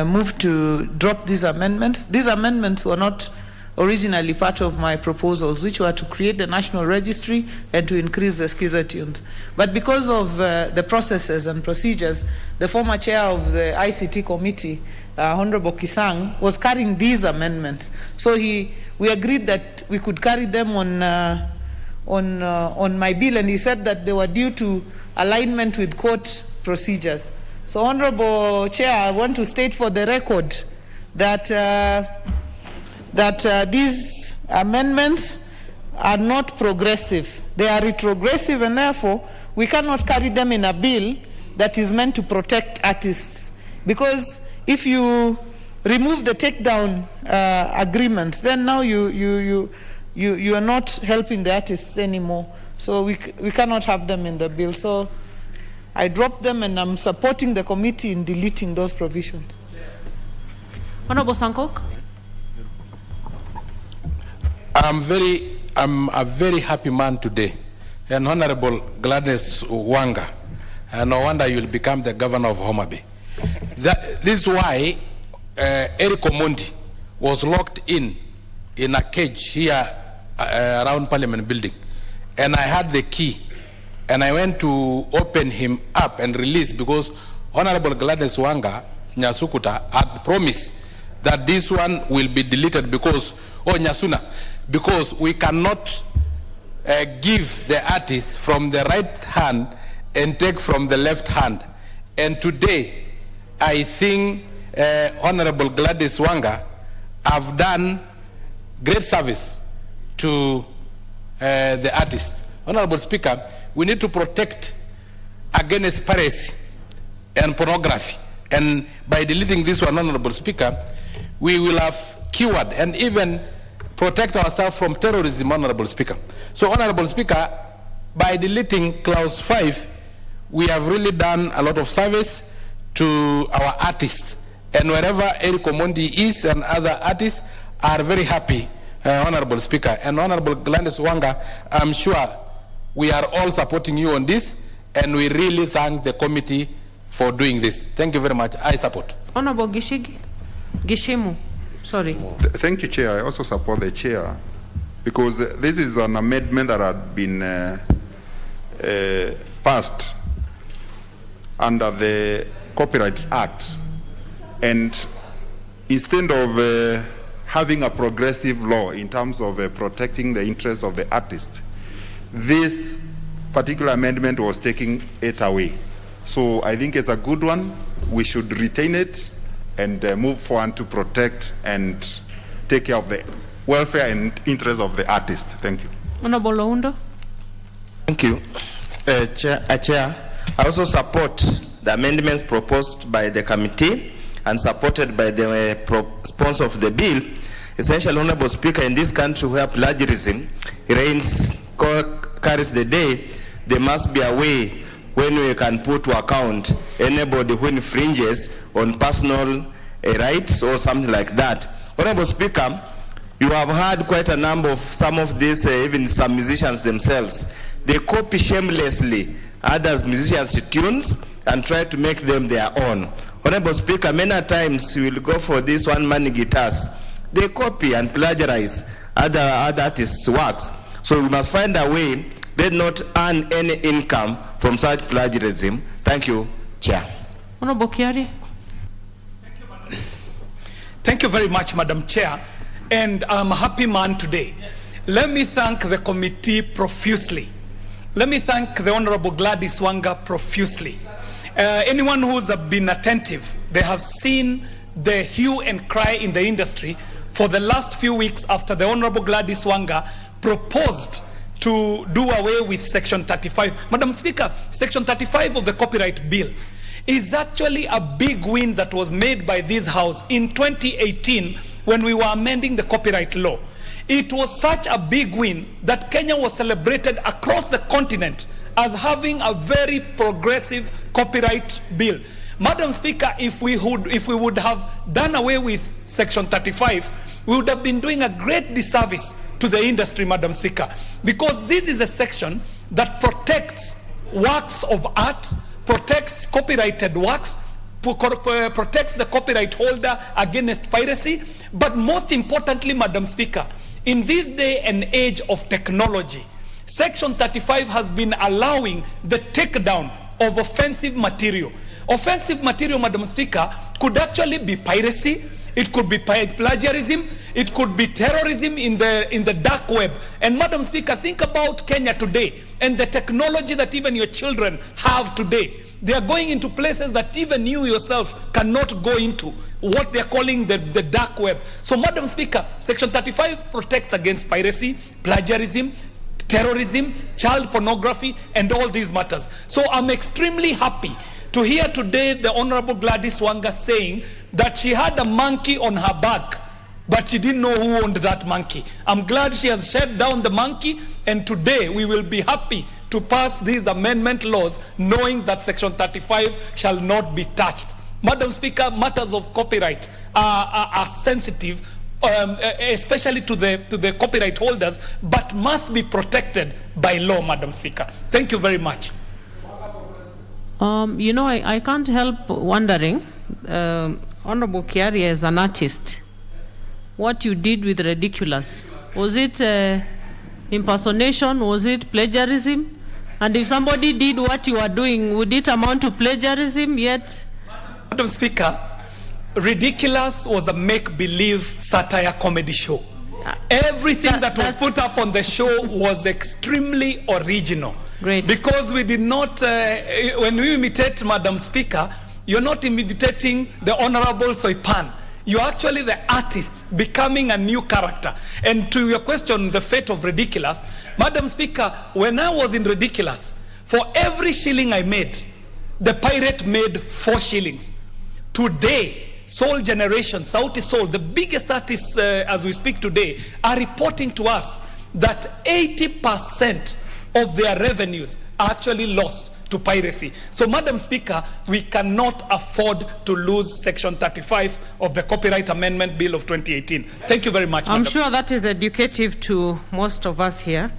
moved to drop these amendments. These amendments were not originally part of my proposals, which were to create the national registry and to increase the skiza tunes. But because of the processes and procedures, the former chair of the ICT committee, Honorable Kisang, was carrying these amendments. So we agreed that we could carry them on my bill, and he said that they were due to alignment with court procedures. So, Honorable Chair, I want to state for the record that these amendments are not progressive. They are retrogressive, and therefore we cannot carry them in a bill that is meant to protect artists. Because if you remove the takedown agreements, then now you are not helping the artists anymore. So we cannot have them in the bill. So I dropped them, and I'm supporting the committee in deleting those provisions. Honorable Sankok. I'm a very happy man today, and Honorable Gladys Wanga, and no wonder you'll become the governor of Homa Bay. This is why Eric Omondi was locked in in a cage here around Parliament Building. And I had the key. And I went to open him up and release, because Honorable Gladys Wanga Nyasukuta had promised that this one will be deleted because, Nyasuna, because we cannot give the artist from the right hand and take from the left hand. And today, I think Honorable Gladys Wanga have done great service to the artist. Honorable Speaker, we need to protect against piracy and pornography. And by deleting this one, Honorable Speaker, we will have cured and even protect ourselves from terrorism, Honorable Speaker. So, Honorable Speaker, by deleting clause 5, we have really done a lot of service to our artists. And wherever Eric Omondi is and other artists are very happy, Honorable Speaker. And Honorable Gladys Wanga, I'm sure we are all supporting you on this, and we really thank the committee for doing this. Thank you very much. I support. Honorable Gishimu. Sorry. Thank you, Chair. I also support the Chair, because this is an amendment that had been passed under the Copyright Act. And instead of having a progressive law in terms of protecting the interests of the artist, this particular amendment was taking it away. So I think it's a good one. We should retain it and move forward to protect and take care of the welfare and interests of the artist. Thank you. Honorable Oundo. Thank you. Chair, I also support the amendments proposed by the committee and supported by the sponsor of the bill. Essentially, Honorable Speaker, in this country where plagiarism carries the day, there must be a way when we can put to account anybody who infringes on personal rights or something like that. Honorable Speaker, you have had quite a number of some of these, even some musicians themselves. They copy shamelessly others' musicians' tunes and try to make them their own. Honorable Speaker, many times you will go for these one-man guitars. They copy and plagiarize other artists' works. So we must find a way they not earn any income from such plagiarism. Thank you, Chair. Honorable Kiari. Thank you very much, Madam Chair. And I'm a happy man today. Let me thank the committee profusely. Let me thank the Honorable Gladys Wanga profusely. Anyone who's been attentive, they have seen the hue and cry in the industry for the last few weeks after the Honorable Gladys Wanga proposed to do away with Section 35. Madam Speaker, Section 35 of the Copyright Bill is actually a big win that was made by this House in 2018 when we were amending the copyright law. It was such a big win that Kenya was celebrated across the continent as having a very progressive copyright bill. Madam Speaker, if we would have done away with Section 35, we would have been doing a great disservice to the industry, Madam Speaker, because this is a section that protects works of art, protects copyrighted works, protects the copyright holder against piracy, but most importantly, Madam Speaker, in this day and age of technology, Section 35 has been allowing the takedown of offensive material. Offensive material, Madam Speaker, could actually be piracy, it could be plagiarism, it could be terrorism in the dark web. And Madam Speaker, think about Kenya today and the technology that even your children have today. They are going into places that even you yourself cannot go into, what they are calling the dark web. So Madam Speaker, Section 35 protects against piracy, plagiarism, terrorism, child pornography, and all these matters. So I'm extremely happy to hear today the Honorable Gladys Wanga saying that she had a monkey on her back, but she didn't know who owned that monkey. I'm glad she has shut down the monkey, and today we will be happy to pass these amendment laws knowing that Section 35 shall not be touched. Madam Speaker, matters of copyright are sensitive, especially to the copyright holders, but must be protected by law, Madam Speaker. Thank you very much. You know, I can't help wondering, Honorable Kiari is an artist, what you did with ridiculous. Was it impersonation? Was it plagiarism? And if somebody did what you are doing, would it amount to plagiarism yet? Madam Speaker, Ridiculous was a make-believe satire comedy show. Everything that was put up on the show was extremely original. Great. Because we did not, when we imitate Madam Speaker, you're not imitating the Honorable Soipan. You're actually the artist becoming a new character. And to your question, the fate of Ridiculous, Madam Speaker, when I was in Ridiculous, for every shilling I made, the pirate made 4 shillings. Today, Soul Generation, Sauti Soul, the biggest artists as we speak today, are reporting to us that 80% of their revenues are actually lost to piracy. So, Madam Speaker, we cannot afford to lose Section 35 of the Copyright Amendment Bill of 2018. Thank you very much, I'm Madam. sure that is educative to most of us here.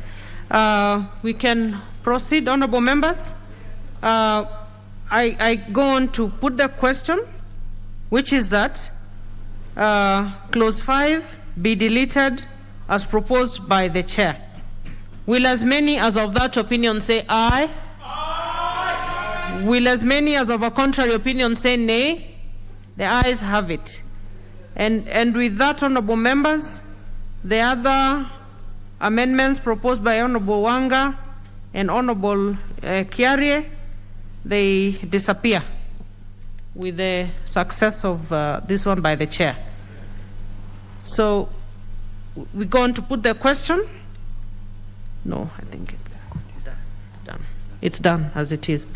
We can proceed, honorable members. I go on to put the question, which is that clause 5 be deleted as proposed by the chair. Will as many as of that opinion say aye? Aye. Will as many as of a contrary opinion say nay? The ayes have it. And with that, honorable members, the other amendments proposed by Honorable Wanga and Honorable Kiarie, they disappear with the success of this one by the chair. So we're going to put the question. No, I think it's done. It's done as it is.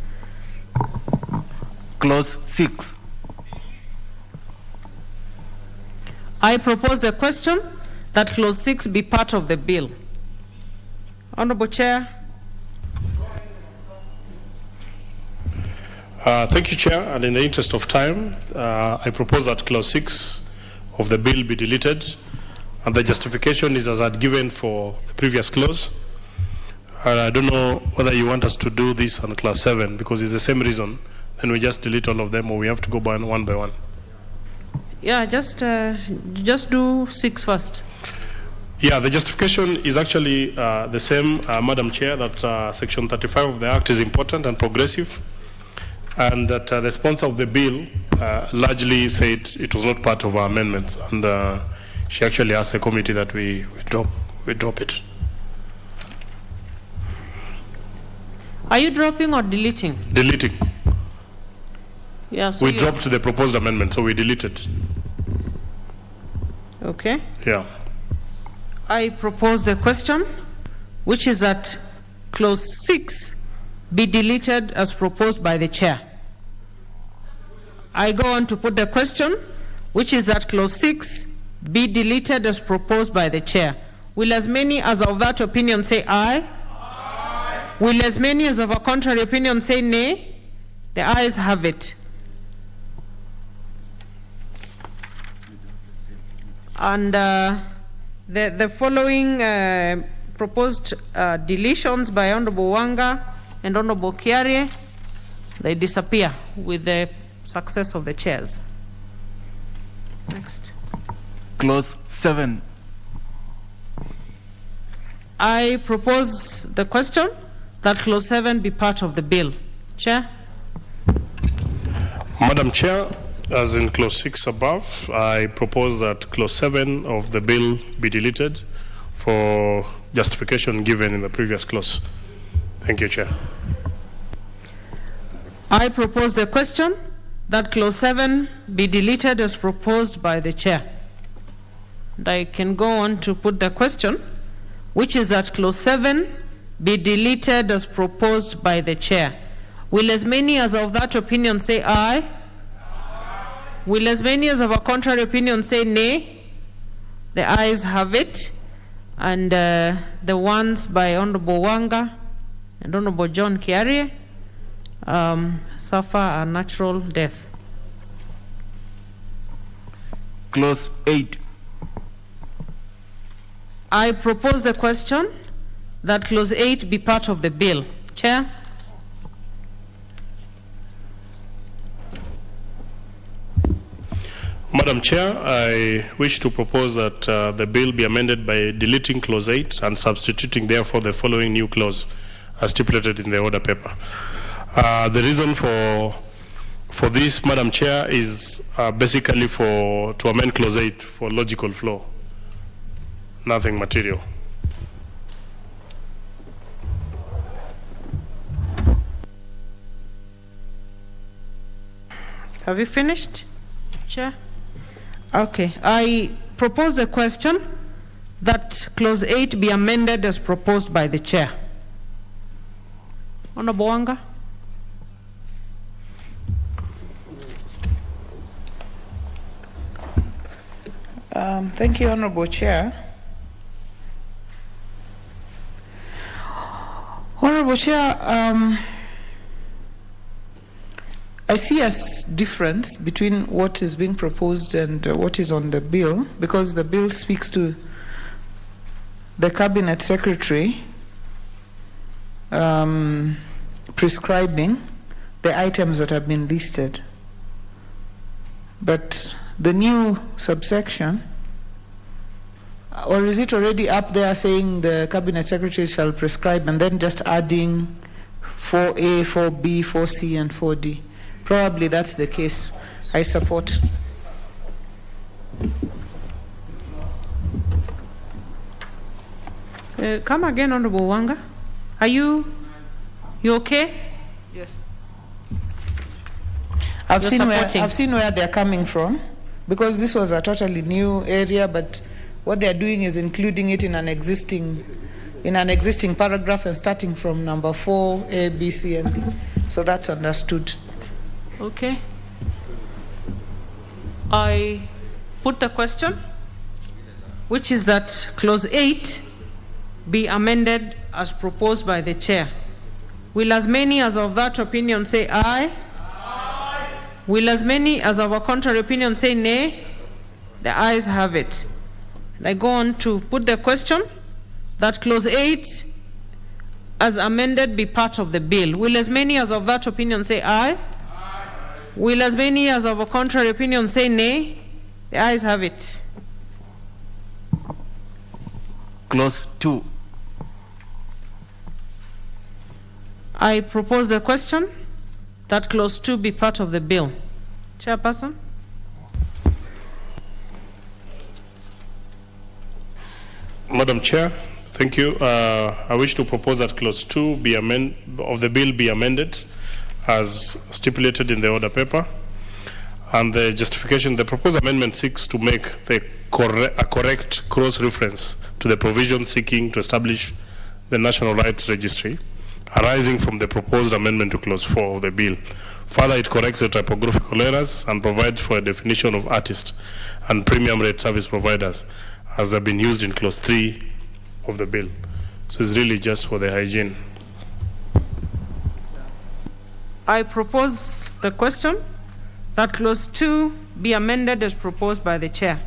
Clause 6. I propose the question that clause 6 be part of the bill. Honorable Chair. Thank you, Chair. And in the interest of time, I propose that clause 6 of the bill be deleted. And the justification is as I'd given for the previous clause. I don't know whether you want us to do this on clause 7 because it's the same reason. Then we just delete all of them, or we have to go by one by one. Yeah, just do 6 first. Yeah, the justification is actually the same, Madam Chair, that Section 35 of the Act is important and progressive, and that the sponsor of the bill largely said it was not part of our amendments, and she actually asked the committee that we drop it. Are you dropping or deleting? Deleting. Yeah, so we dropped the proposed amendment, so we deleted. Okay. Yeah. I propose the question, which is that clause 6 be deleted as proposed by the chair. I go on to put the question, which is that clause 6 be deleted as proposed by the chair. Will as many as of that opinion say aye? Aye. Will as many as of a contrary opinion say nay? The ayes have it. And the following proposed deletions by Honorable Wanga and Honorable Kiarie, they disappear with the success of the chairs. Next. Clause 7. I propose the question that clause 7 be part of the bill. Chair. Madam Chair, as in clause 6 above, I propose that clause 7 of the bill be deleted for justification given in the previous clause. Thank you, Chair. I propose the question that clause 7 be deleted as proposed by the chair. And I can go on to put the question, which is that clause 7 be deleted as proposed by the chair. Will as many as of that opinion say aye? Will as many as of a contrary opinion say nay? The ayes have it. And the ones by Honorable Wanga and Honorable John Kiarie suffer a natural death. Clause 8. I propose the question that clause 8 be part of the bill. Chair. Madam Chair, I wish to propose that the bill be amended by deleting clause 8 and substituting therefore the following new clause as stipulated in the order paper. The reason for this, Madam Chair, is basically to amend clause 8 for logical flow, nothing material. Have you finished, Chair? Okay. I propose a question that clause 8 be amended as proposed by the Chair. Honorable Wanga. Thank you, Honorable Chair. Honorable Chair, I see a difference between what is being proposed and what is on the bill, because the bill speaks to the Cabinet Secretary prescribing the items that have been listed. But the new subsection, or is it already up there saying the Cabinet Secretary shall prescribe and then just adding 4A, 4B, 4C, and 4D? Probably that's the case. I support. Come again, Honorable Wanga. Are you okay? Yes. I've seen where they're coming from, because this was a totally new area, but what they're doing is including it in an existing paragraph and starting from number 4, A, B, C, and D. So that's understood. Okay. I put the question, which is that clause 8 be amended as proposed by the Chair. Will as many as of that opinion say aye? Aye. Will as many as of a contrary opinion say nay? The ayes have it. And I go on to put the question that clause 8 as amended be part of the bill. Will as many as of that opinion say aye? Aye. Will as many as of a contrary opinion say nay? The ayes have it. Clause 2. I propose the question that clause 2 be part of the bill. Chairperson? Madam Chair, thank you. I wish to propose that clause 2 of the bill be amended as stipulated in the order paper. And the justification, the proposed amendment seeks to make a correct cross-reference to the provision seeking to establish the National Rights Registry arising from the proposed amendment to clause 4 of the bill. Further, it corrects the typographical errors and provides for a definition of artist and premium rate service providers as have been used in clause 3 of the bill. So it's really just for the hygiene. I propose the question that clause 2 be amended as proposed by the Chair.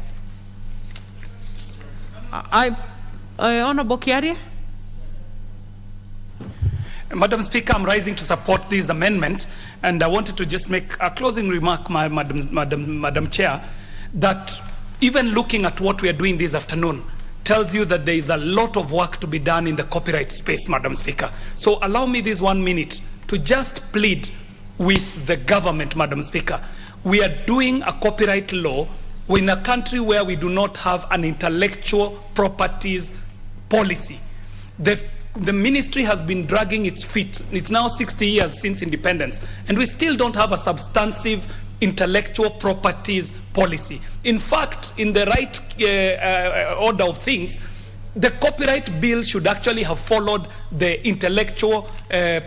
Honorable Kiaria? Madam Speaker, I'm rising to support this amendment, and I wanted to just make a closing remark, Madam Chair, that even looking at what we are doing this afternoon tells you that there is a lot of work to be done in the copyright space, Madam Speaker. So allow me this 1 minute to just plead with the government, Madam Speaker. We are doing a copyright law in a country where we do not have an intellectual properties policy. The ministry has been dragging its feet. It's now 60 years since independence, and we still don't have a substantive intellectual properties policy. In fact, in the right order of things, the copyright bill should actually have followed the intellectual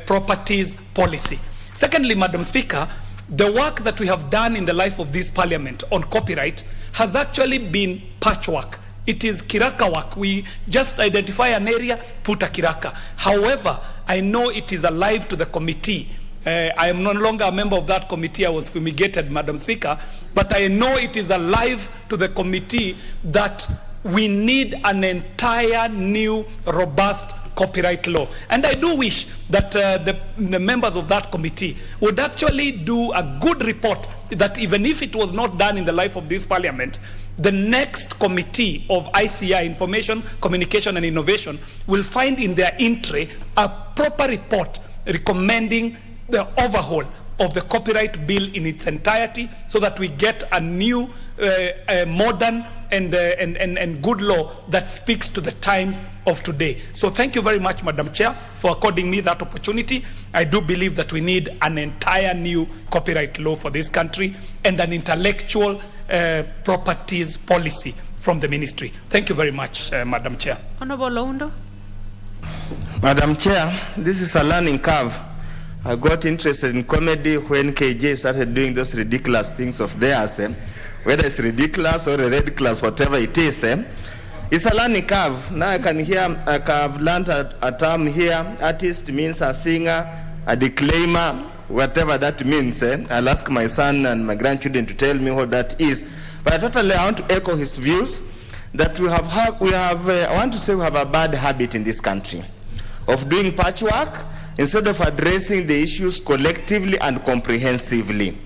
properties policy. Secondly, Madam Speaker, the work that we have done in the life of this parliament on copyright has actually been patchwork. It is kiraka work. We just identify an area, put a kiraka. However, I know it is alive to the committee. I am no longer a member of that committee. I was fumigated, Madam Speaker. But I know it is alive to the committee that we need an entire new, robust copyright law. And I do wish that the members of that committee would actually do a good report that even if it was not done in the life of this parliament, the next committee of ICI, Information, Communication and Innovation, will find in their entry a proper report recommending the overhaul of the copyright bill in its entirety, so that we get a new, modern and good law that speaks to the times of today. So thank you very much, Madam Chair, for according me that opportunity. I do believe that we need an entire new copyright law for this country and an intellectual properties policy from the ministry. Thank you very much, Madam Chair. Honorable Oundo. Madam Chair, this is a learning curve. I got interested in comedy when KJ started doing those ridiculous things of theirs. Whether it's ridiculous or ridiculous, whatever it is, it's a learning curve. Now I can hear, I've learned a term here. Artist means a singer, a declaimer, whatever that means. I'll ask my son and my grandchildren to tell me what that is. But I totally want to echo his views that I want to say we have a bad habit in this country of doing patchwork instead of addressing the issues collectively and comprehensively.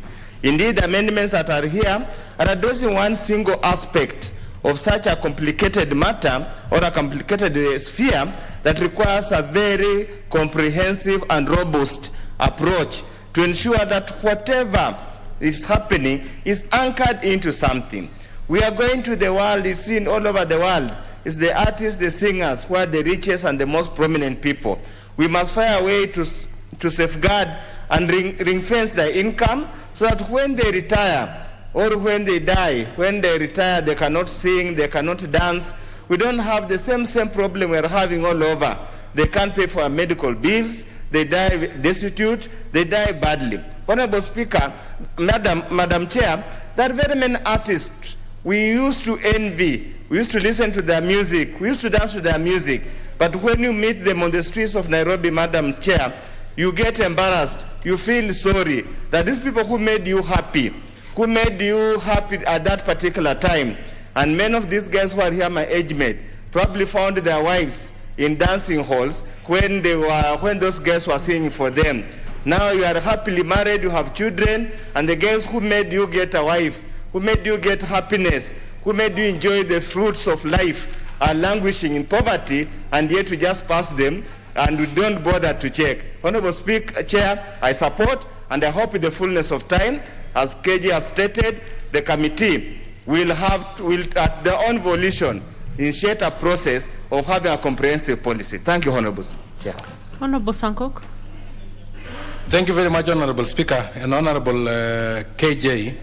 Indeed, the amendments that are here are addressing one single aspect of such a complicated matter or a complicated sphere that requires a very comprehensive and robust approach to ensure that whatever is happening is anchored into something. We are going to the world, it's seen all over the world. It's the artists, the singers, who are the richest and the most prominent people. We must find a way to safeguard and ring-fence their income so that when they retire or when they die, when they retire, they cannot sing, they cannot dance. We don't have the same problem we're having all over. They can't pay for medical bills, they die destitute, they die badly. Honorable Speaker, Madam Chair, there are very many artists we used to envy, we used to listen to their music, we used to dance to their music. But when you meet them on the streets of Nairobi, Madam Chair, you get embarrassed. You feel sorry that these people who made you happy at that particular time, and many of these guys who are here my age mate probably found their wives in dancing halls when those guys were singing for them. Now you are happily married, you have children, and the guys who made you get a wife, who made you get happiness, who made you enjoy the fruits of life, are languishing in poverty, and yet we just pass them and we don't bother to check. Honorable Chair, I support and I hope in the fullness of time, as KG has stated, the committee will at their own volition initiate a process of having a comprehensive policy. Thank you, Honorable Chair. Honorable Sankok. Thank you very much, Honorable Speaker. And Honorable KJ,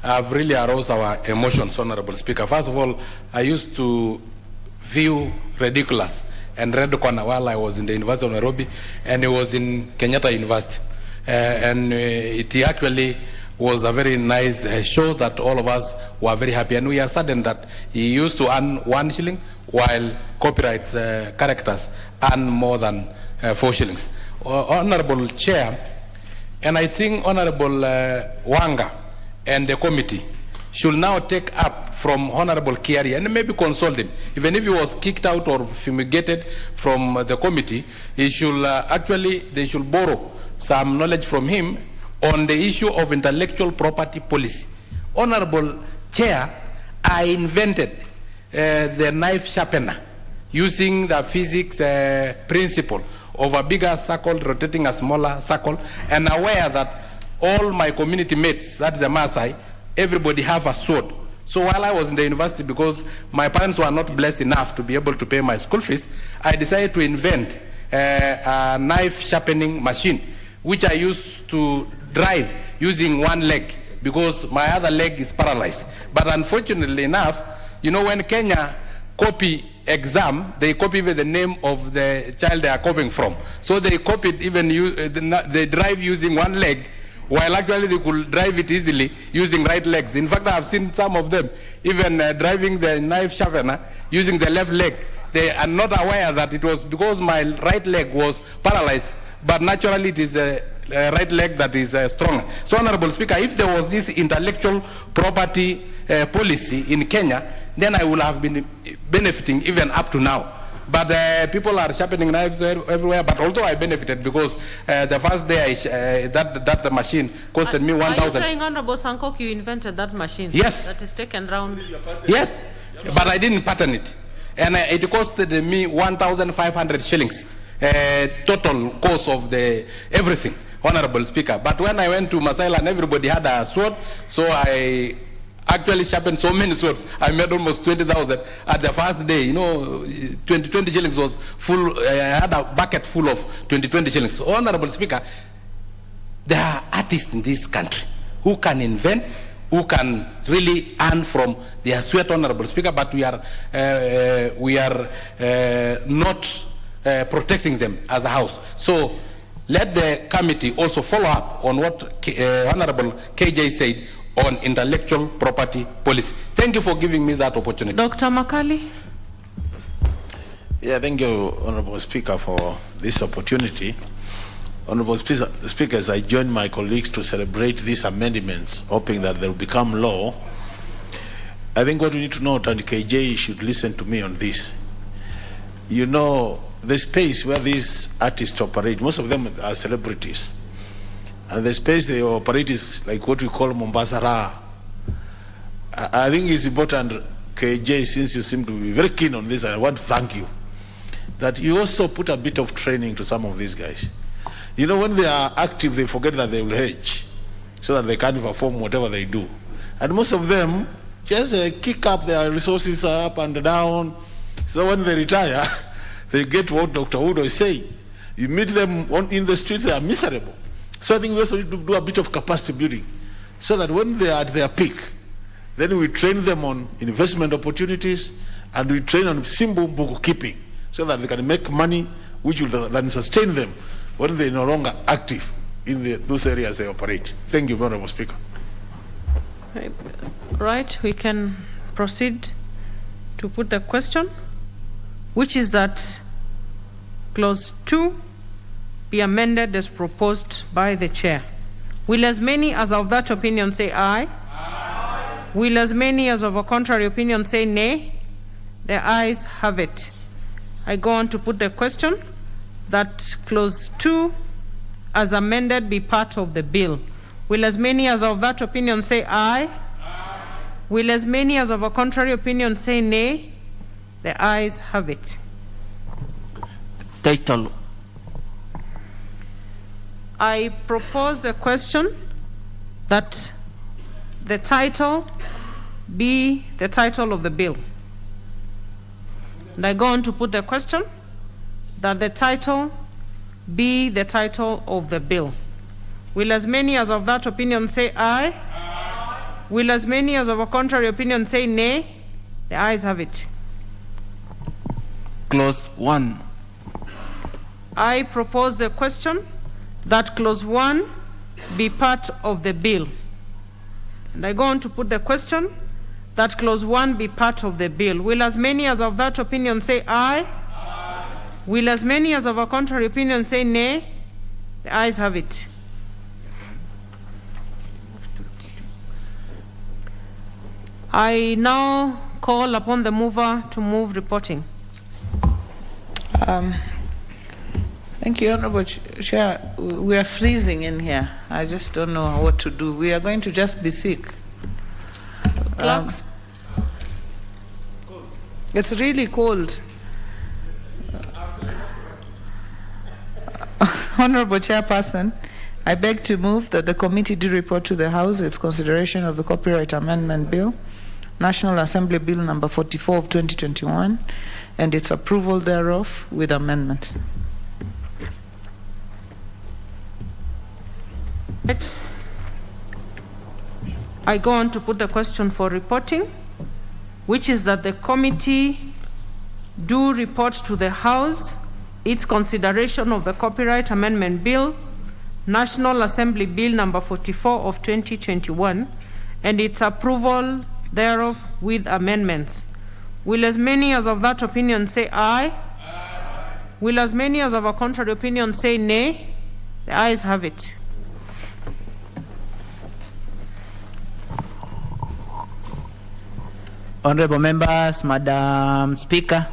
have really aroused our emotions, Honorable Speaker. First of all, I used to view ridiculous and Red Corner while I was in the University of Nairobi, and it was in Kenyatta University. And it actually was a very nice show that all of us were very happy. And we are saddened that he used to earn 1 shilling while copyright characters earn more than 4 shillings. Honorable Chair, and I think Honorable Wanga and the committee should now take up from Honorable Kiari and maybe consult him. Even if he was kicked out or fumigated from the committee, he should they should borrow some knowledge from him on the issue of intellectual property policy. Honorable Chair, I invented the knife sharpener using the physics principle of a bigger circle rotating a smaller circle, and aware that all my community mates, that's the Maasai, everybody have a sword. So while I was in the university, because my parents were not blessed enough to be able to pay my school fees, I decided to invent a knife sharpening machine, which I used to drive using one leg because my other leg is paralyzed. But unfortunately enough, you know, when Kenya copy exam, they copy even the name of the child they are copying from. So they copied even, they drive using one leg, while actually they could drive it easily using right legs. In fact, I have seen some of them even driving the knife sharpener using the left leg. They are not aware that it was because my right leg was paralyzed, but naturally it is a right leg that is stronger. So, Honorable Speaker, if there was this intellectual property policy in Kenya, then I would have been benefiting even up to now. But people are sharpening knives everywhere. But although I benefited because the first day that machine costed me 1,000. Are you saying, Honorable Sankok, you invented that machine? Yes. That is taken round? Yes, but I didn't patent it. And it costed me 1,500 shillings, total cost of the everything, Honorable Speaker. But when I went to Masai Land, everybody had a sword, so I actually sharpened so many swords. I made almost 20,000 at the first day. You know, 20 shillings was full. I had a bucket full of 20 shillings. So, Honorable Speaker, there are artists in this country who can invent, who can really earn from their sweat, Honorable Speaker, but we are not protecting them as a house. So let the committee also follow up on what Honorable KJ said on intellectual property policy. Thank you for giving me that opportunity. Dr. Makali. Yeah, thank you, Honorable Speaker, for this opportunity. Honorable Speakers, I join my colleagues to celebrate these amendments, hoping that they'll become law. I think what we need to note, and KJ should listen to me on this. You know, the space where these artists operate, most of them are celebrities. And the space they operate is like what we call Mombasa Raha. I think it's important, KJ, since you seem to be very keen on this, and I want to thank you, that you also put a bit of training to some of these guys. You know, when they are active, they forget that they will hedge so that they can perform whatever they do. And most of them just kick up their resources up and down. So when they retire, they get what Dr. Udo is saying. You meet them in the streets, they are miserable. So I think we also need to do a bit of capacity building so that when they are at their peak, then we train them on investment opportunities and we train on simple bookkeeping so that they can make money which will then sustain them when they're no longer active in those areas they operate. Thank you, Honorable Speaker. Right, we can proceed to put the question, which is that Clause 2 be amended as proposed by the Chair. Will as many as of that opinion say aye? Aye. Will as many as of a contrary opinion say nay? The ayes have it. I go on to put the question that Clause 2 as amended be part of the bill. Will as many as of that opinion say aye? Aye. Will as many as of a contrary opinion say nay? The ayes have it. Title. I propose the question that the title be the title of the bill. And I go on to put the question that the title be the title of the bill. Will as many as of that opinion say aye? Aye. Will as many as of a contrary opinion say nay? The ayes have it. Clause 1. I propose the question that Clause 1 be part of the bill. And I go on to put the question that Clause 1 be part of the bill. Will as many as of that opinion say aye? Aye. Will as many as of a contrary opinion say nay? The ayes have it. I now call upon the mover to move reporting. Thank you, Honorable Chair. We are freezing in here. I just don't know what to do. We are going to just be sick. Clerks. It's really cold. Honorable Chairperson, I beg to move that the committee do report to the House its consideration of the Copyright Amendment Bill, National Assembly Bill number 44 of 2021, and its approval thereof with amendments. I go on to put the question for reporting, which is that the committee do report to the House its consideration of the Copyright Amendment Bill, National Assembly Bill number 44 of 2021, and its approval thereof with amendments. Will as many as of that opinion say aye? Aye. Will as many as of a contrary opinion say nay? The ayes have it. Honorable members, Madam Speaker,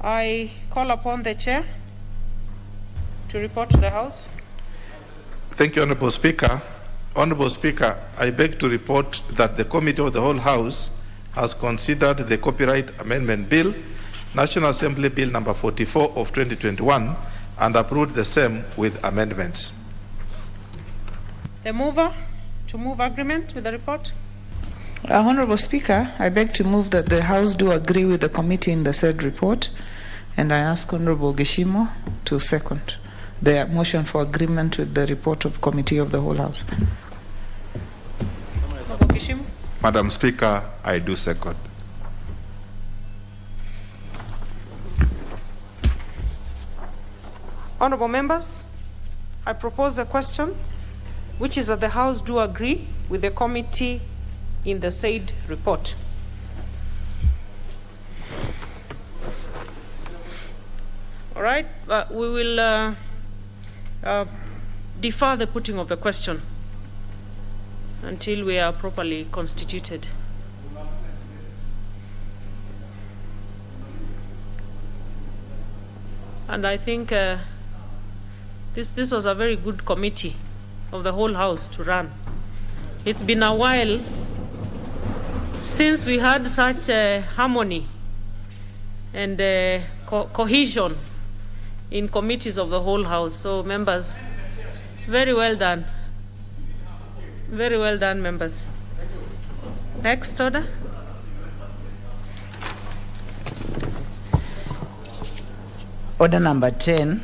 I call upon the chair to report to the House. Thank you, Honorable Speaker. Honorable Speaker, I beg to report that the Committee of the Whole House has considered the Copyright Amendment Bill, National Assembly Bill number 44 of 2021, and approved the same with amendments. The mover to move agreement with the report. Honorable Speaker, I beg to move that the House do agree with the committee in the said report, and I ask Honorable Geshimo to second the motion for agreement with the report of Committee of the Whole House. Honorable Geshimo. Madam Speaker, I do second. Honorable members, I propose a question, which is that the House do agree with the committee in the said report. All right, we will defer the putting of the question until we are properly constituted. And I think this was a very good committee of the whole House to run. It's been a while since we had such harmony and cohesion in committees of the whole House. So members, very well done. Very well done, members. Next order. Order number 10,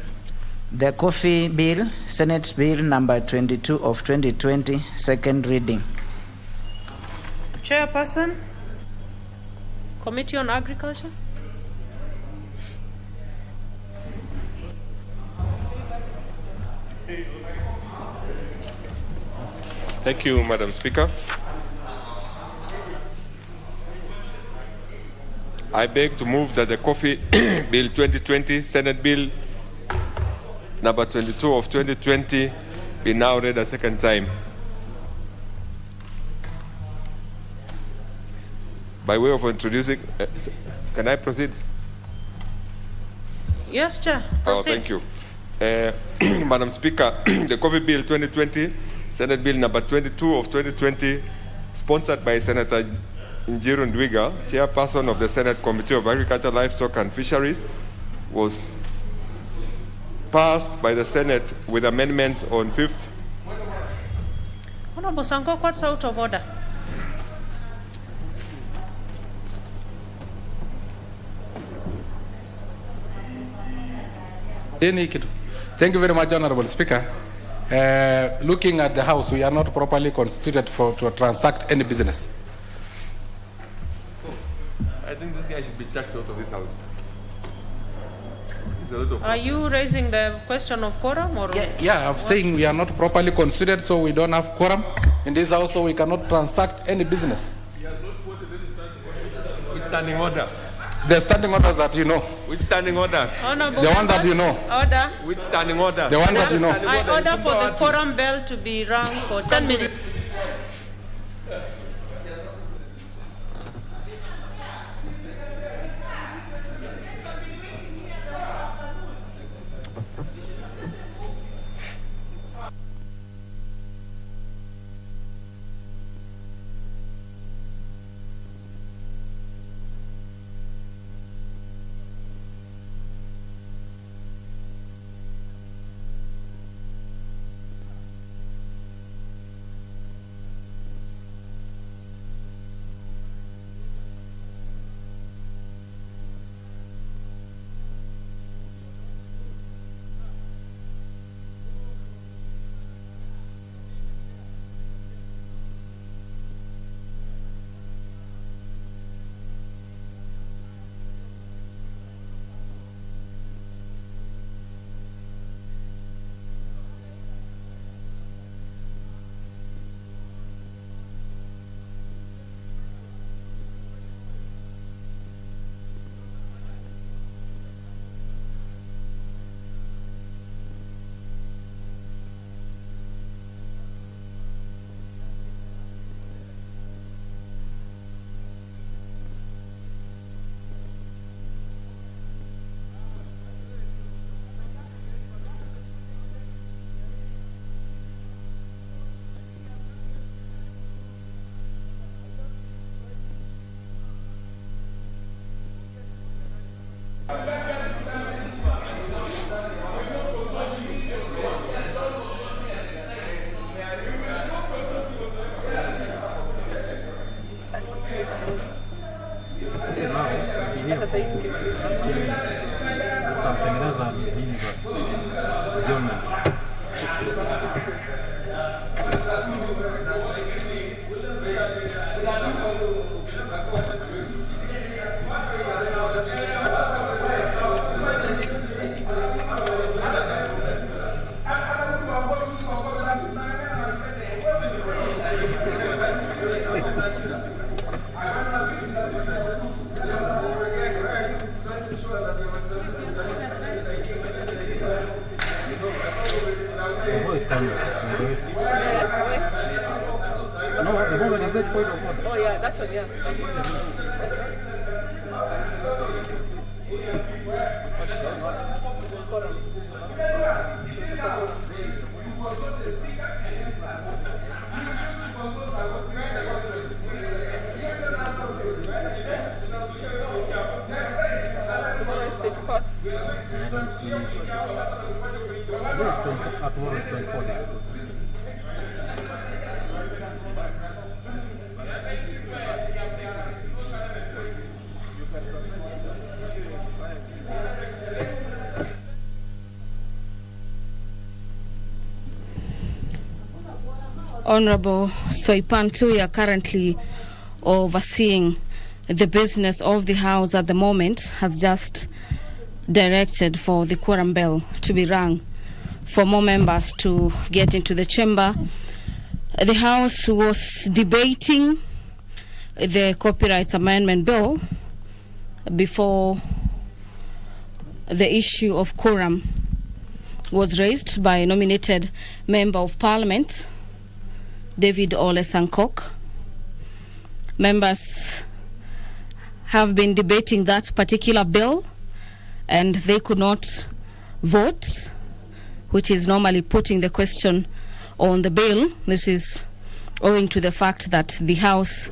the Coffee Bill, Senate Bill number 22 of 2020, second reading. Chairperson, Committee on Agriculture. Thank you, Madam Speaker. I beg to move that the Coffee Bill 2020, Senate Bill number 22 of 2020, be now read a second time. By way of introducing, can I proceed? Yes, Chair. Oh, Proceed. thank you. Madam Speaker, the Coffee Bill 2020, Senate Bill number 22 of 2020, sponsored by Senator Njiru Ndwiga, Chairperson of the Senate Committee of Agriculture, Livestock and Fisheries, was passed by the Senate with amendments on 5th. Honorable Sanko, what's out of order? Thank you very much, Honorable Speaker. Looking at the House, we are not properly constituted to transact any business. I think this guy should be chucked out of this House. Are you raising the question of quorum or? Yeah, I'm saying we are not properly constituted, so we don't have quorum in this House, so we cannot transact any business. Which standing order? The standing orders that you know. Which standing order? Honorable The one that you know. Order. Which standing order? The one that you know. I order for the quorum bell to be rung for 10 minutes. Oh yeah, that's what, yeah. Tomorrow is 24 there. Honorable Soipan Tuya, currently overseeing the business of the House at the moment, has just directed for the quorum bell to be rung for more members to get into the chamber. The House was debating the Copyright Amendment Bill before the issue of quorum was raised by a nominated Member of Parliament, David Ole Sankok. Members have been debating that particular bill and they could not vote, which is normally putting the question on the bill. This is owing to the fact that the House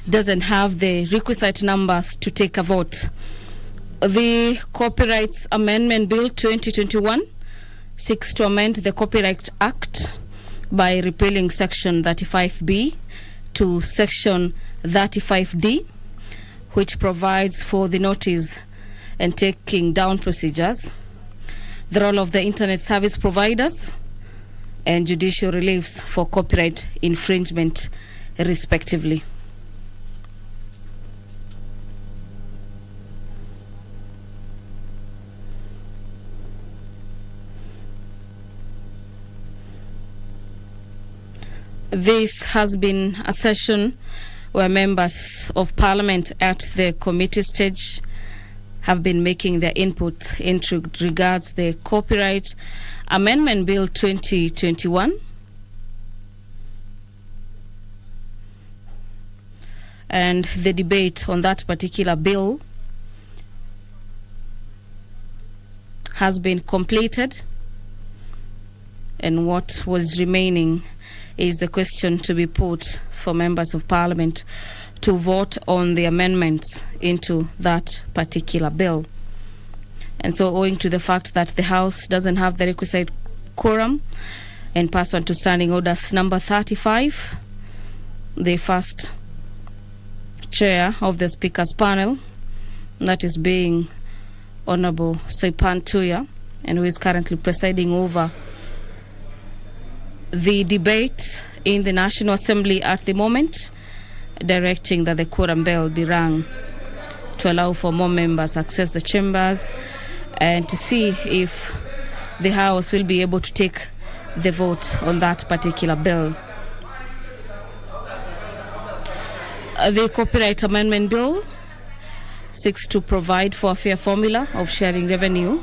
doesn't have the requisite numbers to take a vote. The Copyright Amendment Bill 2021 seeks to amend the Copyright Act by repealing Section 35B to Section 35D, which provides for the notice and taking down procedures, the role of the internet service providers, and judicial reliefs for copyright infringement, respectively. This has been a session where members of Parliament at the committee stage have been making their input into regards the Copyright Amendment Bill 2021 and the debate on that particular bill has been completed, and what was remaining is the question to be put for members of Parliament to vote on the amendments into that particular bill. And so, owing to the fact that the House doesn't have the requisite quorum, and pursuant to Standing Orders number 35, the first chair of the Speaker's panel, that is being Honorable Soipan Tuya, and who is currently presiding over the debate in the National Assembly at the moment, directing that the quorum bell be rung to allow for more members access the chambers and to see if the House will be able to take the vote on that particular bill. The Copyright Amendment Bill seeks to provide for a fair formula of sharing revenue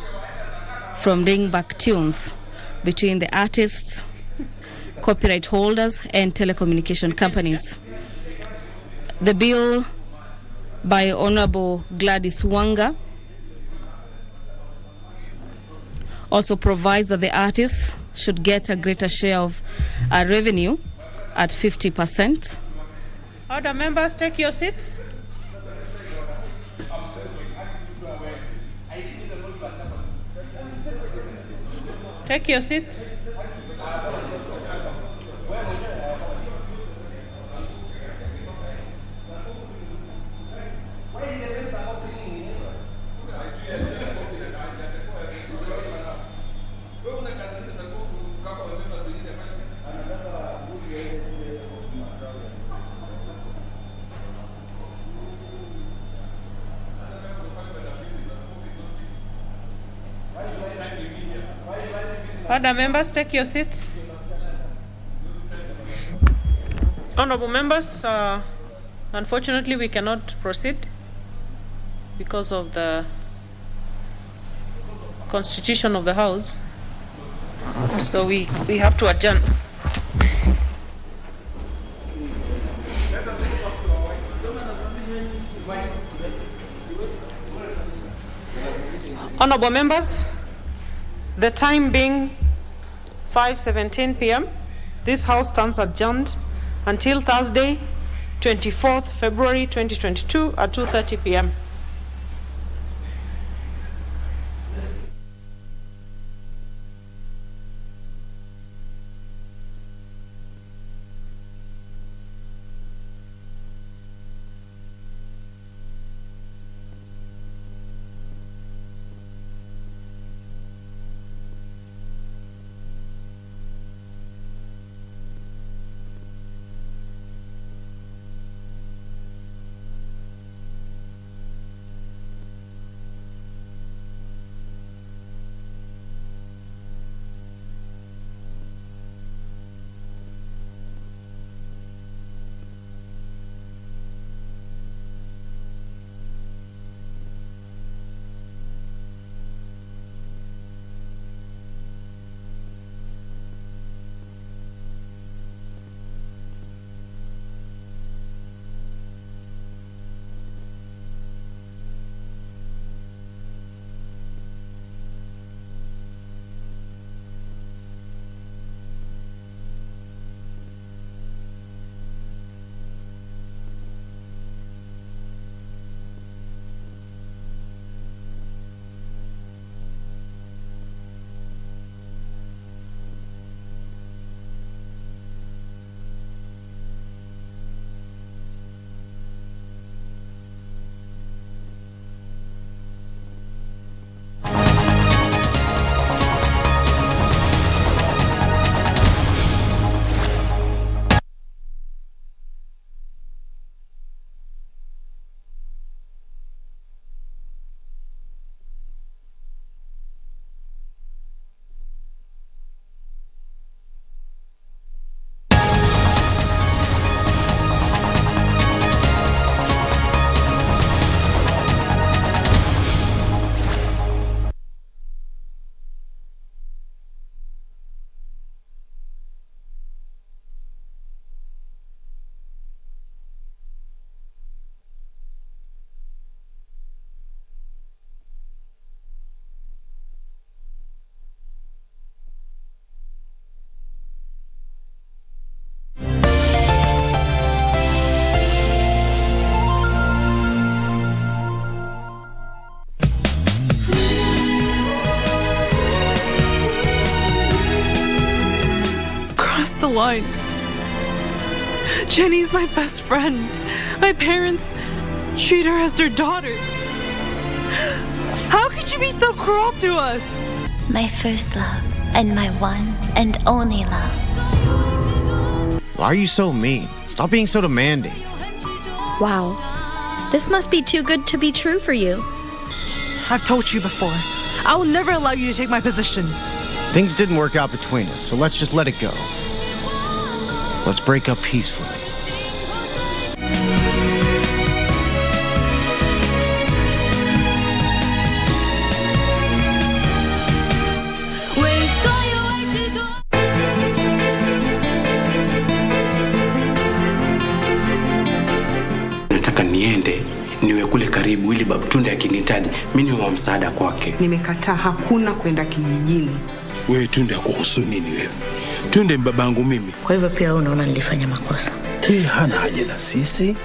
from ringback tunes between the artists, copyright holders, and telecommunication companies. The bill by Honorable Gladys Wanga also provides that the artists should get a greater share of revenue at 50%. Order, members, take your seats. Take your seats. Other members, take your seats. Honorable members, unfortunately we cannot proceed because of the constitution of the House. So we have to adjourn. Honorable members, the time being 5:17 p.m., this House stands adjourned until Thursday, 24th February 2022 at 2:30 p.m. The line. Jenny's my best friend. My parents treat her as their daughter. How could you be so cruel to us? My first love and my one and only love. Why are you so mean? Stop being so demanding. Wow. This must be too good to be true for you. I've told you before. I will never allow you to take my position. Things didn't work out between us, so let's just let it go. Let's break up peacefully. Nataka niende niwe kule karibu ili Babu Tunde akinihitaji mimi niwe wa msaada kwake. Nimekataa, hakuna kwenda kijijini. Wewe Tunde akuhusu nini wewe? Tunde babangu mimi. Kwa hivyo pia unaona nilifanya makosa. Hana haja na sisi.